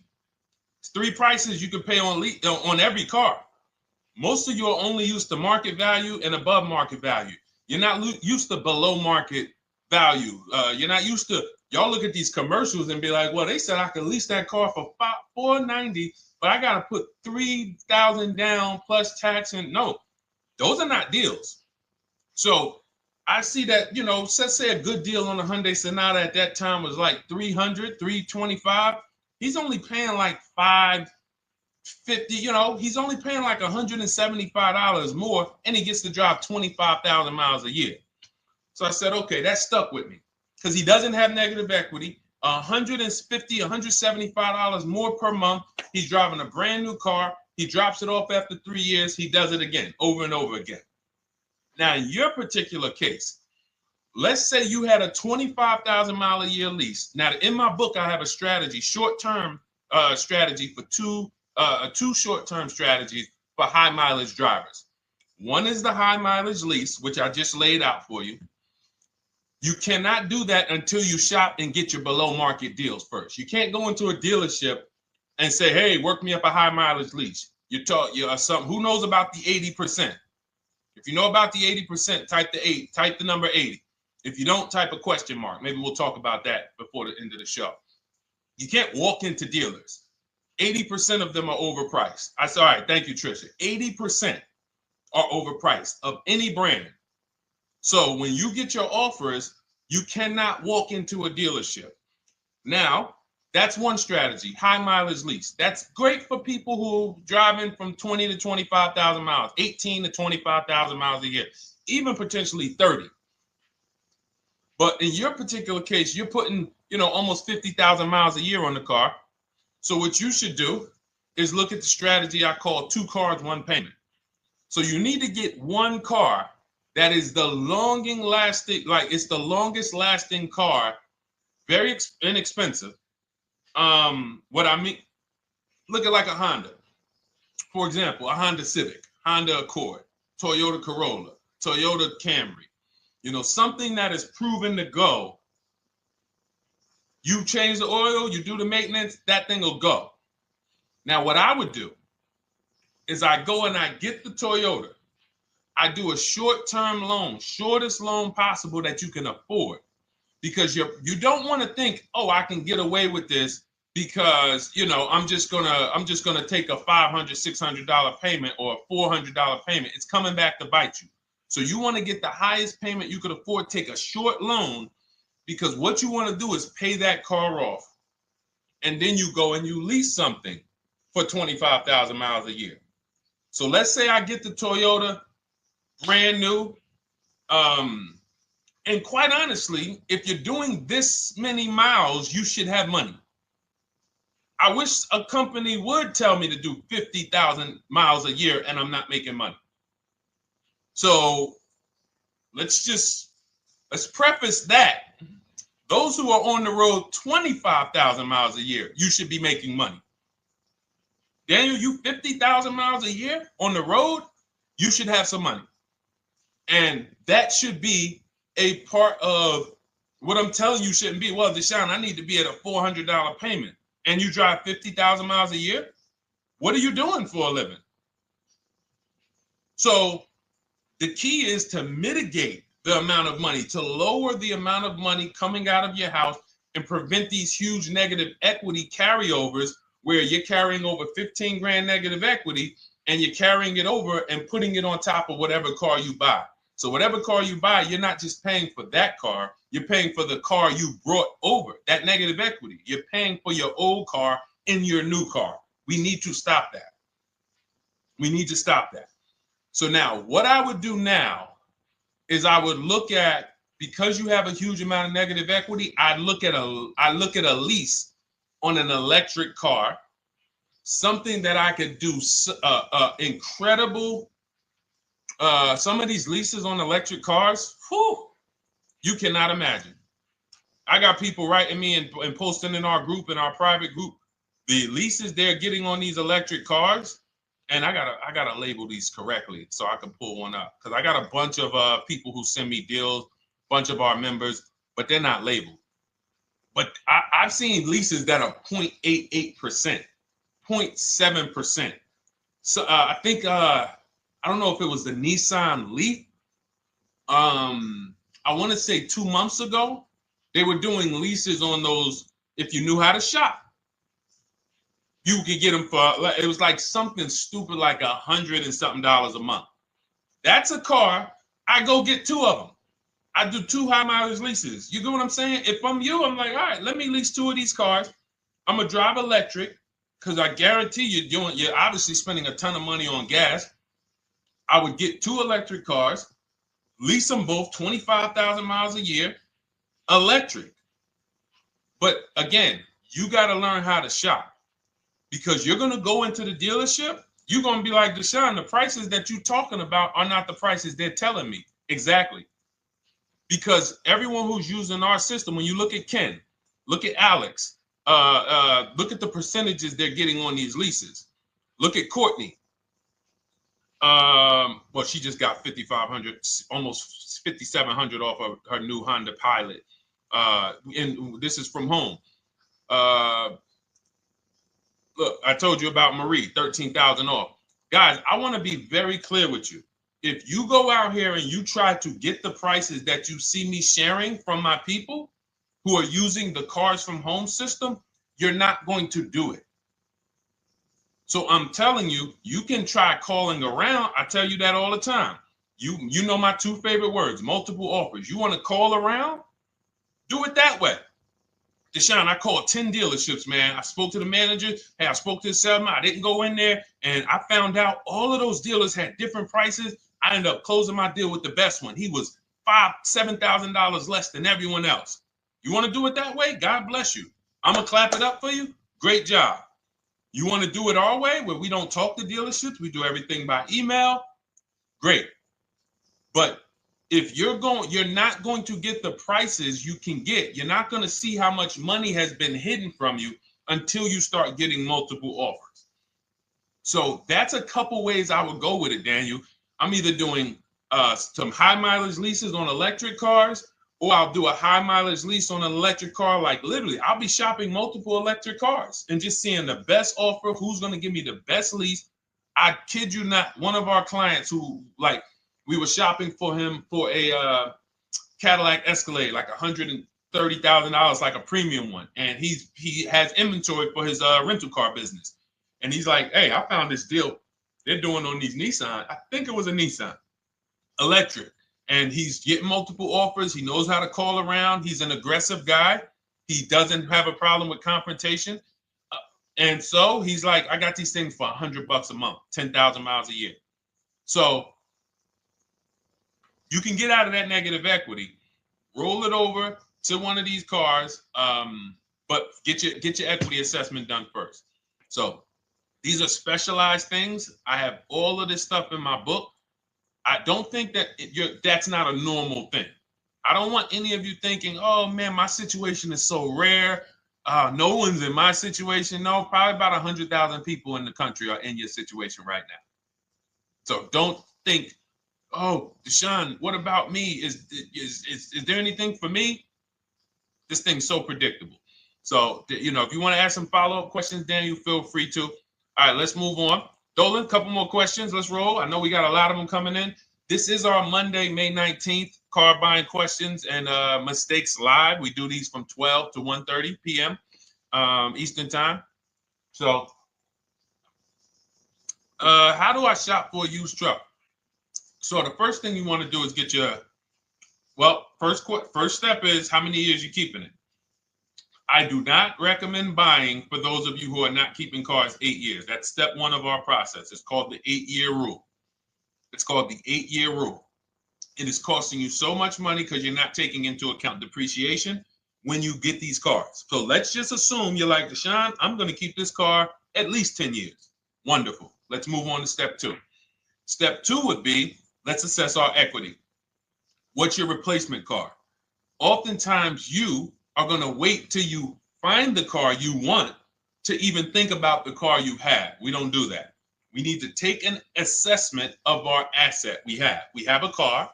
It's 3 prices you can pay on every car. Most of you are only used to market value and above market value. You're not used to below market value. You're not used to, y'all look at these commercials and be like, well, they said I could lease that car for $490, but I got to put $3,000 down plus tax. And no, those are not deals. So I see that, let's say a good deal on a Hyundai Sonata at that time was like $300, $325. He's only paying like $550, he's only paying like $175 more, and he gets to drive 25,000 miles a year. So I said, okay, that stuck with me because he doesn't have negative equity. $150, $175 more per month. He's driving a brand new car. He drops it off after 3 years. He does it again, over and over again. Now, in your particular case, let's say you had a 25,000 mile a year lease. Now, in my book, I have a strategy, short-term strategy for two short-term strategies for high mileage drivers. One is the high mileage lease, which I just laid out for you. You cannot do that until you shop and get your below market deals first. You can't go into a dealership and say, hey, work me up a high mileage lease. You're who knows about the 80%? If you know about the 80%, type the number 80. If you don't, type a question mark. Maybe we'll talk about that before the end of the show. You can't walk into dealers. 80% of them are overpriced. I said, all right, thank you, Trisha. 80% are overpriced of any brand. So when you get your offers, you cannot walk into a dealership. Now, that's one strategy, high mileage lease. That's great for people who are driving from 20 to 25,000 miles, 18 to 25,000 miles a year, even potentially 30. But in your particular case, you're putting, almost 50,000 miles a year on the car. So what you should do is look at the strategy I call 2 cars, 1 payment. So you need to get one car that is the longest lasting car, very inexpensive. What I mean, look at like a Honda. For example, a Honda Civic, Honda Accord, Toyota Corolla, Toyota Camry. Something that is proven to go. You change the oil, you do the maintenance, that thing will go. Now, what I would do is I go and I get the Toyota. I do a short-term loan, shortest loan possible that you can afford. because you don't want to think, oh, I can get away with this because, you know, I'm just gonna take a $500, $600 payment or a $400 payment. It's coming back to bite you. So you want to get the highest payment you could afford, take a short loan, because what you want to do is pay that car off. And then you go and you lease something for 25,000 miles a year. So let's say I get the Toyota brand new. And quite honestly, if you're doing this many miles, you should have money. I wish a company would tell me to do 50,000 miles a year and I'm not making money. So let's preface that. Those who are on the road 25,000 miles a year, you should be making money. Daniel, you 50,000 miles a year on the road, you should have some money. And that should be a part of what I'm telling you shouldn't be. Well, Deshone, I need to be at a $400 payment. And you drive 50,000 miles a year? What are you doing for a living? So the key is to mitigate the amount of money, to lower the amount of money coming out of your house and prevent these huge negative equity carryovers where you're carrying over 15 grand negative equity and you're carrying it over and putting it on top of whatever car you buy. So whatever car you buy, you're not just paying for that car, you're paying for the car you brought over, that negative equity. You're paying for your old car in your new car. We need to stop that. We need to stop that. So now what I would do now is I would look at, because you have a huge amount of negative equity, I look at a lease on an electric car, something that I could do incredible. Some of these leases on electric cars, whew, you cannot imagine. I got people writing me and posting in our group, in our private group, the leases they're getting on these electric cars. And I gotta label these correctly so I can pull one up, because I got a bunch of people who send me deals, bunch of our members, but they're not labeled. But I've seen leases that are 0.88%, 0.7%. So I think I don't know if it was the Nissan Leaf. I want to say 2 months ago, they were doing leases on those. If you knew how to shop, you could get them for, it was like something stupid like $100 and something a month. That's a car. I go get 2 of them. I do 2 high mileage leases. You get what I'm saying? If I'm you, I'm like, all right, let me lease 2 of these cars. I'm gonna drive electric, because I guarantee you're obviously spending a ton of money on gas. I would get 2 electric cars, lease them both 25,000 miles a year, electric. But again, you got to learn how to shop. Because you're going to go into the dealership, you're going to be like, Deshone, the prices that you're talking about are not the prices they're telling me. Exactly. Because everyone who's using our system, when you look at Ken, look at Alex, look at the percentages they're getting on these leases. Look at Courtney. Well, she just got 5,500, almost 5,700 off of her new Honda Pilot. And this is from home. Look, I told you about Marie, 13,000 off. Guys, I want to be very clear with you. If you go out here and you try to get the prices that you see me sharing from my people who are using the Cars from Home system, you're not going to do it. So I'm telling you, you can try calling around. I tell you that all the time. You know my 2 favorite words, multiple offers. You want to call around? Do it that way. Deshone, I called 10 dealerships, man. I spoke to the manager. Hey, I spoke to the salesman. I didn't go in there, and I found out all of those dealers had different prices. I ended up closing my deal with the best one. He was $5,000, $7,000 less than everyone else. You want to do it that way? God bless you. I'm going to clap it up for you. Great job. You want to do it our way, where we don't talk to dealerships? We do everything by email? Great. But if you're not going to get the prices you can get. You're not going to see how much money has been hidden from you until you start getting multiple offers. So that's a couple ways I would go with it, Daniel. I'm either doing some high mileage leases on electric cars, or I'll do a high mileage lease on an electric car. Like literally, I'll be shopping multiple electric cars and just seeing the best offer, who's going to give me the best lease. I kid you not, one of our clients who, like, we were shopping for him for a Cadillac Escalade, like $30,000, like a premium one, and he has inventory for his rental car business, and he's like, hey, I found this deal they're doing on these Nissan. I think it was a Nissan electric, and he's getting multiple offers. He knows how to call around. He's an aggressive guy. He doesn't have a problem with confrontation, and so he's like, I got these things for $100 a month, 10,000 miles a year. So you can get out of that negative equity, roll it over to one of these cars, but get your equity assessment done first. So these are specialized things. I have all of this stuff in my book. I don't think that that's not a normal thing. I don't want any of you thinking, oh man, my situation is so rare. No one's in my situation. No, probably about 100,000 people in the country are in your situation right now. So don't think, oh, Deshone, what about me? Is there anything for me? This thing's so predictable. So, if you want to ask some follow-up questions, Daniel, feel free to. All right, let's move on. Dolan, a couple more questions. Let's roll. I know we got a lot of them coming in. This is our Monday, May 19th, car buying questions and mistakes live. We do these from 12 to 1:30 p.m. Eastern time. So, how do I shop for a used truck? So the first thing you want to do is get your, first step is how many years you keeping it. I do not recommend buying for those of you who are not keeping cars 8 years. That's step one of our process. It's called the 8-year rule. It's called the 8-year rule. It is costing you so much money because you're not taking into account depreciation when you get these cars. So let's just assume you're like, Deshone, I'm going to keep this car at least 10 years. Wonderful. Let's move on to step two. Step two would be, let's assess our equity. What's your replacement car? Oftentimes you are going to wait till you find the car you want to even think about the car you have. We don't do that. We need to take an assessment of our asset we have. We have a car.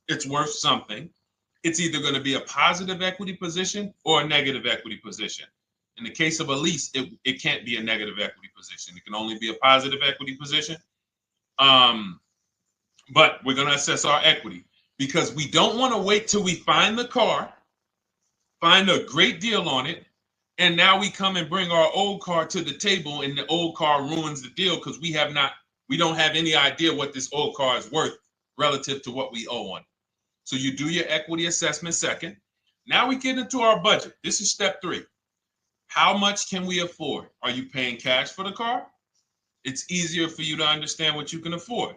It's worth something. It's either going to be a positive equity position or a negative equity position. In the case of a lease, it can't be a negative equity position. It can only be a positive equity position. But we're going to assess our equity because we don't want to wait till we find the car, find a great deal on it, and now we come and bring our old car to the table and the old car ruins the deal because we don't have any idea what this old car is worth relative to what we owe on it. So you do your equity assessment second. Now we get into our budget. This is step three. How much can we afford? Are you paying cash for the car? It's easier for you to understand what you can afford.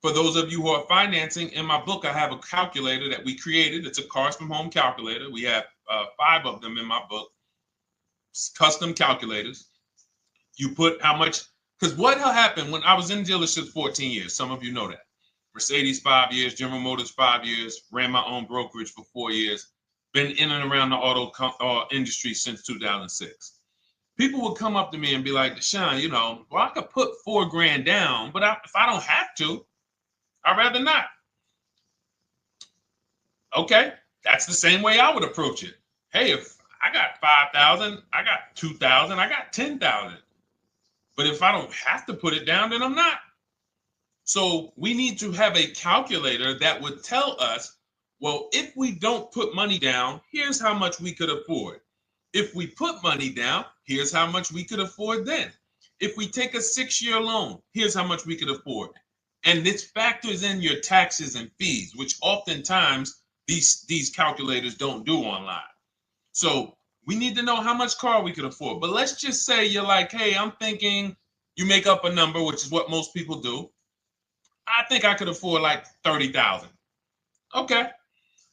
For those of you who are financing, in my book, I have a calculator that we created. It's a Cars from Home calculator. We have 5 of them in my book, custom calculators. You put how much, because what happened when I was in dealerships 14 years, some of you know that. Mercedes 5 years, General Motors 5 years, ran my own brokerage for 4 years, been in and around the auto industry since 2006. People would come up to me and be like, Deshone, I could put $4,000 down, but if I don't have to, I'd rather not. Okay, that's the same way I would approach it. Hey, if I got 5,000, I got 2,000, I got 10,000. But if I don't have to put it down, then I'm not. So we need to have a calculator that would tell us, well, if we don't put money down, here's how much we could afford. If we put money down, here's how much we could afford then. If we take a 6-year loan, here's how much we could afford. And this factors in your taxes and fees, which oftentimes these calculators don't do online. So we need to know how much car we could afford. But let's just say you're like, hey, I'm thinking, you make up a number, which is what most people do. I think I could afford like 30,000. Okay.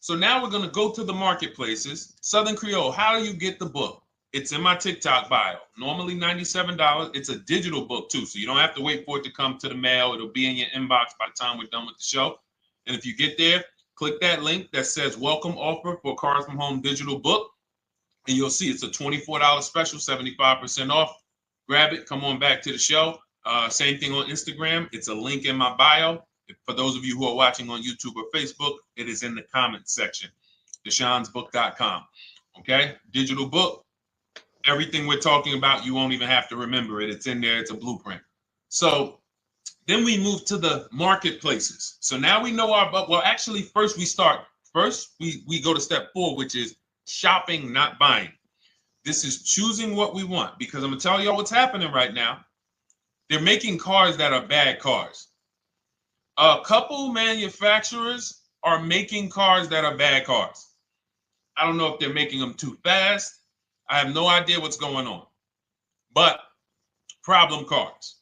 So now we're going to go to the marketplaces. Southern Creole, how do you get the book? It's in my TikTok bio. Normally $97. It's a digital book too, so you don't have to wait for it to come to the mail. It'll be in your inbox by the time we're done with the show. And if you get there, click that link that says welcome offer for Cars from Home digital book. And you'll see it's a $24 special, 75% off. Grab it. Come on back to the show. Same thing on Instagram. It's a link in my bio. For those of you who are watching on YouTube or Facebook, it is in the comments section. DeshonesBook.com. Okay? Digital book. Everything we're talking about, you won't even have to remember it. It's in there. It's a blueprint. So then we move to the marketplaces. So now we know actually first we go to step 4, which is shopping, not buying. This is choosing what we want, because I'm gonna tell y'all what's happening right now. They're making cars that are bad cars. A couple manufacturers are making cars that are bad cars. I don't know if they're making them too fast. I have no idea what's going on, but problem cars.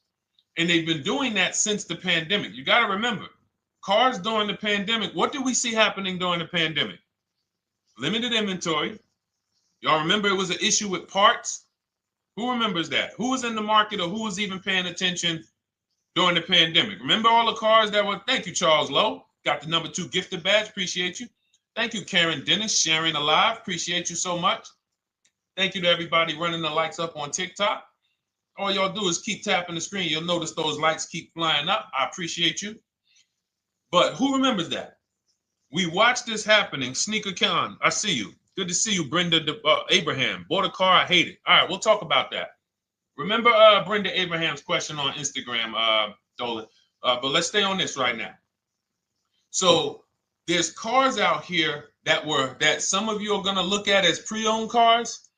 And they've been doing that since the pandemic. You got to remember, cars during the pandemic, what did we see happening during the pandemic? Limited inventory. Y'all remember it was an issue with parts? Who remembers that? Who was in the market or who was even paying attention during the pandemic? Remember all the cars that were, thank you, Charles Lowe. Got the #2 gifted badge, appreciate you. Thank you, Karen Dennis, sharing alive, appreciate you so much. Thank you to everybody running the likes up on TikTok. All y'all do is keep tapping the screen. You'll notice those likes keep flying up. I appreciate you. But who remembers that? We watched this happening. Sneaker Con, I see you. Good to see you, Brenda Abraham. Bought a car, I hate it. All right, we'll talk about that. Remember Brenda Abraham's question on Instagram, Dolan. But let's stay on this right now. So there's cars out here that some of you are going to look at as pre-owned cars.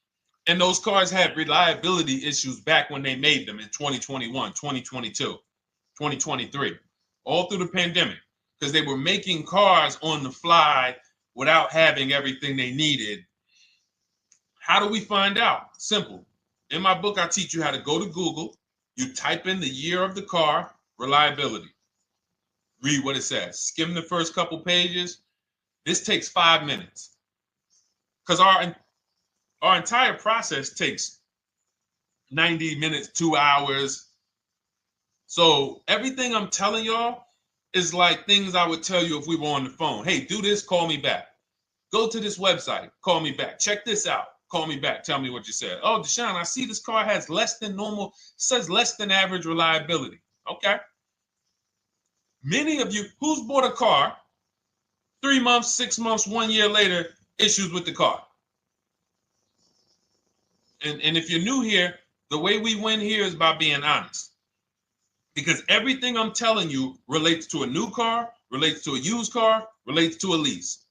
And those cars had reliability issues back when they made them in 2021, 2022, 2023, all through the pandemic, because they were making cars on the fly without having everything they needed. How do we find out? Simple. In my book, I teach you how to go to Google. You type in the year of the car, reliability. Read what it says. Skim the first couple pages. This takes 5 minutes. Because our entire process takes 90 minutes, 2 hours. So everything I'm telling y'all is like things I would tell you if we were on the phone. Hey, do this, call me back. Go to this website, call me back. Check this out, call me back. Tell me what you said. Oh, Deshone, I see this car has less than normal, says less than average reliability. Okay. Many of you, who's bought a car 3 months, 6 months, 1 year later, issues with the car? And if you're new here, the way we win here is by being honest. Because everything I'm telling you relates to a new car, relates to a used car, relates to a lease.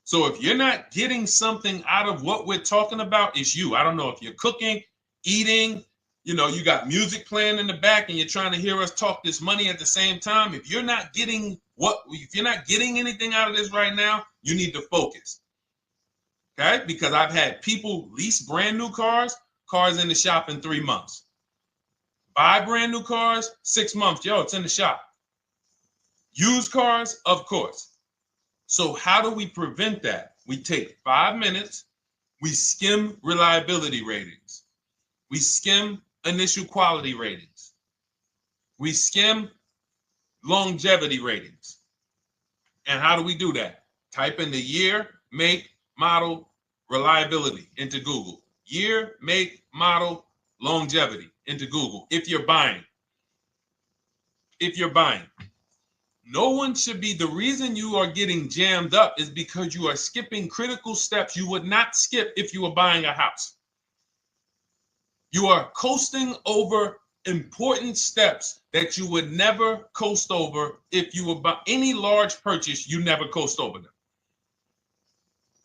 So if you're not getting something out of what we're talking about, it's you. I don't know if you're cooking, eating, you got music playing in the back and you're trying to hear us talk this money at the same time. If you're not getting anything out of this right now, you need to focus. Okay? Because I've had people lease brand new cars in the shop in 3 months. Buy brand new cars, 6 months. Yo, it's in the shop. Used cars, of course. So how do we prevent that? We take 5 minutes. We skim reliability ratings. We skim initial quality ratings. We skim longevity ratings. And how do we do that? Type in the year, make, model, reliability into Google. Year, make, model, longevity into Google. If you're buying. No one should be, the reason you are getting jammed up is because you are skipping critical steps you would not skip if you were buying a house. You are coasting over important steps that you would never coast over if you were buying any large purchase, you never coast over them.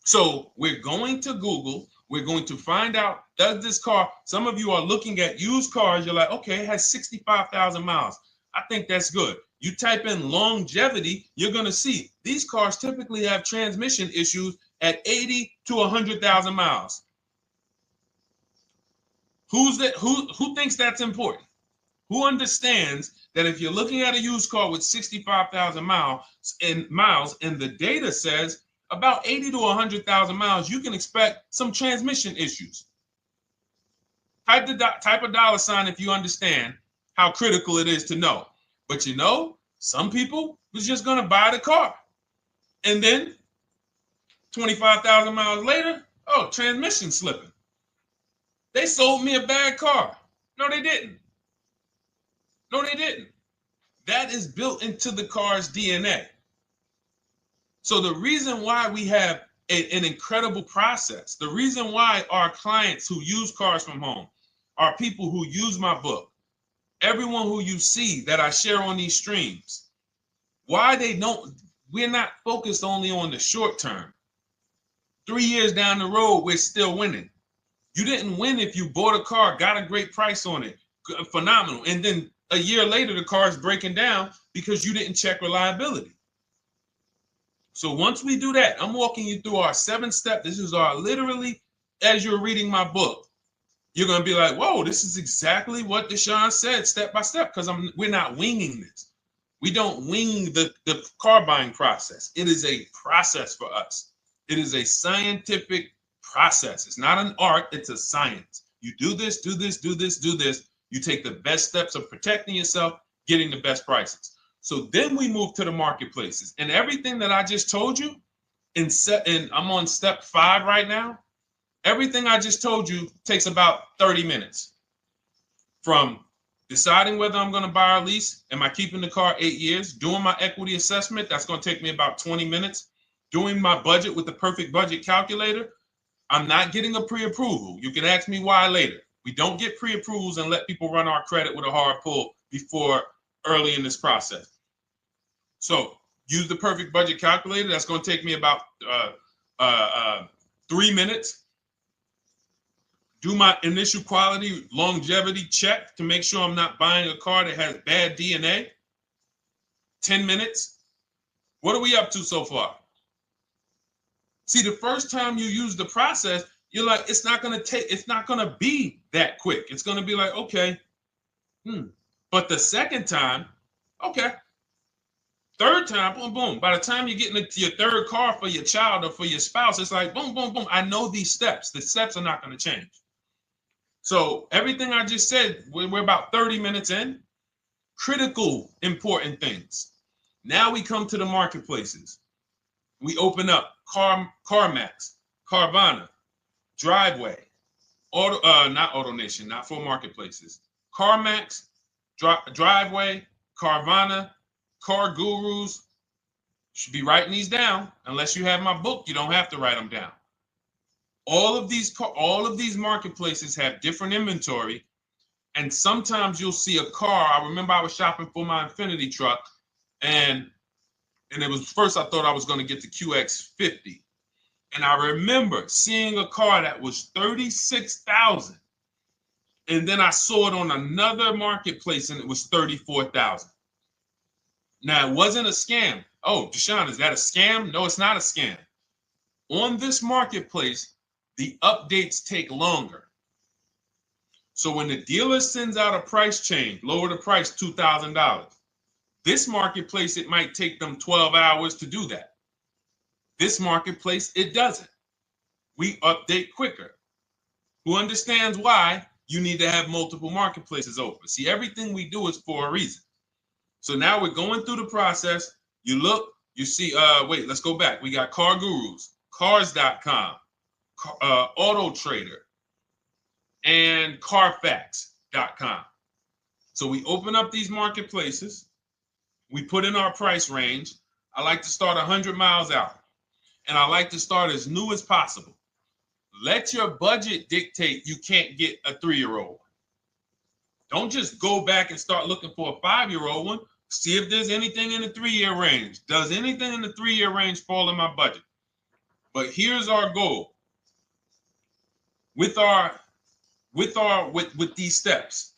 So we're going to Google, we're going to find out, does this car, some of you are looking at used cars, you're like, okay, it has 65,000 miles. I think that's good. You type in longevity, you're going to see these cars typically have transmission issues at 80 to 100,000 miles. Who thinks that's important? Who understands that if you're looking at a used car with 65,000 miles and the data says about 80 to 100,000 miles, you can expect some transmission issues. Type a dollar sign if you understand how critical it is to know. But some people was just going to buy the car. And then 25,000 miles later, transmission slipping. They sold me a bad car. No, they didn't. That is built into the car's DNA. So the reason why we have an incredible process, the reason why our clients who use cars from home are people who use my book, everyone who you see that I share on these streams, we're not focused only on the short term. 3 years down the road, we're still winning. You didn't win if you bought a car, got a great price on it, phenomenal, and then a year later the car is breaking down because you didn't check reliability. So once we do that, I'm walking you through our 7-step. This is our literally, as you're reading my book, you're going to be like, whoa, this is exactly what Deshone said step by step, because we're not winging this. We don't wing the car buying process. It is a process for us. It is a scientific process. It's not an art, it's a science. You do this, do this, do this, do this. You take the best steps of protecting yourself, getting the best prices. So then we move to the marketplaces. And everything that I just told you, and I'm on step 5 right now, everything I just told you takes about 30 minutes. From deciding whether I'm going to buy or lease, am I keeping the car 8 years, doing my equity assessment, that's going to take me about 20 minutes, doing my budget with the perfect budget calculator. I'm not getting a pre-approval. You can ask me why later. We don't get pre-approvals and let people run our credit with a hard pull before early in this process. So use the perfect budget calculator. That's going to take me about 3 minutes. Do my initial quality longevity check to make sure I'm not buying a car that has bad DNA. 10 minutes. What are we up to so far? See, the first time you use the process, you're like, it's not going to be that quick. It's going to be like, okay. But the second time, okay. Third time, boom, boom. By the time you're getting into your third car for your child or for your spouse, it's like, boom, boom, boom. I know these steps. The steps are not going to change. So everything I just said, we're about 30 minutes in. Critical, important things. Now we come to the marketplaces. We open up CarMax, Carvana, Driveway, not AutoNation, not for marketplaces. CarMax, Driveway, Carvana, Car Gurus. Should be writing these down. Unless you have my book, you don't have to write them down. All of these marketplaces have different inventory, and sometimes you'll see a car. I remember I was shopping for my Infinity truck, and it was first I thought I was going to get the QX50, and I remember seeing a car that was $36,000, and then I saw it on another marketplace, and it was $34,000. Now it wasn't a scam. Oh, Deshone, is that a scam? No, it's not a scam. On this marketplace, the updates take longer. So when the dealer sends out a price change, lower the price $2,000. This marketplace, it might take them 12 hours to do that. This marketplace, it doesn't. We update quicker. Who understands why you need to have multiple marketplaces open? See, everything we do is for a reason. So now we're going through the process. You look, you see, wait, let's go back. We got Car Gurus, Cars.com, Auto Trader, and Carfax.com. So we open up these marketplaces. We put in our price range. I like to start 100 miles out, and I like to start as new as possible. Let your budget dictate you can't get a 3-year-old. Don't just go back and start looking for a 5-year-old one. See if there's anything in the 3-year range. Does anything in the 3-year range fall in my budget? But here's our goal. With these steps,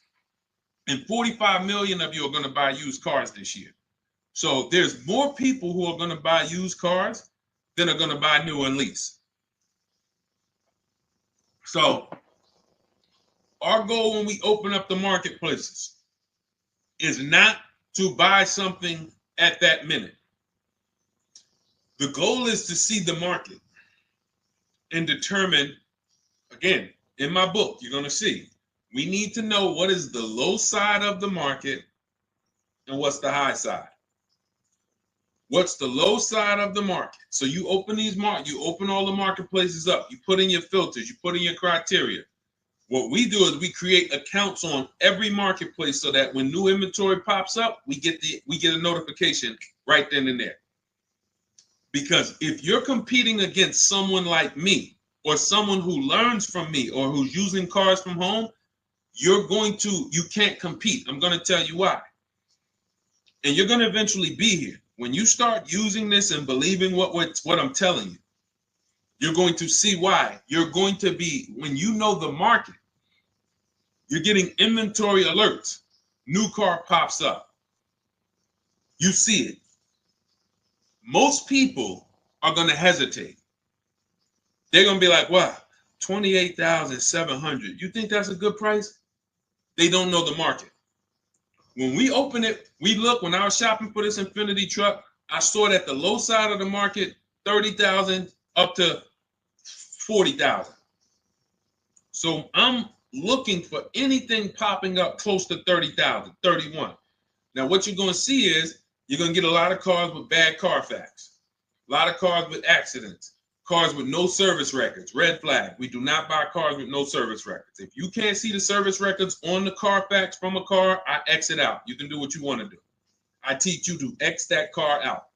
and 45 million of you are going to buy used cars this year. So there's more people who are going to buy used cars than are going to buy new and lease. So our goal when we open up the marketplaces is not to buy something at that minute. The goal is to see the market and determine, again, in my book, you're going to see, we need to know what is the low side of the market and what's the high side. What's the low side of the market? So you open you open all the marketplaces up. You put in your filters. You put in your criteria. What we do is we create accounts on every marketplace so that when new inventory pops up, we get a notification right then and there. Because if you're competing against someone like me or someone who learns from me or who's using cars from home, you can't compete. I'm going to tell you why. And you're going to eventually be here. When you start using this and believing what I'm telling you, You're going to see why. You're going to be, when you know the market, you're getting inventory alerts. New car pops up. You see it. Most people are going to hesitate. They're going to be like, wow, 28,700. You think that's a good price? They don't know the market. When we open it, we look, when I was shopping for this Infinity truck, I saw it at the low side of the market, 30,000 up to 40,000. So I'm looking for anything popping up close to 30,000, 31. Now, what you're going to see is you're going to get a lot of cars with bad Carfax, a lot of cars with accidents, cars with no service records, red flag. We do not buy cars with no service records. If you can't see the service records on the Carfax from a car, I exit out. You can do what you want to do. I teach you to X that car out.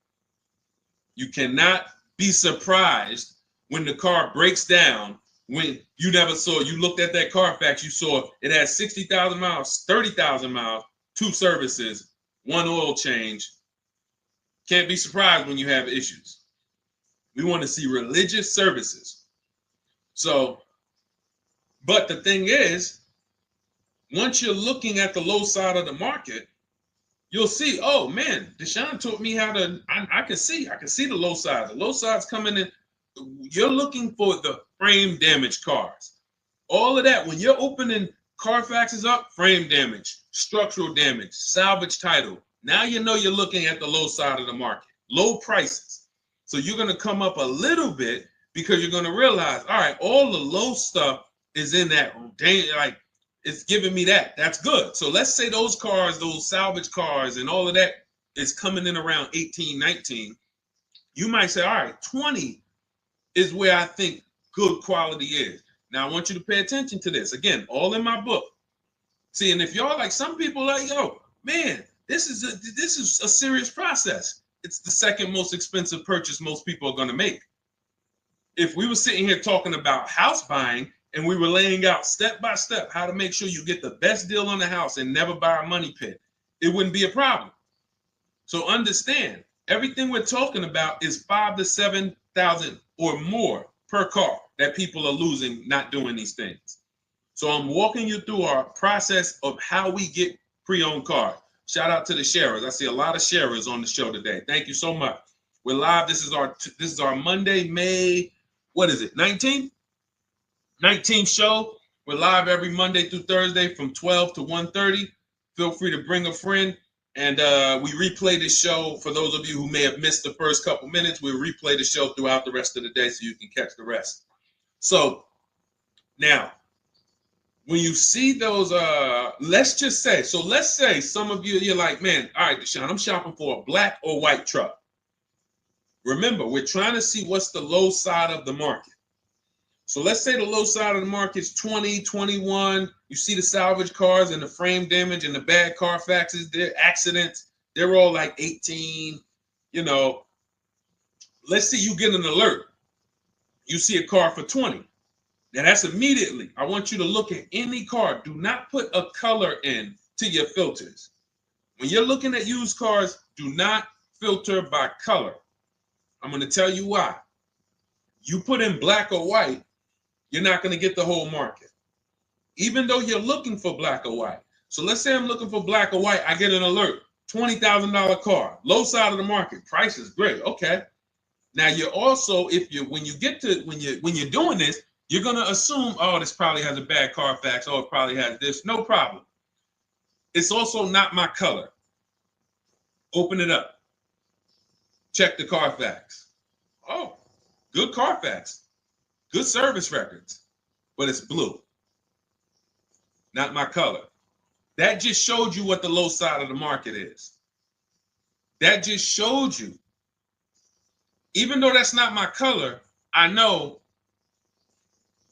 You cannot be surprised when the car breaks down, when you never saw, you looked at that Carfax, you saw it had 60,000 miles, 30,000 miles, 2 services, 1 oil change. Can't be surprised when you have issues. We want to see religious services. So, but the thing is, once you're looking at the low side of the market, you'll see, oh man, Deshone taught me how to, I can see the low side. The low side's coming in. You're looking for the frame damage cars. All of that, when you're opening Carfaxes up, frame damage, structural damage, salvage title. Now you know you're looking at the low side of the market, low prices. So you're going to come up a little bit because you're going to realize, all right, all the low stuff is in that, like, it's giving me that. That's good. So let's say those cars, those salvage cars and all of that is coming in around 18, 19. You might say, all right, 20 is where I think good quality is. Now, I want you to pay attention to this. Again, all in my book. See, and if y'all like, some people like, yo, man, this is a serious process. It's the second most expensive purchase most people are going to make. If we were sitting here talking about house buying and we were laying out step by step how to make sure you get the best deal on the house and never buy a money pit, it wouldn't be a problem. So understand, everything we're talking about is 5,000 to 7,000 or more per car that people are losing not doing these things. So I'm walking you through our process of how we get pre-owned cars. Shout out to the sharers. I see a lot of sharers on the show today. Thank you so much. We're live. This is our Monday, May, what is it, 19th? 19th show. We're live every Monday through Thursday from 12 to 1:30. Feel free to bring a friend. And we replay this show. For those of you who may have missed the first couple minutes, we'll replay the show throughout the rest of the day so you can catch the rest. So now, when you see those, let's say some of you, you're like, man, all right, Deshone, I'm shopping for a black or white truck. Remember, we're trying to see what's the low side of the market. So let's say the low side of the market is 20, 21. You see the salvage cars and the frame damage and the bad Carfaxes, their accidents, they're all like 18, you know. Let's say you get an alert. You see a car for 20. Now that's immediately, I want you to look at any car. Do not put a color in to your filters. When you're looking at used cars, do not filter by color. I'm going to tell you why. You put in black or white, you're not going to get the whole market, even though you're looking for black or white. So let's say I'm looking for black or white. I get an alert, $20,000 car, low side of the market. Price is great. Okay. Now you're also, when you're doing this, you're going to assume, oh, this probably has a bad Carfax. Oh, it probably has this. No problem. It's also not my color. Open it up. Check the Carfax. Oh, good Carfax. Good service records, but it's blue. Not my color. That just showed you what the low side of the market is. That just showed you. Even though that's not my color, I know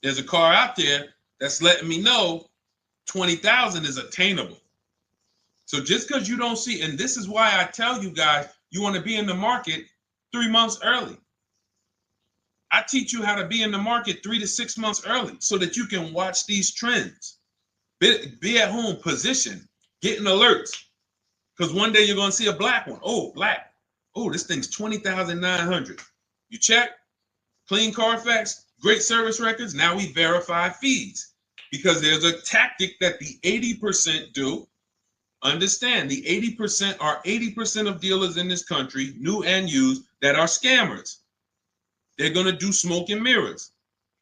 there's a car out there that's letting me know 20,000 is attainable. So just because you don't see, and this is why I tell you guys, you want to be in the market 3 months early. I teach you how to be in the market 3 to 6 months early so that you can watch these trends. Be at home, position, getting alerts. Because one day you're going to see a black one. Oh, black. Oh, this thing's 20,900. You check. clean Carfax, great service records. Now we verify fees because there's a tactic that the 80% do. Understand, the 80% are 80% of dealers in this country, new and used, that are scammers. They're going to do smoke and mirrors.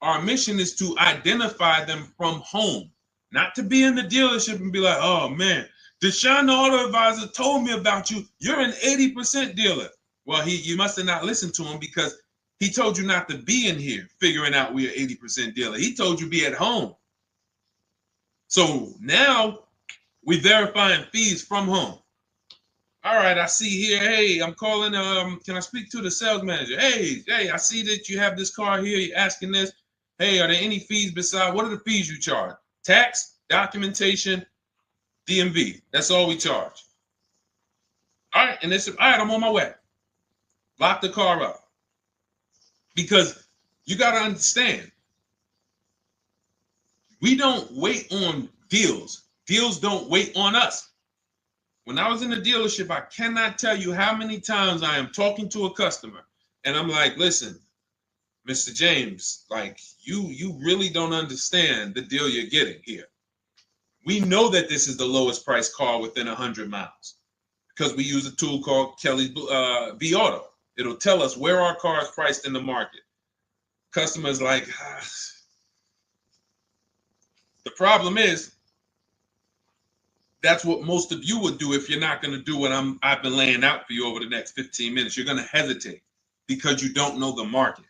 Our mission is to identify them from home, not to be in the dealership and be like, oh man, Deshone the Auto Advisor told me about you. You're an 80% dealer. Well, you must have not listened to him because he told you not to be in here figuring out we're 80% dealer. He told you be at home. So now we verifying fees from home. All right, I see here, hey, I'm calling, can I speak to the sales manager? Hey, I see that you have this car here, you're asking this. Hey, are there any fees besides, what are the fees you charge? Tax, documentation, DMV. That's all we charge. All right, and they said, all right, I'm on my way. Lock the car up. Because you got to understand, we don't wait on deals. Deals don't wait on us. When I was in the dealership, I cannot tell you how many times I am talking to a customer and I'm like, listen, Mr. James, like you really don't understand the deal you're getting here. We know that this is the lowest price car within 100 miles because we use a tool called Kelly's V Auto. It'll tell us where our car is priced in the market. Customers like, the problem is, that's what most of you would do if you're not going to do what I've been laying out for you over the next 15 minutes. You're going to hesitate because you don't know the market.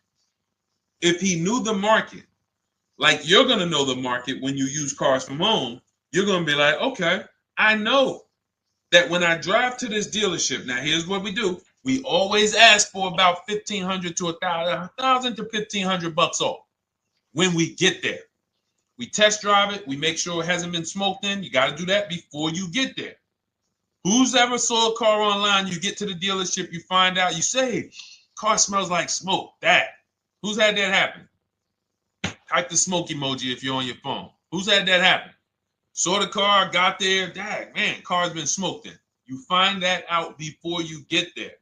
If he knew the market, like you're going to know the market when you use cars from home, you're going to be like, okay, I know that when I drive to this dealership, now here's what we do. We always ask for about $1,500 to $1,000 to $1,500 off when we get there. We test drive it. We make sure it hasn't been smoked in. You got to do that before you get there. Who's ever saw a car online? You get to the dealership, you find out, you say, car smells like smoke. That. Who's had that happen? Type the smoke emoji if you're on your phone. Who's had that happen? Saw the car, got there, dang, man, car's been smoked in. You find that out before you get there.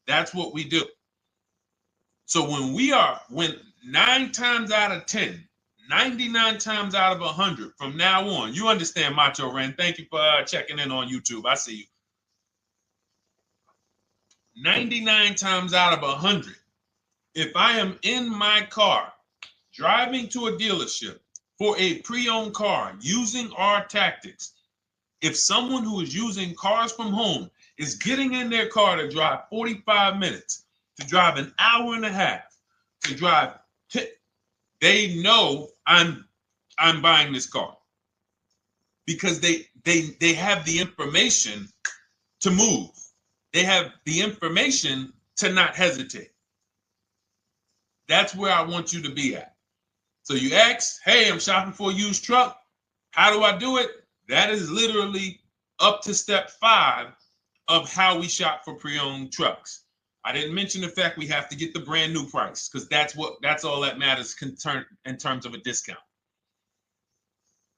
That's what we do. So when 9 times out of 10, 99 times out of 100 from now on, you understand, Macho Ren. Thank you for checking in on YouTube. I see you. 99 times out of 100, if I am in my car driving to a dealership for a pre-owned car using our tactics, if someone who is using cars from home is getting in their car to drive 45 minutes, to drive an hour and a half, to drive, they know I'm buying this car because they have the information to move. They have the information to not hesitate. That's where I want you to be at. So you ask, hey, I'm shopping for a used truck. How do I do it? That is literally up to step 5 of how we shop for pre-owned trucks. I didn't mention the fact we have to get the brand new price because that's all that matters in terms of a discount.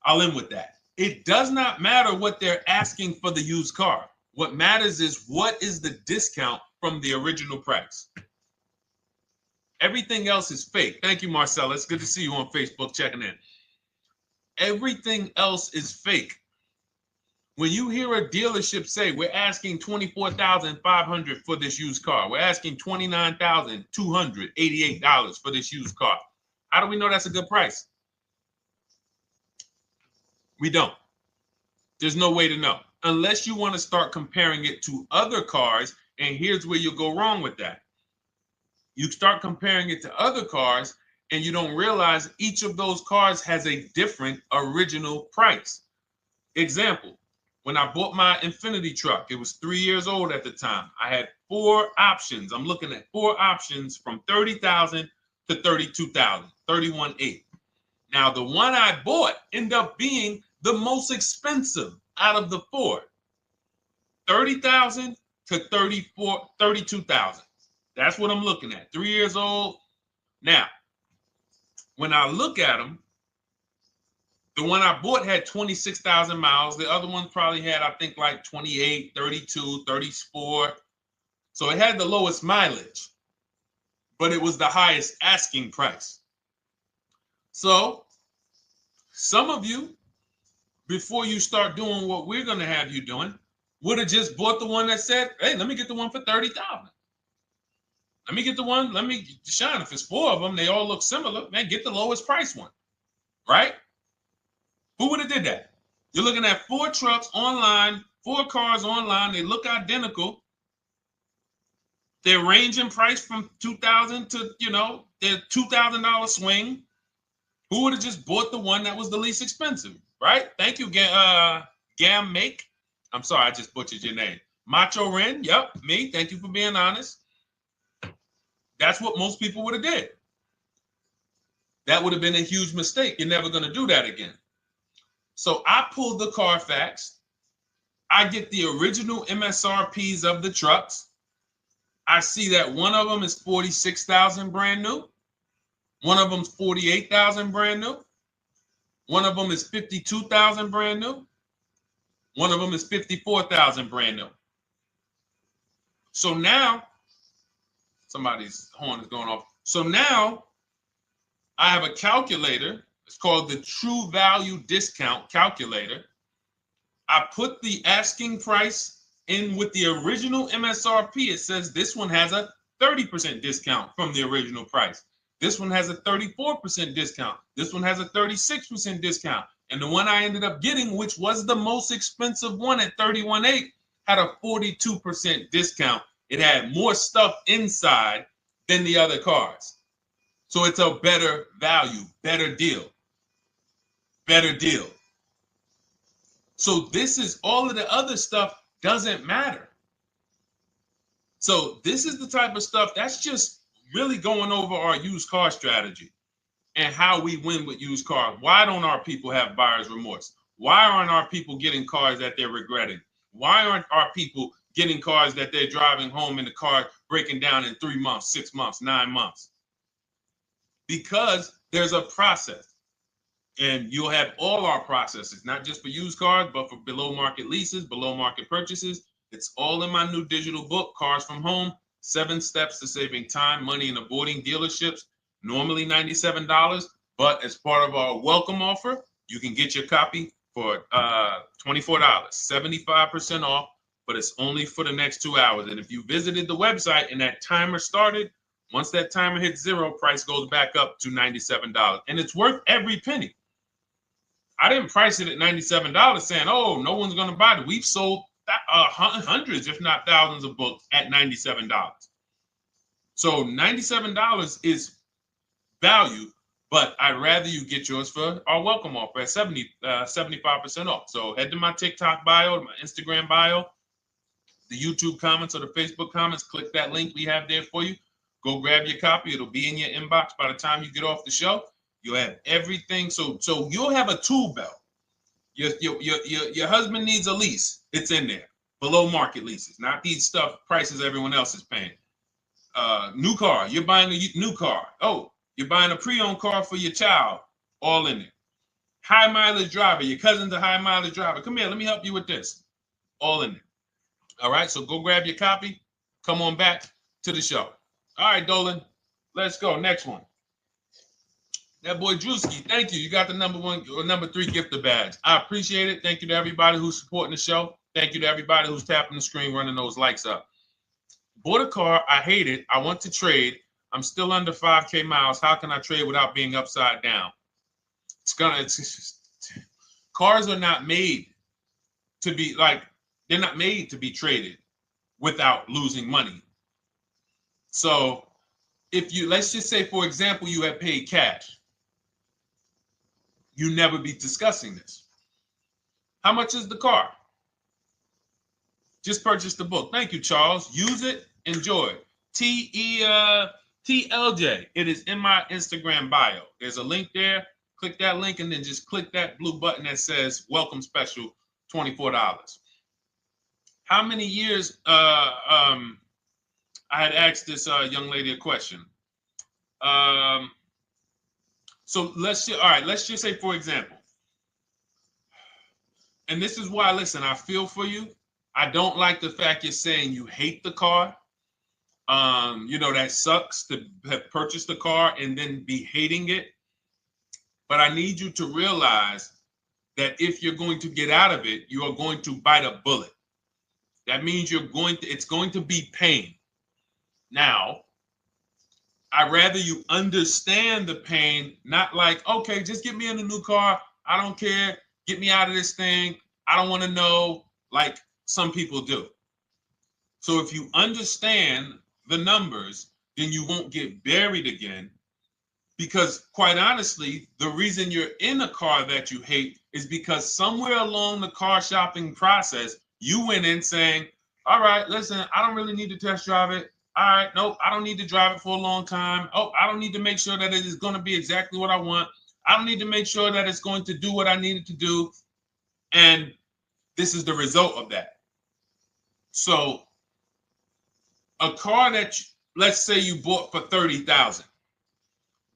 I'll end with that. It does not matter what they're asking for the used car. What matters is what is the discount from the original price. Everything else is fake. Thank you, Marcella. It's good to see you on Facebook checking in. Everything else is fake. When you hear a dealership say, we're asking $24,500 for this used car, we're asking $29,288 for this used car, how do we know that's a good price? We don't. There's no way to know. Unless you want to start comparing it to other cars, and here's where you'll go wrong with that. You start comparing it to other cars, and you don't realize each of those cars has a different original price. Example. When I bought my Infinity truck, it was 3 years old at the time. I had 4 options. I'm looking at 4 options from $30,000 to $32,000, $31,800. Now, the one I bought ended up being the most expensive out of the 4. $30,000 to $32,000. That's what I'm looking at. 3 years old. Now, when I look at them, the one I bought had 26,000 miles. The other one probably had, I think, like 28, 32, 34. So it had the lowest mileage. but it was the highest asking price. So some of you, before you start doing what we're going to have you doing, would have just bought the one that said, hey, let me get the one for $30,000. Let me get the one, Deshone, if it's 4 of them, they all look similar, man, get the lowest price one, right? Who would have did that? You're looking at 4 trucks online, 4 cars online, they look identical. They're ranging price from $2,000 to, their $2,000 swing. Who would have just bought the one that was the least expensive, right? Thank you, Gam Make. I'm sorry, I just butchered your name. Macho Ren, yep, me. Thank you for being honest. That's what most people would have did. That would have been a huge mistake. You're never going to do that again. So I pulled the Carfax. I get the original MSRPs of the trucks. I see that one of them is 46,000 brand new. One of them's 48,000 brand new. One of them is 52,000 brand new. One of them is 54,000 brand new. So now, somebody's horn is going off. So now I have a calculator. It's called the True Value Discount Calculator. I put the asking price in with the original MSRP. It says this one has a 30% discount from the original price. This one has a 34% discount. This one has a 36% discount. And the one I ended up getting, which was the most expensive one at $31,800, had a 42% discount. It had more stuff inside than the other cars. So it's a better value, better deal. Better deal. So this is all of the other stuff doesn't matter. So this is the type of stuff that's just really going over our used car strategy and how we win with used cars. Why don't our people have buyer's remorse? Why aren't our people getting cars that they're regretting? Why aren't our people getting cars that they're driving home and the car breaking down in 3 months, 6 months, 9 months? Because there's a process. And you'll have all our processes, not just for used cars, but for below market leases, below market purchases. It's all in my new digital book, Cars from Home, 7 Steps to Saving Time, Money, and Avoiding Dealerships. Normally $97, but as part of our welcome offer, you can get your copy for $24, 75% off, but it's only for the next 2 hours. And if you visited the website and that timer started, once that timer hits 0, price goes back up to $97. And it's worth every penny. I didn't price it at $97 saying, oh, no one's going to buy it. We've sold hundreds, if not thousands of books at $97. So $97 is value, but I'd rather you get yours for our welcome offer at 75% off. So head to my TikTok bio, my Instagram bio, the YouTube comments or the Facebook comments, click that link we have there for you. Go grab your copy. It'll be in your inbox by the time you get off the show. You'll have everything. So you'll have a tool belt. Your husband needs a lease. It's in there. Below market leases, not these stuff prices everyone else is paying. New car. You're buying a new car. Oh, you're buying a pre-owned car for your child. All in there. High mileage driver. Your cousin's a high mileage driver. Come here. Let me help you with this. All in there. All right. So go grab your copy. Come on back to the show. All right, Dolan. Let's go. Next one. That boy Drewski, thank you. You got the number 1 or number 3 gifter badge. I appreciate it. Thank you to everybody who's supporting the show. Thank you to everybody who's tapping the screen, running those likes up. Bought a car. I hate it. I want to trade. I'm still under 5K miles. How can I trade without being upside down? Cars are not made to be they're not made to be traded without losing money. So if you, let's just say, for example, you have paid cash, you never be discussing this. How much is the car? Just purchase the book. Thank you, Charles. Use it, enjoy it. TLJ. It is in my Instagram bio. There's a link there. Click that link and then just click that blue button that says welcome special, $24. How many years I had asked this young lady a question. So let's just say, for example, and this is why, listen, I feel for you. I don't like the fact you're saying you hate the car. That sucks to have purchased a car and then be hating it. But I need you to realize that if you're going to get out of it, you are going to bite a bullet. That means it's going to be pain. Now, I'd rather you understand the pain, not like, okay, just get me in a new car. I don't care. Get me out of this thing. I don't want to know, like some people do. So if you understand the numbers, then you won't get buried again. Because quite honestly, the reason you're in a car that you hate is because somewhere along the car shopping process, you went in saying, all right, listen, I don't really need to test drive it. All right, nope, I don't need to drive it for a long time. Oh, I don't need to make sure that it is going to be exactly what I want. I don't need to make sure that it's going to do what I need it to do. And this is the result of that. So a car that, let's say you bought for $30,000.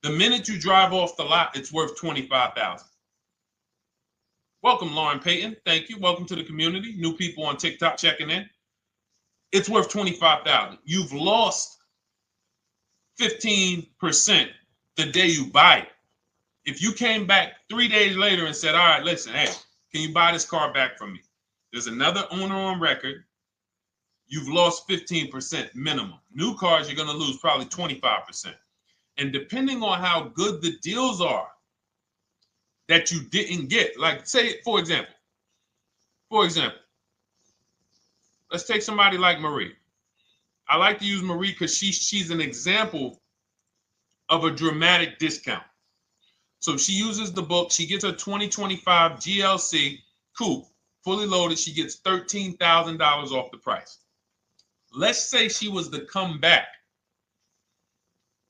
The minute you drive off the lot, it's worth $25,000. Welcome, Lauren Payton. Thank you. Welcome to the community. New people on TikTok checking in. It's worth $25,000. You've lost 15% the day you buy it. If you came back 3 days later and said, all right, listen, hey, can you buy this car back from me? There's another owner on record. You've lost 15% minimum. New cars, you're going to lose probably 25%. And depending on how good the deals are that you didn't get, like say, for example, let's take somebody like Marie. I like to use Marie because she's an example of a dramatic discount. So she uses the book. She gets her 2025 GLC coupe, fully loaded. She gets $13,000 off the price. Let's say she was to come back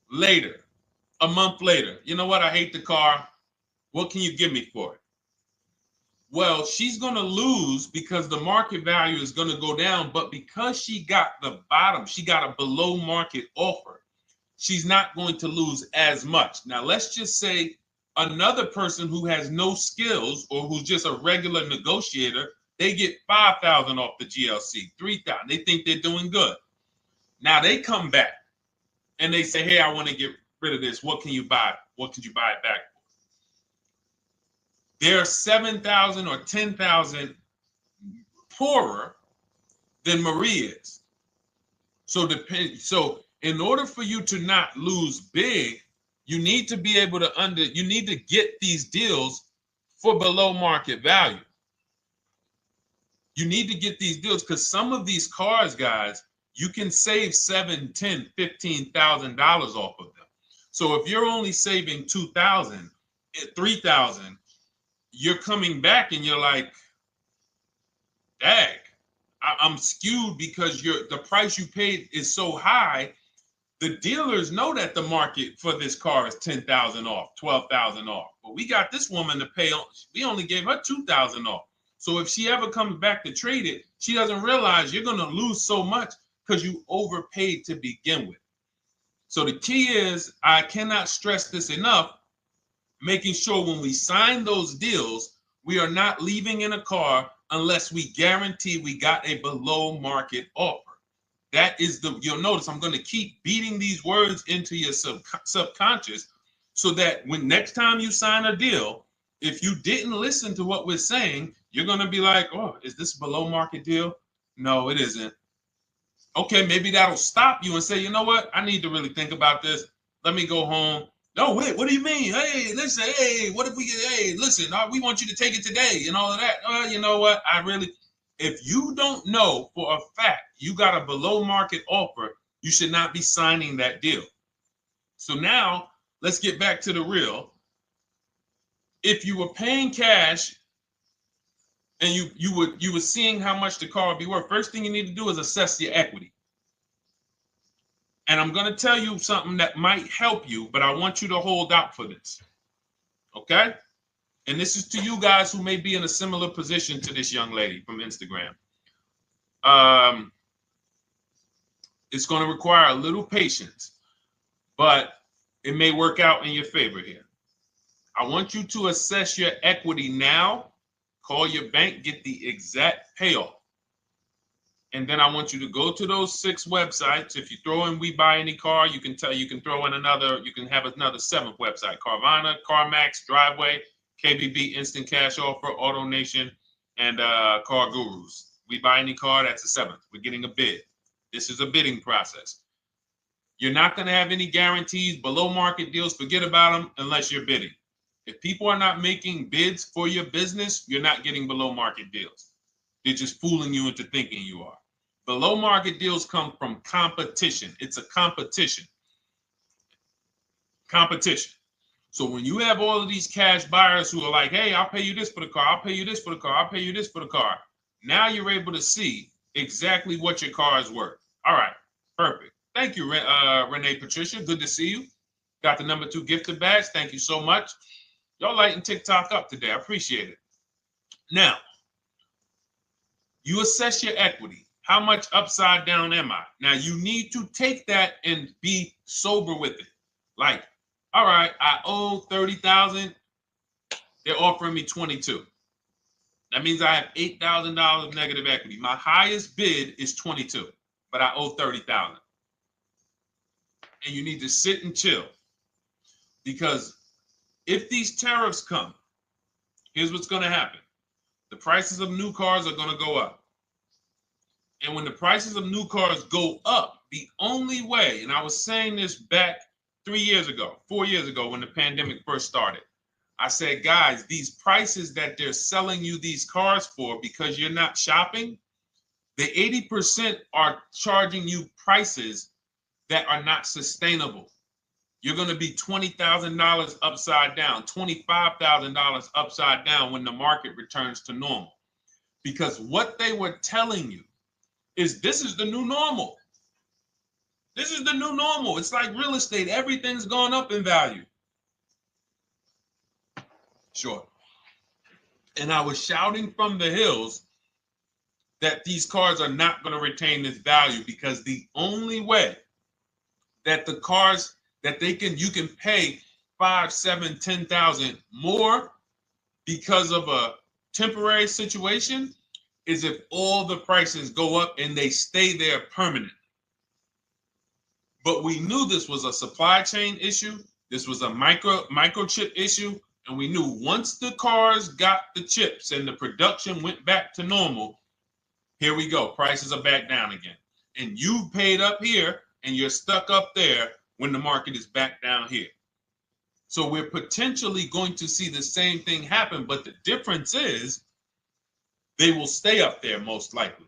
later, a month later. You know what? I hate the car. What can you give me for it? Well, she's going to lose because the market value is going to go down. But because she got the bottom, she got a below market offer, she's not going to lose as much. Now, let's just say another person who has no skills or who's just a regular negotiator, they get $5,000 off the GLC, $3,000. They think they're doing good. Now they come back and they say, hey, I want to get rid of this. What can you buy? What could you buy it back for? They're 7,000 or 10,000 poorer than Marie is. So in order for you to not lose big, you need to be able to you need to get these deals for below market value. You need to get these deals because some of these cars, guys, you can save $7,000, $10,000, $15,000 off of them. So if you're only saving $2,000, $3,000, you're coming back and you're like, dang, I'm skewed because the price you paid is so high. The dealers know that the market for this car is $10,000 off, $12,000 off. But we got this woman to pay, we only gave her $2,000 off. So if she ever comes back to trade it, she doesn't realize you're going to lose so much because you overpaid to begin with. So the key is, I cannot stress this enough, making sure when we sign those deals, we are not leaving in a car unless we guarantee we got a below market offer. That is you'll notice I'm going to keep beating these words into your subconscious so that when next time you sign a deal, if you didn't listen to what we're saying, you're going to be like, oh, is this a below market deal? No, it isn't. Okay, maybe that'll stop you and say, you know what? I need to really think about this. Let me go home. No, wait, what do you mean? Hey, listen, hey, what if we get, hey, listen, we want you to take it today and all of that. You know what? If you don't know for a fact you got a below market offer, you should not be signing that deal. So now let's get back to the real. If you were paying cash and you were seeing how much the car would be worth, first thing you need to do is assess your equity. And I'm going to tell you something that might help you, but I want you to hold out for this. Okay? And this is to you guys who may be in a similar position to this young lady from Instagram. It's going to require a little patience, but it may work out in your favor here. I want you to assess your equity now. Call your bank, get the exact payoff. And then I want you to go to those 6 websites. If you throw in We Buy Any Car, you can throw in you can have another 7th website: Carvana, CarMax, Driveway, KBB, Instant Cash Offer, AutoNation, and Car Gurus. We Buy Any Car, that's the 7th. We're getting a bid. This is a bidding process. You're not going to have any guarantees, below market deals. Forget about them unless you're bidding. If people are not making bids for your business, you're not getting below market deals. They're just fooling you into thinking you are. Below market deals come from competition. It's a competition. Competition. So when you have all of these cash buyers who are like, hey, I'll pay you this for the car, I'll pay you this for the car, I'll pay you this for the car. Now you're able to see exactly what your car is worth. All right, perfect. Thank you, Renee Patricia. Good to see you. Got the number 2 gifted badge. Thank you so much. Y'all lighting TikTok up today. I appreciate it. Now, you assess your equity. How much upside down am I? Now, you need to take that and be sober with it. Like, all right, I owe $30,000. They're offering me 22. That means I have $8,000 negative equity. My highest bid is 22, but I owe 30,000. And you need to sit and chill, because if these tariffs come, here's what's going to happen. The prices of new cars are going to go up. And when the prices of new cars go up, the only way, and I was saying this back 4 years ago, when the pandemic first started, I said, guys, these prices that they're selling you these cars for, because you're not shopping, the 80% are charging you prices that are not sustainable. You're going to be $20,000 upside down, $25,000 upside down when the market returns to normal. Because what they were telling you is this is the new normal. This is the new normal. It's like real estate. Everything's gone up in value. Sure. And I was shouting from the hills that these cars are not going to retain this value, because the only way that the cars that you can pay 5, 7, 10,000 more because of a temporary situation is if all the prices go up and they stay there permanently. But we knew this was a supply chain issue. This was a microchip issue. And we knew once the cars got the chips and the production went back to normal, here we go. Prices are back down again. And you paid up here and you're stuck up there when the market is back down here. So we're potentially going to see the same thing happen. But the difference is they will stay up there most likely.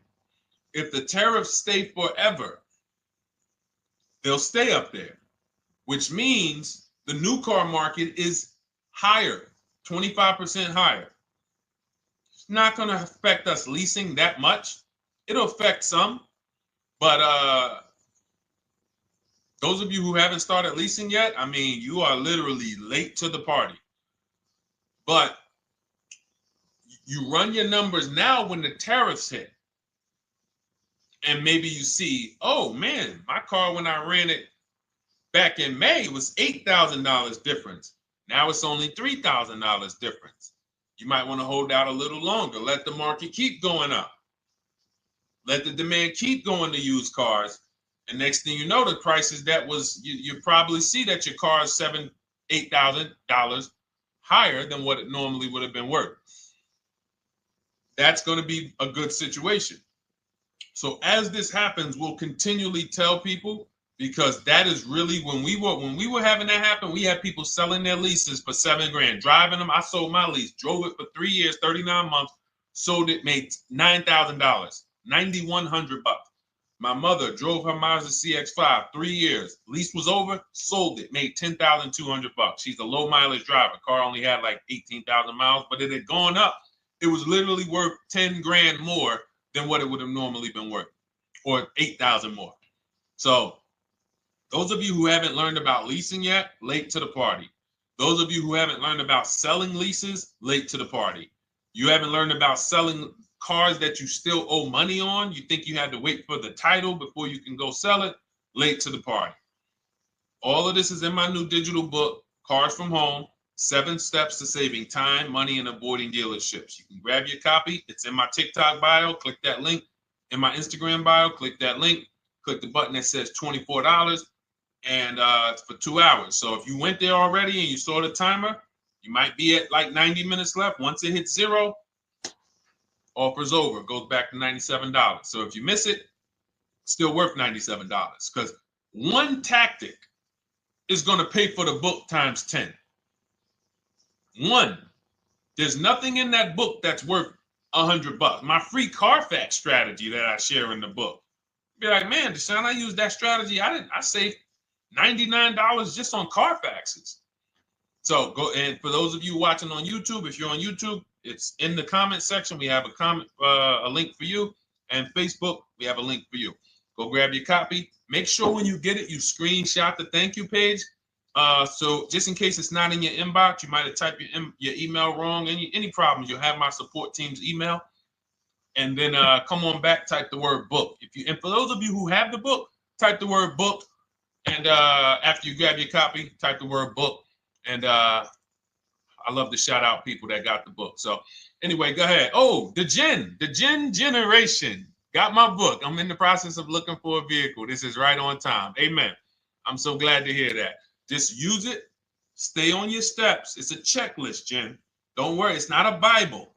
If the tariffs stay forever, they'll stay up there, which means the new car market is higher, 25% higher. It's not going to affect us leasing that much. It'll affect some, but those of you who haven't started leasing yet, I mean, you are literally late to the party. But you run your numbers now when the tariffs hit. And maybe you see, oh man, my car when I ran it back in May was $8,000 difference. Now it's only $3,000 difference. You might want to hold out a little longer. Let the market keep going up. Let the demand keep going to used cars. And next thing you know, the prices that was, you probably see that your car is $7,000, $8,000 higher than what it normally would have been worth. That's going to be a good situation. So as this happens, we'll continually tell people, because that is really when we were having that happen, we had people selling their leases for $7,000, driving them. I sold my lease, drove it for 3 years, 39 months, sold it, made $9,000, $9,100. My mother drove her Mazda CX-5, 3 years, lease was over, sold it, made $10,200. She's a low mileage driver. Car only had like 18,000 miles, but it had gone up. It was literally worth $10,000 more than what it would have normally been worth, or 8,000 more. So those of you who haven't learned about leasing yet, late to the party. Those of you who haven't learned about selling leases, late to the party. You haven't learned about selling cars that you still owe money on. You think you had to wait for the title before you can go sell it, late to the party. All of this is in my new digital book, Cars from Home, 7 Steps to Saving Time, Money, and Avoiding Dealerships. You can grab your copy. It's in my TikTok bio. Click that link. in my Instagram bio. Click that link. Click the button that says $24, and it's for 2 hours. So if you went there already and you saw the timer, you might be at like 90 minutes left. Once it hits 0, offer's over. It goes back to $97. So if you miss it, still worth $97, because one tactic is going to pay for the book times 10. One. There's nothing in that book that's worth $100. My free Carfax strategy that I share in the book. Be like, man, Deshone, I used that strategy. I saved $99 just on Carfaxes. So go, and for those of you watching on YouTube, if you're on YouTube, it's in the comment section. We have a link for you, and Facebook, we have a link for you. Go grab your copy. Make sure when you get it, you screenshot the thank you page. So just in case it's not in your inbox, you might have typed your email wrong. Any problems, you'll have my support team's email. And then come on back, type the word book. And for those of you who have the book, type the word book. And after you grab your copy, type the word book. And I love to shout out people that got the book. So anyway, go ahead. Oh, the Gen Generation got my book. I'm in the process of looking for a vehicle. This is right on time. Amen. I'm so glad to hear that. Just use it. Stay on your steps. It's a checklist, Jen. Don't worry. It's not a Bible.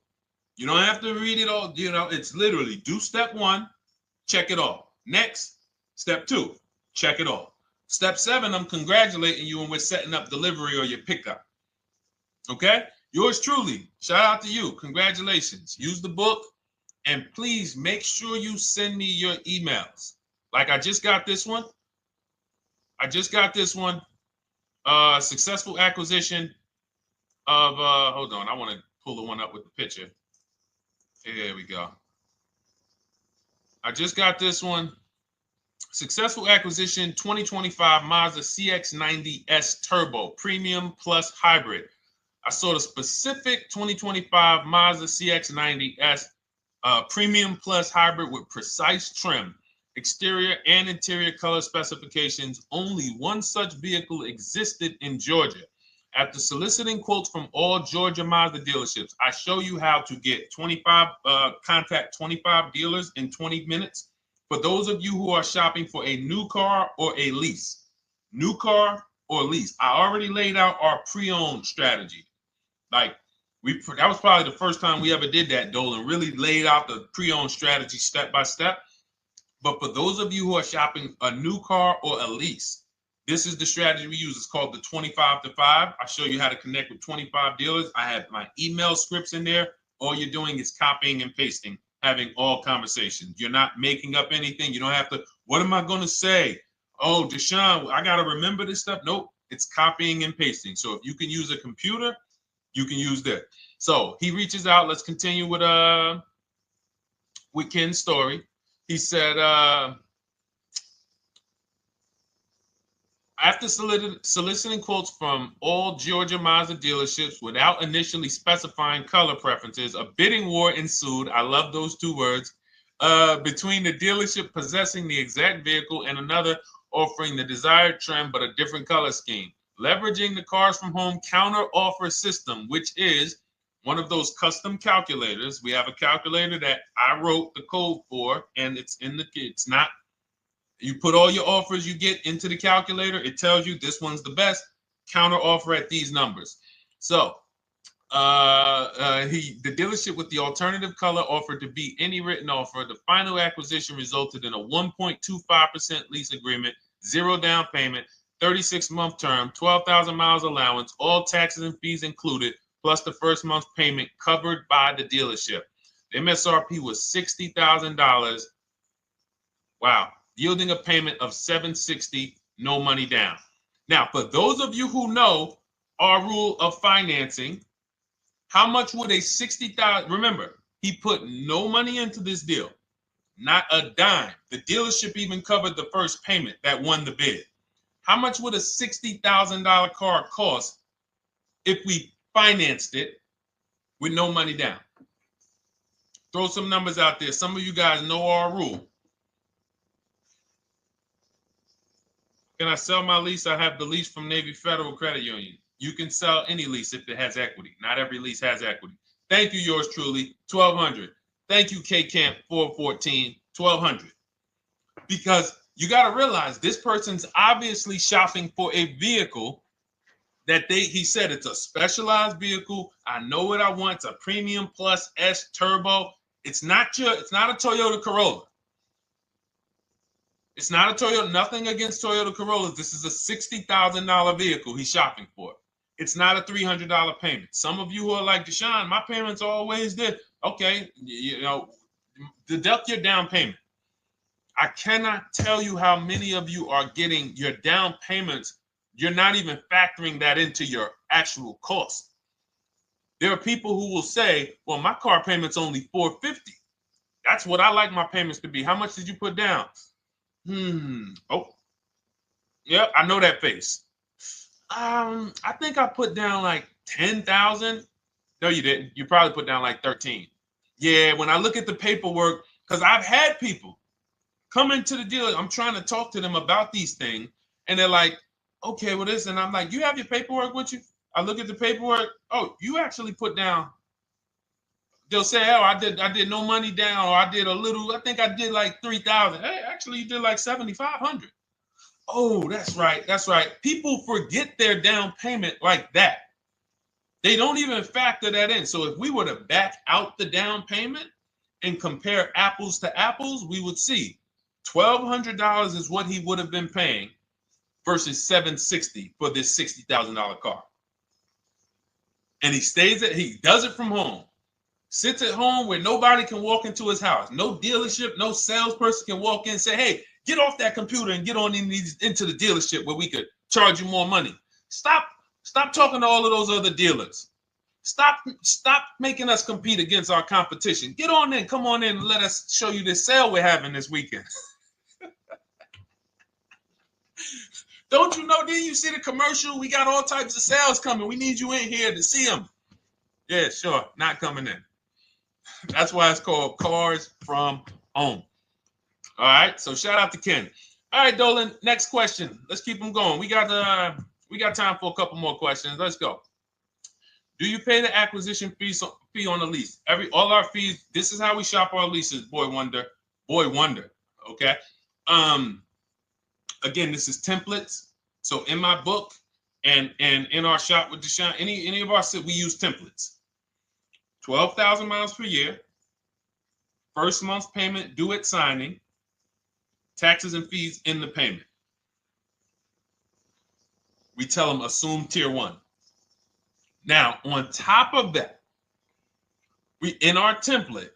You don't have to read it all. You know, it's literally do step 1, check it off. Next, step 2, check it off. Step 7, I'm congratulating you and we're setting up delivery or your pickup. Okay? Yours truly. Shout out to you. Congratulations. Use the book, and please make sure you send me your emails. Like I just got this one. Successful acquisition of, hold on, I want to pull the one up with the picture. Here we go. I just got this one. Successful acquisition 2025 Mazda CX-90S Turbo Premium Plus Hybrid. I saw the specific 2025 Mazda CX-90S Premium Plus Hybrid with precise trim, exterior and interior color specifications. Only one such vehicle existed in Georgia. After soliciting quotes from all Georgia Mazda dealerships, I show you how to get contact 25 dealers in 20 minutes. For those of you who are shopping for a new car or a lease, new car or lease, I already laid out our pre-owned strategy. Like that was probably the first time we ever did that, Dolan, really laid out the pre-owned strategy step by step. But for those of you who are shopping a new car or a lease, this is the strategy we use. It's called the 25 to 5. I show you how to connect with 25 dealers. I have my email scripts in there. All you're doing is copying and pasting, having all conversations. You're not making up anything. You don't have to, what am I going to say? Oh, Deshone, I got to remember this stuff. Nope, it's copying and pasting. So if you can use a computer, you can use that. So he reaches out. Let's continue with Ken's story. He said, after soliciting quotes from all Georgia Mazda dealerships without initially specifying color preferences, a bidding war ensued. I love those 2 words. Between the dealership possessing the exact vehicle and another offering the desired trim but a different color scheme. Leveraging the Cars from Home counter offer system, which is one of those custom calculators. We have a calculator that I wrote the code for, and it's not. You put all your offers you get into the calculator. It tells you this one's the best. Counter offer at these numbers. So the dealership with the alternative color offered to beat any written offer. The final acquisition resulted in a 1.25% lease agreement, 0 down payment, 36-month term, 12,000 miles allowance, all taxes and fees included, plus the first month's payment covered by the dealership. The MSRP was $60,000. Wow. Yielding a payment of $760, no money down. Now, for those of you who know our rule of financing, how much would a $60,000? Remember, he put no money into this deal, not a dime. The dealership even covered the first payment that won the bid. How much would a $60,000 car cost if we financed it with no money down? Throw some numbers out there. Some of you guys know our rule. Can I sell my lease? I have the lease from Navy Federal Credit Union. You can sell any lease if it has equity. Not every lease has equity. Thank you, yours truly, 1200. Thank you, K Camp 414, $1,200. Because you got to realize this person's obviously shopping for a vehicle that he said it's a specialized vehicle. I know what I want. It's a premium plus S turbo. It's not a Toyota Corolla. It's not a Toyota, nothing against Toyota Corollas. This is a $60,000 vehicle he's shopping for. It's not a $300 payment. Some of you who are like, Deshone, my payments are always there. Okay, deduct your down payment. I cannot tell you how many of you are getting your down payments. You're not even factoring that into your actual cost. There are people who will say, well, my car payment's only $450. That's what I like my payments to be. How much did you put down? Oh, yeah, I know that face. I think I put down like 10,000. No, you didn't. You probably put down like 13. Yeah, when I look at the paperwork, because I've had people come into the dealer, I'm trying to talk to them about these things, and they're like, okay, well, this, and I'm like, you have your paperwork with you? I look at the paperwork. Oh, you actually put down. They'll say, oh, I did no money down, or I did a little. I think I did like 3,000. Hey, actually, you did like 7,500. Oh, that's right. That's right. People forget their down payment like that. They don't even factor that in. So if we were to back out the down payment and compare apples to apples, we would see $1,200 is what he would have been paying versus $760 for this $60,000 car. And he does it from home. Sits at home where nobody can walk into his house. No dealership, no salesperson can walk in and say, hey, get off that computer and get on into the dealership where we could charge you more money. Stop talking to all of those other dealers. Stop making us compete against our competition. Get on in, come on in and let us show you this sale we're having this weekend. Don't you know, didn't you see the commercial? We got all types of sales coming. We need you in here to see them. Yeah, sure, not coming in. That's why it's called Cars from Home. All right, so shout out to Ken. All right, Dolan, next question. Let's keep them going. We got time for a couple more questions. Let's go. Do you pay the acquisition fee on the lease? All our fees, this is how we shop our leases, Boy Wonder. Okay. Again, this is templates. So in my book and in our shop with Deshone, any of our we use templates. 12,000 miles per year, first month's payment due at signing, taxes and fees in the payment. We tell them assume tier 1. Now, on top of that, in our template,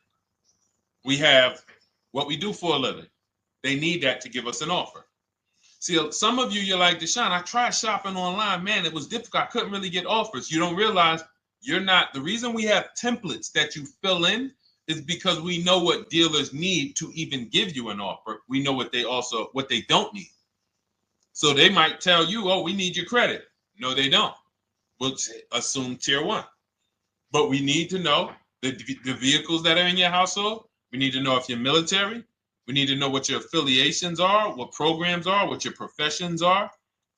we have what we do for a living. They need that to give us an offer. See, some of you, you're like, Deshone, I tried shopping online. Man, it was difficult. I couldn't really get offers. You don't realize you're not. The reason we have templates that you fill in is because we know what dealers need to even give you an offer. We know what they don't need. So they might tell you, oh, we need your credit. No, they don't. We'll assume tier 1. But we need to know the vehicles that are in your household. We need to know if you're military. We need to know what your affiliations are, what programs are, what your professions are.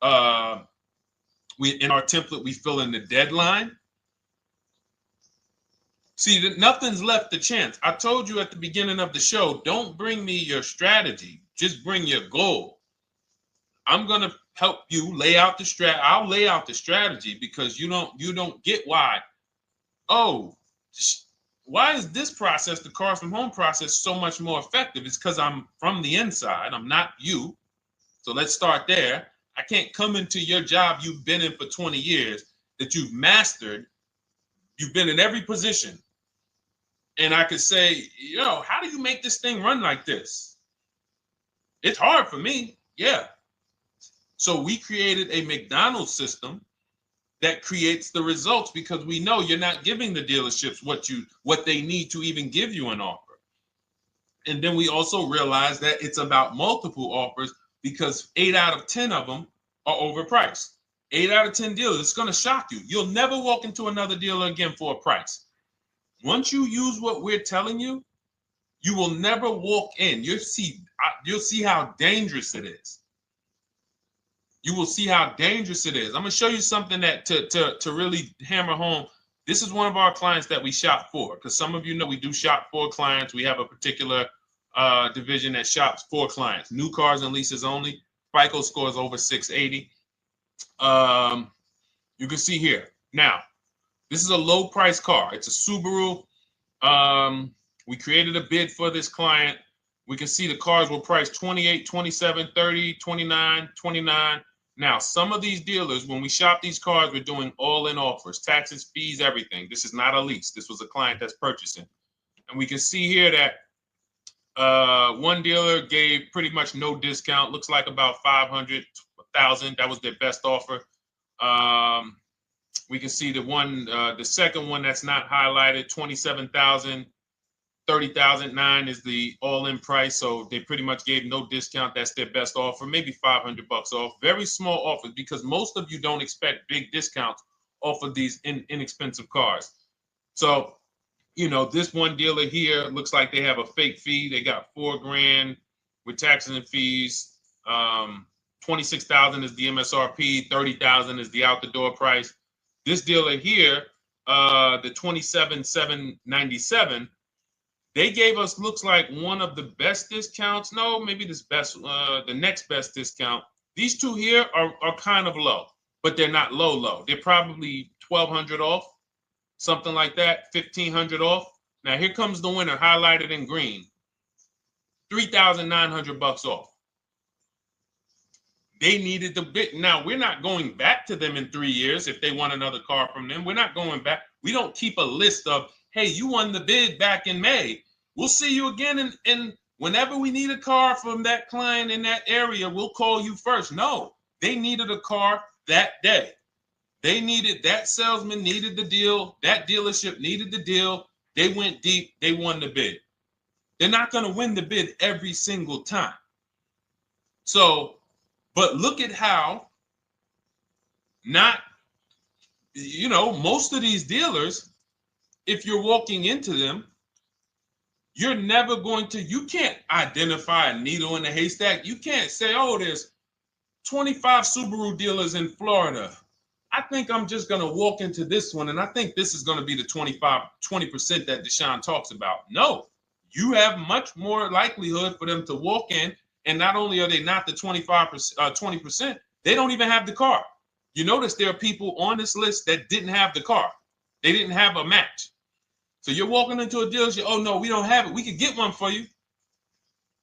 In our template, we fill in the deadline. See, nothing's left to chance. I told you at the beginning of the show, don't bring me your strategy. Just bring your goal. I'm going to help you lay out the strat. I'll lay out the strategy because you don't get why. Oh, why is this process, the Cars from Home process, so much more effective? It's because I'm from the inside. I'm not you. So let's start there. I can't come into your job you've been in for 20 years that you've mastered. You've been in every position. And I could say, how do you make this thing run like this? It's hard for me. Yeah. So we created a McDonald's system that creates the results because we know you're not giving the dealerships what they need to even give you an offer. And then we also realize that it's about multiple offers because 8 out of 10 of them are overpriced. 8 out of 10 dealers, it's going to shock you. You'll never walk into another dealer again for a price. Once you use what we're telling you, you will never walk in. You'll see how dangerous it is. You will see how dangerous it is. I'm going to show you something that to really hammer home. This is one of our clients that we shop for because some of you know we do shop for clients. We have a particular division that shops for clients. New cars and leases only. FICO scores over 680. You can see here. Now, this is a low price car. It's a Subaru. We created a bid for this client. We can see the cars were priced 28, 27, 30, 29, 29. Now, some of these dealers, when we shop these cars, we're doing all-in offers, taxes, fees, everything. This is not a lease. This was a client that's purchasing. And we can see here that one dealer gave pretty much no discount. Looks like about 500, 1,000. That was their best offer. We can see the second one that's not highlighted, 27,000. 30,009 is the all-in price, so they pretty much gave no discount. That's their best offer, maybe $500 off. Very small offers because most of you don't expect big discounts off of these inexpensive cars. So, you know, this one dealer here looks like they have a fake fee. They got $4,000 with taxes and fees. 26,000 is the MSRP. 30,000 is the out-the-door price. This dealer here, the 27,797. They gave us, looks like, one of the best discounts. No, maybe the next best discount. These two here are kind of low, but they're not low. They're probably 1,200 off, something like that, 1,500 off. Now here comes the winner, highlighted in green, 3,900 bucks off. They needed the bid. Now we're not going back to them in 3 years if they want another car from them. We're not going back. We don't keep a list of, hey, you won the bid back in May. We'll see you again. And whenever we need a car from that client in that area, we'll call you first. No, they needed a car that day. They needed, that salesman needed the deal. That dealership needed the deal. They went deep. They won the bid. They're not going to win the bid every single time. So, but look at how most of these dealers, if you're walking into them, you're never going to, you can't identify a needle in a haystack. You can't say, oh, there's 25 Subaru dealers in Florida. I think I'm just going to walk into this one, and I think this is going to be the 20% that Deshone talks about. No, you have much more likelihood for them to walk in, and not only are they not the 20%, they don't even have the car. You notice there are people on this list that didn't have the car. They didn't have a match. So you're walking into a dealership, oh no, we don't have it. We could get one for you.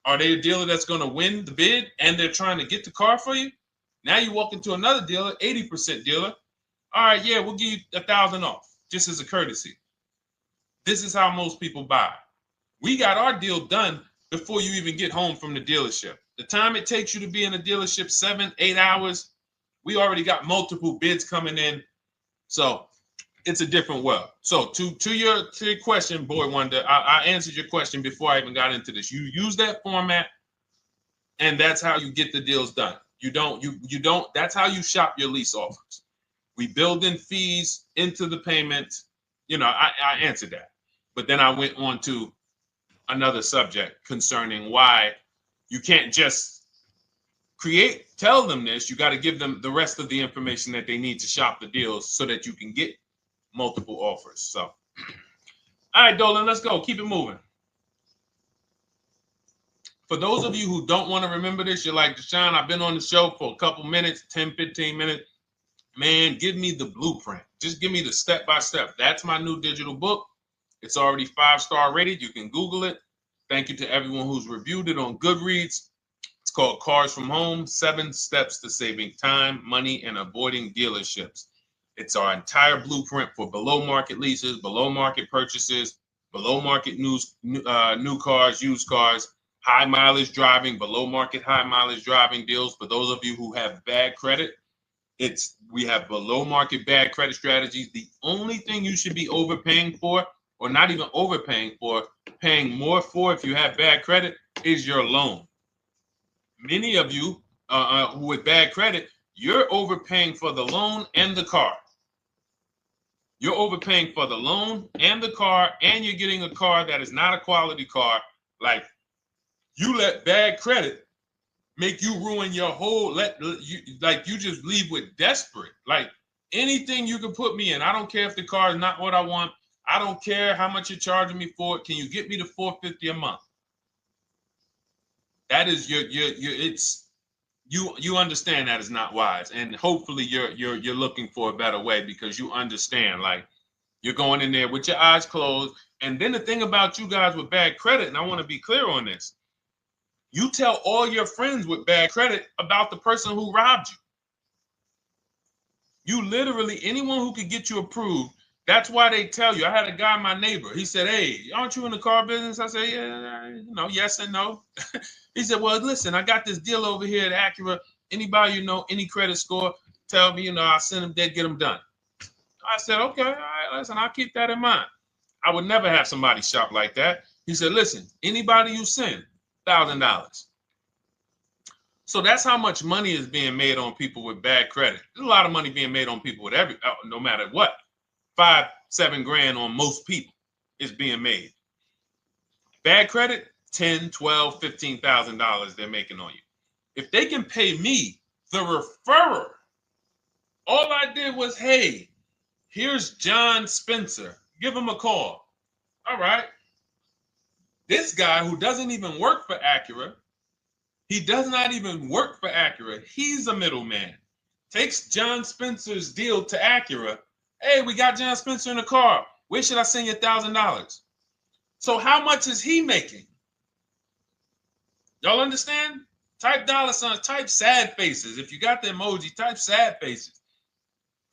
Are they a dealer that's going to win the bid and they're trying to get the car for you? Now you walk into another dealer, 80% dealer. All right, yeah, we'll give you 1,000 off, just as a courtesy. This is how most people buy. We got our deal done before you even get home from the dealership. The time it takes you to be in a dealership, 7-8 hours, we already got multiple bids coming in. So it's a different world. So to your question, Boy Wonder, I answered your question before I even got into this. You use that format, and that's how you get the deals done. You don't, that's how you shop your lease offers. We build in fees into the payments. I answered that. But then I went on to another subject concerning why you can't just tell them this. You got to give them the rest of the information that they need to shop the deals so that you can get multiple offers. So, all right, Dolan, let's go. Keep it moving. For those of you who don't want to remember this, you're like, Deshone, I've been on the show for a couple minutes, 10, 15 minutes. Man, give me the blueprint. Just give me the step-by-step. That's my new digital book. It's already 5-star rated. You can Google it. Thank you to everyone who's reviewed it on Goodreads. It's called Cars from Home, 7 Steps to Saving Time, Money, and Avoiding Dealerships. It's our entire blueprint for below market leases, below market purchases, below market new cars, used cars, high mileage driving, below market high mileage driving deals. For those of you who have bad credit, we have below market bad credit strategies. The only thing you should be overpaying for, or not even overpaying for, paying more for if you have bad credit, is your loan. Many of you who with bad credit, you're overpaying for the loan and the car. You're overpaying for the loan and the car, and you're getting a car that is not a quality car. Like, you let bad credit make you ruin your whole, you just leave with desperate. Like, anything you can put me in. I don't care if the car is not what I want. I don't care how much you're charging me for it. Can you get me to $450 a month? That is you understand that is not wise, and hopefully you're looking for a better way, because you understand, like, you're going in there with your eyes closed. And then the thing about you guys with bad credit, and I want to be clear on this, you tell all your friends with bad credit about the person who robbed you. You literally, anyone who could get you approved, that's why they tell you. I had a guy, my neighbor, he said, "Hey, aren't you in the car business?" I said, "Yeah, yes and no." He said, "Well, listen, I got this deal over here at Acura. Anybody any credit score, tell me, I'll send them there, get them done." I said, "Okay, all right, listen, I'll keep that in mind." I would never have somebody shop like that. He said, "Listen, anybody you send, $1,000. So that's how much money is being made on people with bad credit. There's a lot of money being made on people with no matter what. 5-7 grand on most people is being made. Bad credit, $10, $12, $15,000 they're making on you. If they can pay me, the referrer, all I did was, hey, here's John Spencer. Give him a call. All right. This guy who doesn't even work for Acura, he does not even work for Acura. He's a middleman. Takes John Spencer's deal to Acura. Hey, we got John Spencer in the car. Where should I send you $1,000? So how much is he making? Y'all understand? Type dollar signs, type sad faces. If you got the emoji, type sad faces.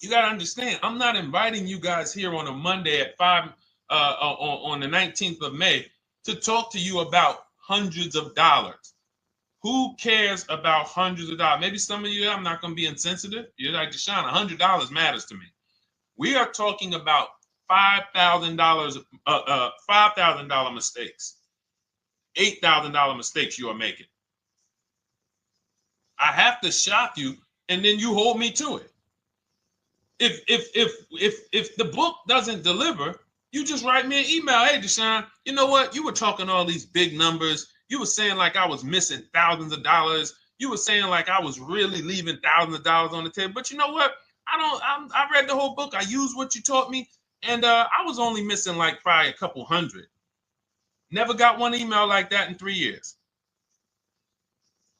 You got to understand, I'm not inviting you guys here on a Monday at 5 on the 19th of May to talk to you about hundreds of dollars. Who cares about hundreds of dollars? Maybe some of you, I'm not going to be insensitive. You're like, Deshone, $100 matters to me. We are talking about $5,000 mistakes, $8,000 mistakes you are making. I have to shock you, and then you hold me to it. If the book doesn't deliver, you just write me an email. Hey, Deshone, you know what? You were talking all these big numbers. You were saying like I was missing thousands of dollars. You were saying like I was really leaving thousands of dollars on the table. But you know what? I read the whole book. I used what you taught me, and I was only missing like probably a couple hundred. Never got one email like that in 3 years.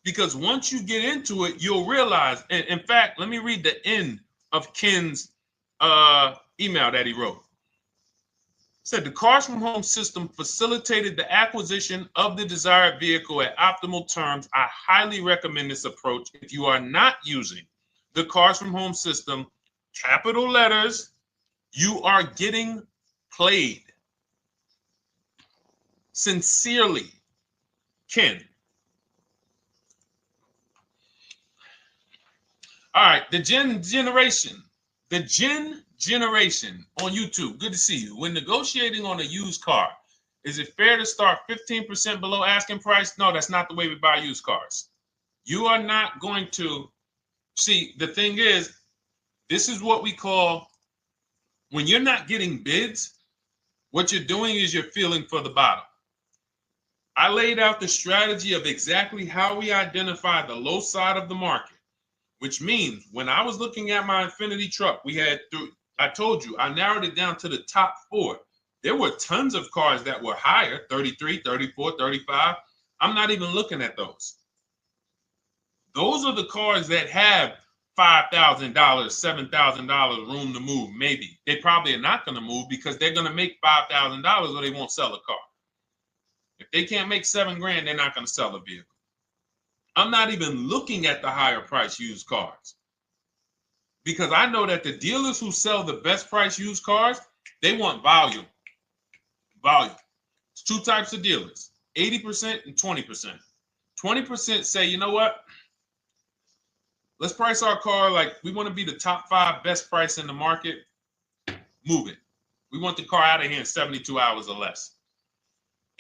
Because once you get into it, you'll realize. And in fact, let me read the end of Ken's email that he wrote. It said, the Cars from Home system facilitated the acquisition of the desired vehicle at optimal terms. I highly recommend this approach. If you are not using the Cars from Home system, capital letters, you are getting played. Sincerely, Ken. All right, the Gen Generation on YouTube. Good to see you. When negotiating on a used car, is it fair to start 15% below asking price? No, that's not the way we buy used cars. You are not going to see. The thing is, this is what we call, when you're not getting bids, what you're doing is you're feeling for the bottom. I laid out the strategy of exactly how we identify the low side of the market. Which means when I was looking at my Infinity truck, I told you, I narrowed it down to the top 4. There were tons of cars that were higher, 33, 34, 35. I'm not even looking at those. Those are the cars that have $5,000, $7,000 room to move, maybe. They probably are not going to move because they're going to make $5,000 or they won't sell a car. If they can't make $7 grand, they're not going to sell a vehicle. I'm not even looking at the higher price used cars because I know that the dealers who sell the best price used cars, they want volume. Volume. It's 2 types of dealers, 80% and 20%. 20% say, you know what? Let's price our car like we want to be the top 5 best price in the market. Move it. We want the car out of here in 72 hours or less.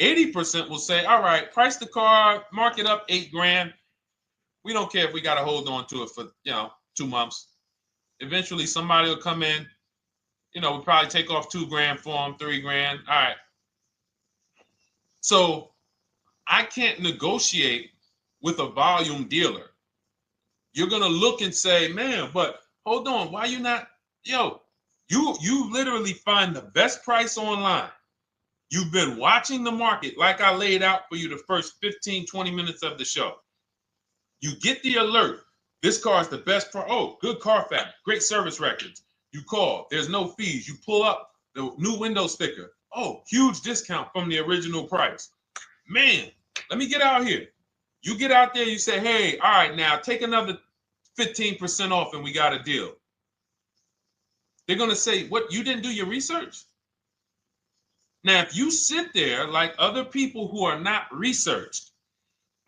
80% will say, all right, price the car, mark it up 8 grand. We don't care if we got to hold on to it for, 2 months. Eventually, somebody will come in. We'll probably take off 2 grand for them, 3 grand. All right. So I can't negotiate with a volume dealer. You're going to look and say, man, but hold on. Why you not? You literally find the best price online. You've been watching the market like I laid out for you the first 15, 20 minutes of the show. You get the alert. This car is the best car. Oh, good Carfax, great service records. You call. There's no fees. You pull up the new window sticker. Oh, huge discount from the original price. Man, let me get out here. You get out there, you say, hey, all right, now take another 15% off and we got a deal. They're going to say, what, you didn't do your research? Now, if you sit there like other people who are not researched,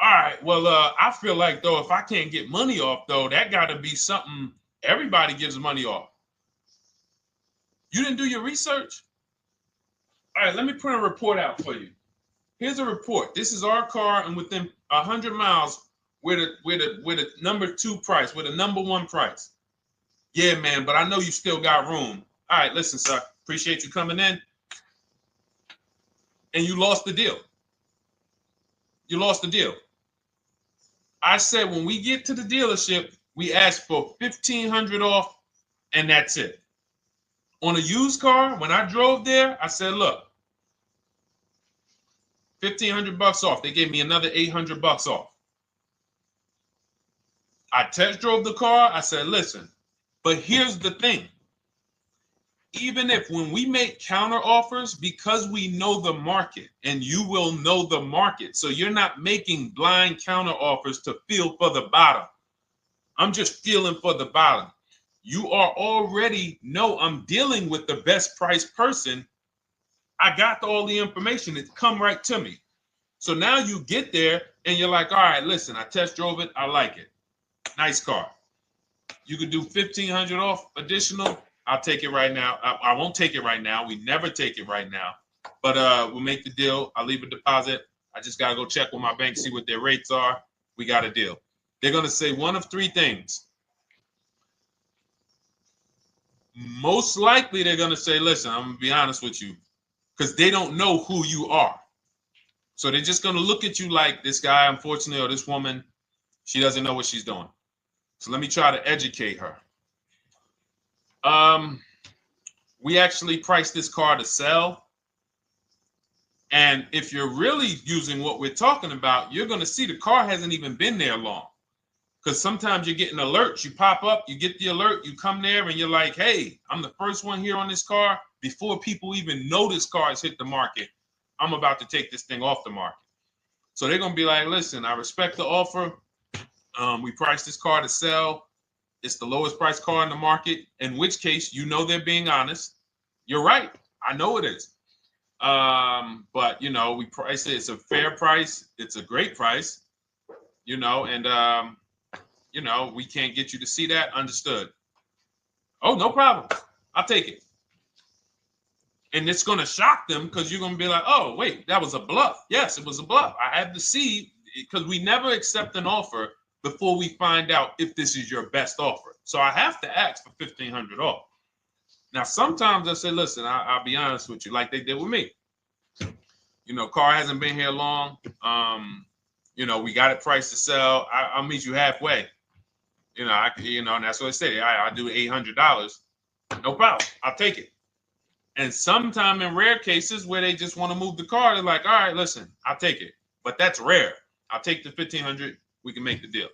all right, well, I feel like, though, if I can't get money off, though, that got to be something everybody gives money off. You didn't do your research? All right, let me print a report out for you. Here's a report. This is our car, and within 100 miles, we're the number 2 price, we're the number 1 price. Yeah, man, but I know you still got room. All right, listen, sir, appreciate you coming in. And you lost the deal. You lost the deal. I said when we get to the dealership, we ask for $1,500 off, and that's it. On a used car, when I drove there, I said, look, $1,500 off. They gave me another $800 off. I test drove the car. I said, listen, but here's the thing. Even if when we make counter offers, because we know the market, and you will know the market, so you're not making blind counter offers to feel for the bottom. I'm just feeling for the bottom. You are already know I'm dealing with the best price person. I got all the information. It come right to me. So now you get there and you're like, all right, listen, I test drove it. I like it. Nice car. You could do $1,500 off additional. I'll take it right now. I won't take it right now. We never take it right now. But we'll make the deal. I'll leave a deposit. I just got to go check with my bank, see what their rates are. We got a deal. They're going to say one of 3 things. Most likely they're going to say, listen, I'm going to be honest with you, because they don't know who you are. So they're just going to look at you like this guy, unfortunately, or this woman, she doesn't know what she's doing. So let me try to educate her. We actually priced this car to sell. And if you're really using what we're talking about, you're going to see the car hasn't even been there long. Because sometimes you're getting alerts. You pop up, you get the alert, you come there, and you're like, hey, I'm the first one here on this car. Before people even know this car has hit the market, I'm about to take this thing off the market. So they're going to be like, listen, I respect the offer. We priced this car to sell. It's the lowest price car in the market, in which case, you know, they're being honest. You're right. I know it is. But, you know, we price it. It's a fair price. It's a great price, you know, and, you know, we can't get you to see that. Understood. Oh, no problem. I'll take it. And it's going to shock them because you're going to be like, oh, wait, that was a bluff. Yes, it was a bluff. I had to see, because we never accept an offer before we find out if this is your best offer. So I have to ask for $1,500 off. Now, sometimes I say, listen, I'll be honest with you, like they did with me. You know, car hasn't been here long. You know, we got it priced to sell. I'll meet you halfway. You know, and that's what I say. I do $800. No problem. I'll take it. And sometimes in rare cases where they just want to move the car, they're like, all right, listen, I'll take it. But that's rare. I'll take the $1,500. We can make the deal.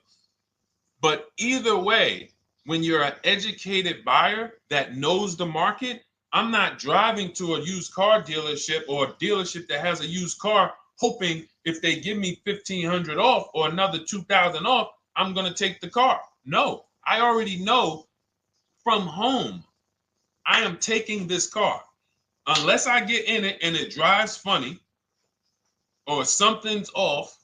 But either way, when you're an educated buyer that knows the market, I'm not driving to a used car dealership or a dealership that has a used car hoping if they give me $1,500 off or another $2,000 off, I'm going to take the car. No, I already know from home, I am taking this car. Unless I get in it and it drives funny or something's off,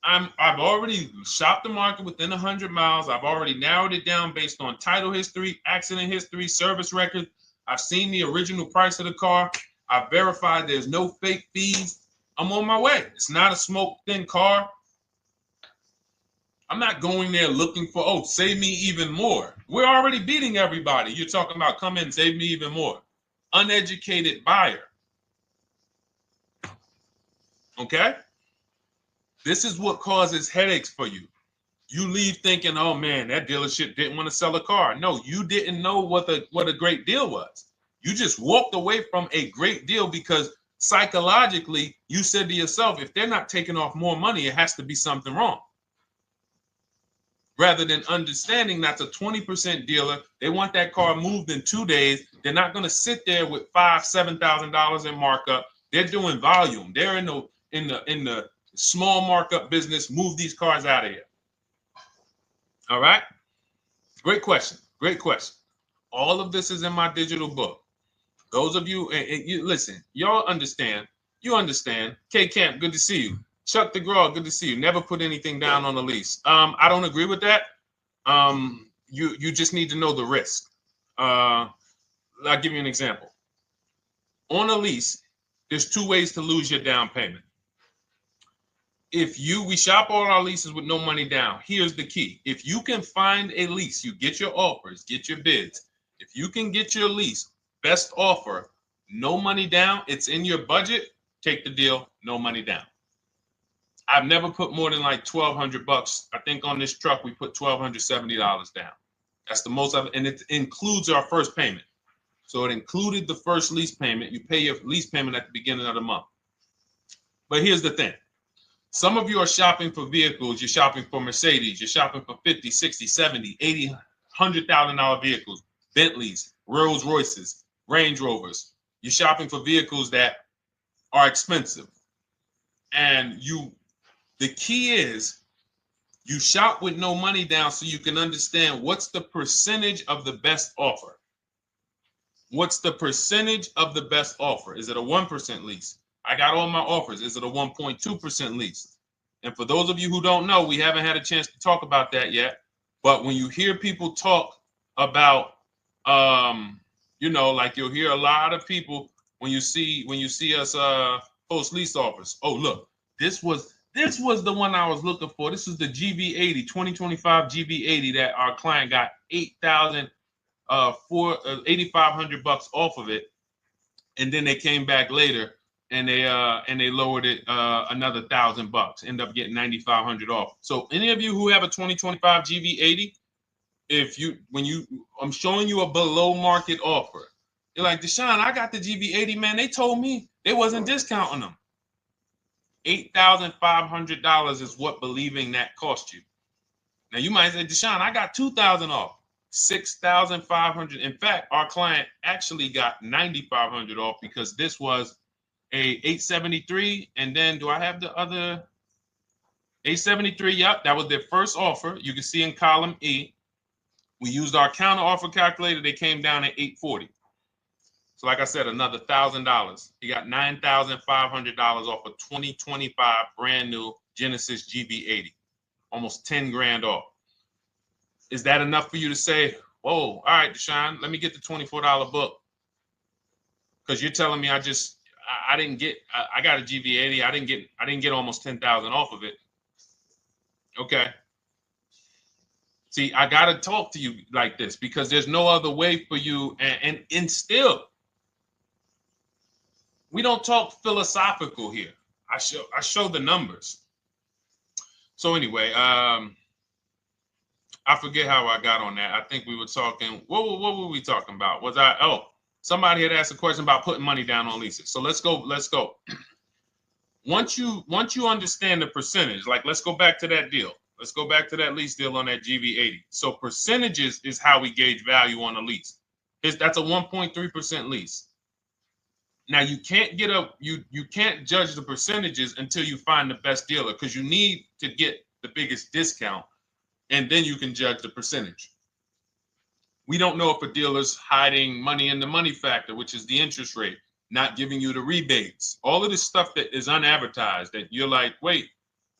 I've already shopped the market within 100 miles. I've already narrowed it down based on title history, accident history, service record. I've seen the original price of the car. I've verified there's no fake fees. I'm on my way. It's not a smoke thin car. I'm not going there looking for, oh, save me even more. We're already beating everybody. You're talking about come in, save me even more. Uneducated buyer. Okay? This is what causes headaches for you. You leave thinking, oh man, that dealership didn't want to sell a car. No, you didn't know what a great deal was. You just walked away from a great deal because psychologically you said to yourself, if they're not taking off more money, it has to be something wrong. Rather than understanding that's a 20% dealer, they want that car moved in 2 days. They're not going to sit there with $5,000-$7,000 in markup. They're doing volume. They're in the small markup business. Move these cars out of here. All right. Great question. Great question. All of this is in my digital book. Those of you, and you listen, y'all understand. You understand. K Camp, good to see you. Chuck DeGraw, good to see you. Never put anything down on a lease. I don't agree with that. You just need to know the risk. I'll give you an example. On a lease, there's 2 ways to lose your down payment. We shop all our leases with no money down. Here's the key. If you can find a lease, you get your offers, get your bids. If you can get your lease, best offer, no money down, it's in your budget, take the deal, no money down. I've never put more than like $1,200. I think on this truck, we put $1,270 down. That's the most of it. And it includes our first payment. So it included the first lease payment. You pay your lease payment at the beginning of the month. But here's the thing. Some of you are shopping for vehicles. You're shopping for Mercedes. You're shopping for 50, 60, 70, 80, $100,000 vehicles, Bentleys, Rolls Royces, Range Rovers. You're shopping for vehicles that are expensive. And the key is you shop with no money down so you can understand what's the percentage of the best offer. What's the percentage of the best offer? Is it a 1% lease? I got all my offers. Is it a 1.2% lease? And for those of you who don't know, we haven't had a chance to talk about that yet. But when you hear people talk about, like you'll hear a lot of people when you see us post lease offers. Oh, look, this was the one I was looking for. This is the GV80, 2025 GV80 that our client got $8,500 off of it, and then they came back later and they lowered it another $1,000. End up getting $9,500 off. So any of you who have a 2025 GV80, I'm showing you a below market offer. You're like, Deshone, I got the GV80, man. They told me they wasn't discounting them. $8,500 is what believing that cost you. Now you might say, Deshone, I got $2,000 off. $6,500. In fact, our client actually got $9,500 off because this was a 873. And then do I have the other 873? Yep, that was their first offer. You can see in column E. We used our counter offer calculator. They came down at 840. So like I said, another $1,000. He got $9,500 off a 2025 brand new Genesis GV80, almost 10 grand off. Is that enough for you to say, whoa, all right, Deshone, let me get the $24 book? Because you're telling me I got a GV80. I didn't get almost 10,000 off of it. Okay. See, I got to talk to you like this because there's no other way for you. And still, we don't talk philosophical here. I show the numbers. So anyway, I forget how I got on that. I think we were talking. What were we talking about? Somebody had asked a question about putting money down on leases. So let's go. Once you understand the percentage, like let's go back to that deal. Let's go back to that lease deal on that GV80. So percentages is how we gauge value on a lease. That's a 1.3% lease. Now you can't you can't judge the percentages until you find the best dealer because you need to get the biggest discount, and then you can judge the percentage. We don't know if a dealer's hiding money in the money factor, which is the interest rate, not giving you the rebates, all of this stuff that is unadvertised that you're like, wait,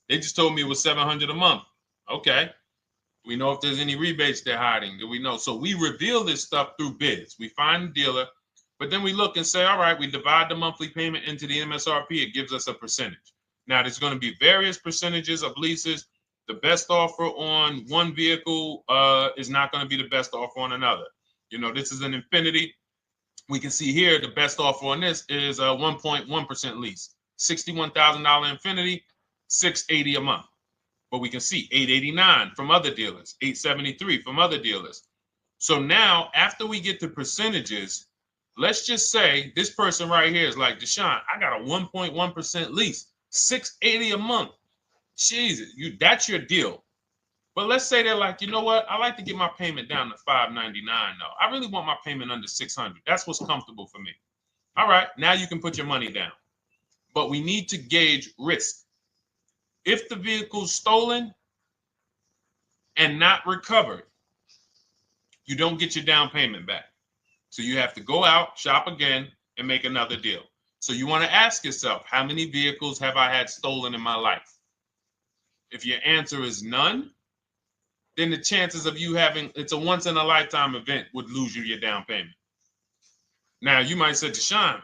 they just told me it was $700 a month. Okay. We know if there's any rebates they're hiding. Do we know? So we reveal this stuff through bids. We find the dealer, but then we look and say, all right, we divide the monthly payment into the MSRP. It gives us a percentage. Now, there's going to be various percentages of leases. The best offer on one vehicle is not going to be the best offer on another. This is an Infiniti. We can see here the best offer on this is a 1.1% lease. $61,000 Infiniti, $680 a month. But we can see $889 from other dealers, $873 from other dealers. So now, after we get the percentages, let's just say this person right here is like, Deshone, I got a 1.1% lease, $680 a month. Jesus, that's your deal. But let's say they're like, you know what? I like to get my payment down to $599 though. I really want my payment under $600. That's what's comfortable for me. All right, now you can put your money down. But we need to gauge risk. If the vehicle's stolen and not recovered, you don't get your down payment back. So you have to go out, shop again, and make another deal. So you want to ask yourself, how many vehicles have I had stolen in my life? If your answer is none, then the chances of you having, it's a once in a lifetime event, would lose you your down payment. Now you might say, Deshone,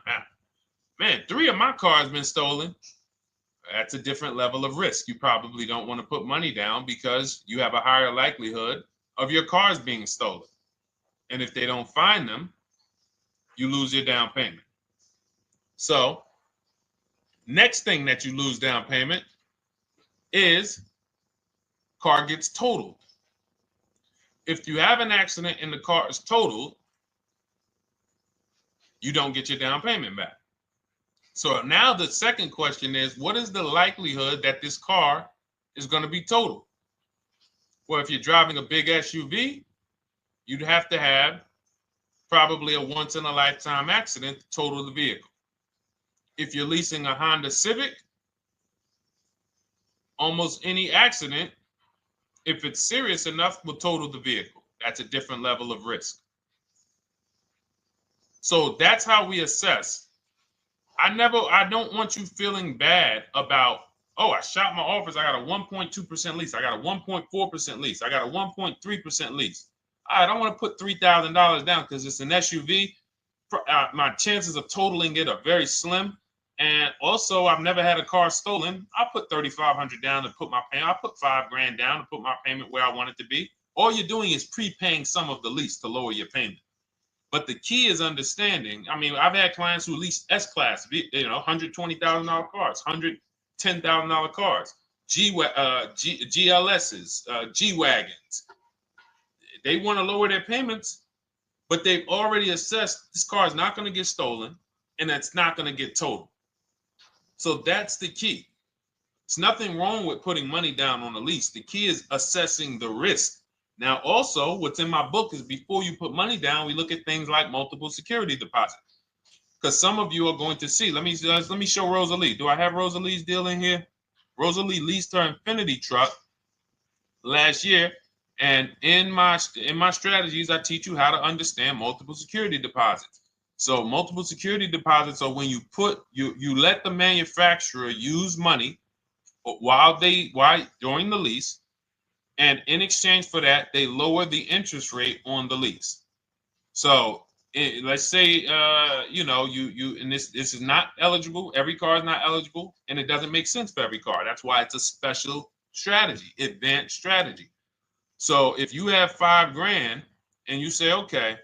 man, 3 of my cars been stolen. That's a different level of risk. You probably don't want to put money down because you have a higher likelihood of your cars being stolen. And if they don't find them, you lose your down payment. So next thing that you lose down payment is car gets totaled. If you have an accident and the car is totaled, you don't get your down payment back. So now the second question is, what is the likelihood that this car is going to be totaled? Well, if you're driving a big SUV, you'd have to have probably a once in a lifetime accident to total the vehicle. If you're leasing a Honda Civic, almost any accident, if it's serious enough, will total the vehicle. That's a different level of risk. So that's how we assess. I don't want you feeling bad about, oh, I shot my office, I got a 1.2% lease, I got a 1.4% lease, I got a 1.3% lease. I don't want to put $3,000 down because it's an SUV. My chances of totaling it are very slim. And also, I've never had a car stolen. I put $3,500 down to put my payment. I put $5,000 down to put my payment where I want it to be. All you're doing is prepaying some of the lease to lower your payment. But the key is understanding. I mean, I've had clients who lease S-Class, $120,000 cars, $110,000 cars, GLSs, G-Wagons. They want to lower their payments, but they've already assessed this car is not going to get stolen and it's not going to get totaled. So that's the key. It's nothing wrong with putting money down on a lease. The key is assessing the risk. Now, also, what's in my book is before you put money down, we look at things like multiple security deposit. Because some of you are going to see, let me show Rosalie. Do I have Rosalie's deal in here? Rosalie leased her Infinity truck last year. And in my strategies, I teach you how to understand multiple security deposits. So multiple security deposits are when you let the manufacturer use money during the lease, and in exchange for that, they lower the interest rate on the lease. So let's say and this is not eligible. Every car is not eligible, and it doesn't make sense for every car. That's why it's a special strategy, advanced strategy. So if you have $5,000 and you say, okay,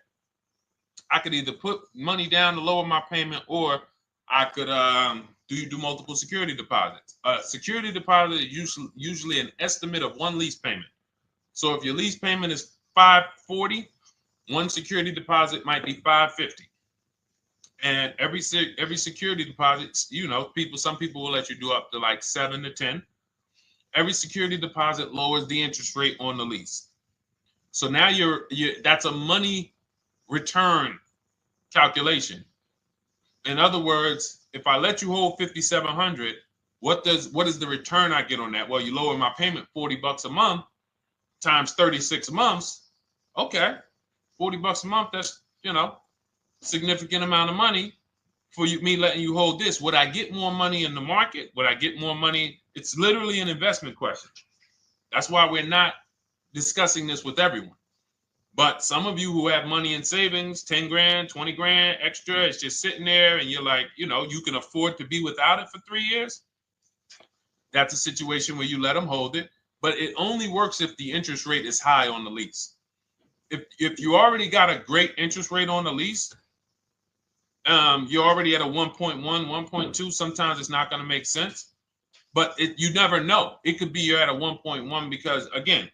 I could either put money down to lower my payment, or I could do multiple security deposits. Security deposit is usually an estimate of one lease payment. So if your lease payment is $540, one security deposit might be $550. And every security deposit, some people will let you do up to like 7 to 10. Every security deposit lowers the interest rate on the lease. So now that's a money return calculation. In other words, if I let you hold $5,700, what is the return I get on that? Well, you lower my payment $40 a month times 36 months. Okay, $40 a month. That's significant amount of money for me letting you hold this. Would I get more money in the market? Would I get more money? It's literally an investment question. That's why we're not discussing this with everyone. But some of you who have money in savings, 10 grand, 20 grand extra, it's just sitting there and you're like, you can afford to be without it for 3 years. That's a situation where you let them hold it, but it only works if the interest rate is high on the lease. If you already got a great interest rate on the lease, you're already at a 1.1, 1.2. Sometimes it's not going to make sense, but you never know. It could be you're at a 1.1 because, again,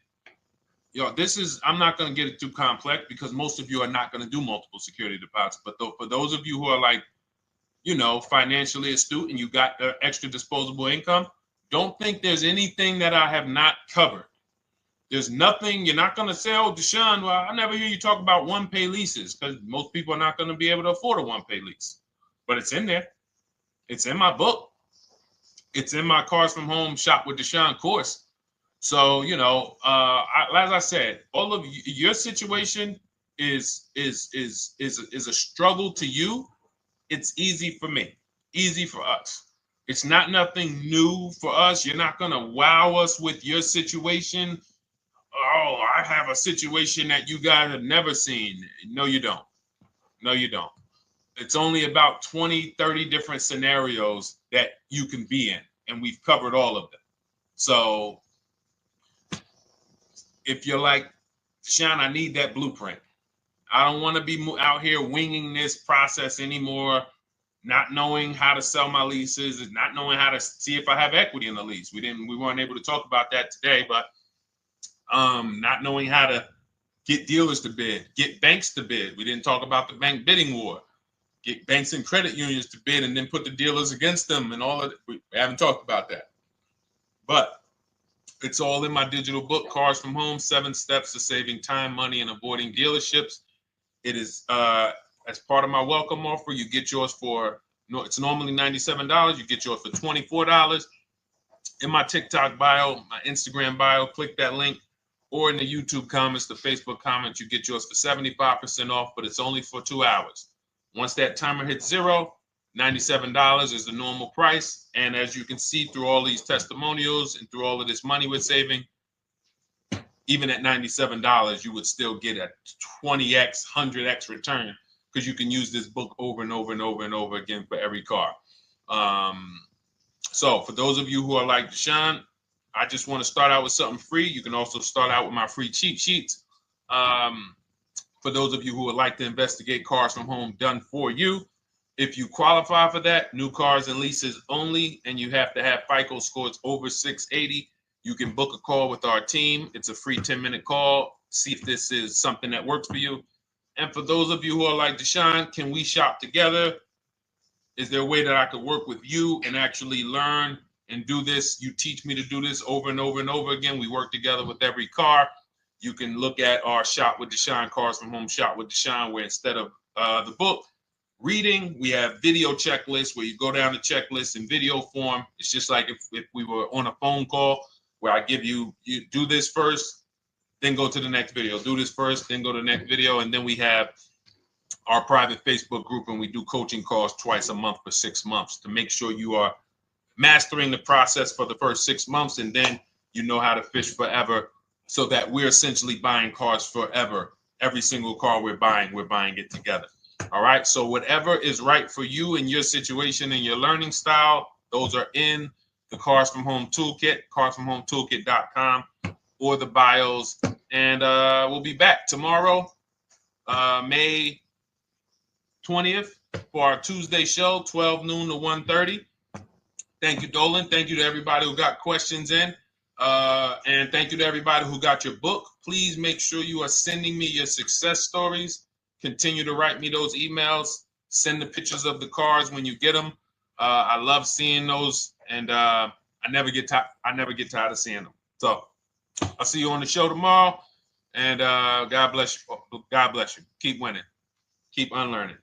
this is, I'm not going to get it too complex because most of you are not going to do multiple security deposits. But for those of you who are like, financially astute and you got extra disposable income, don't think there's anything that I have not covered. There's nothing. You're not going to say, oh, Deshone, well, I never hear you talk about one-pay leases, because most people are not going to be able to afford a one-pay lease. But it's in there. It's in my book. It's in my Cars from Home Shop with Deshone course. So, as I said, all of your situation is a struggle to you. It's easy for me, easy for us. It's not nothing new for us. You're not going to wow us with your situation. Oh, I have a situation that you guys have never seen. No, you don't. No, you don't. It's only about 20, 30 different scenarios that you can be in, and we've covered all of them. So if you're like, Deshone, I need that blueprint. I don't want to be out here winging this process anymore, not knowing how to sell my leases and not knowing how to see if I have equity in the lease. We weren't able to talk about that today, but not knowing how to get dealers to bid, get banks to bid. We didn't talk about the bank bidding war. Get banks and credit unions to bid and then put the dealers against them and all of it. We haven't talked about that. But it's all in my digital book, Cars from Home, 7 Steps to Saving Time, Money, and Avoiding Dealerships. It is as part of my welcome offer. You get yours it's normally $97. You get yours for $24. In my TikTok bio, my Instagram bio, click that link, or in the YouTube comments, the Facebook comments, you get yours for 75% off, but it's only for 2 hours. Once that timer hits 0, $97 is the normal price. And as you can see through all these testimonials and through all of this money we're saving, even at $97, you would still get a 20x, 100x return, because you can use this book over and over and over and over again for every car. So for those of you who are like, Deshone, I just want to start out with something free. You can also start out with my free cheat sheets. For those of you who would like to investigate Cars from Home done for you, if you qualify for that, new cars and leases only, and you have to have FICO scores over 680, you can book a call with our team. It's a free 10-minute call. See if this is something that works for you. And for those of you who are like, Deshone, can we shop together? Is there a way that I could work with you and actually learn and do this? You teach me to do this over and over and over again. We work together with every car. You can look at our Shop with Deshone, Cars from Home Shop with Deshone, where instead of the book reading, we have video checklists where you go down the checklist in video form. It's just like if we were on a phone call, where I give you do this first, then go to the next video. Do this first, then go to the next video. And then we have our private Facebook group, and we do coaching calls twice a month for 6 months to make sure you are mastering the process for the first 6 months, and then you know how to fish forever, so that we're essentially buying cars forever. Every single car we're buying it together. All right. So whatever is right for you and your situation and your learning style, those are in the Cars from Home Toolkit, carsfromhometoolkit.com, or the bios. And we'll be back tomorrow, May 20th, for our Tuesday show, 12 noon to 1:30. Thank you, Dolan. Thank you to everybody who got questions in. And thank you to everybody who got your book. Please make sure you are sending me your success stories. Continue to write me those emails. Send the pictures of the cars when you get them. I love seeing those, and I never get tired of seeing them. So I'll see you on the show tomorrow, and God bless you. God bless you. Keep winning. Keep unlearning.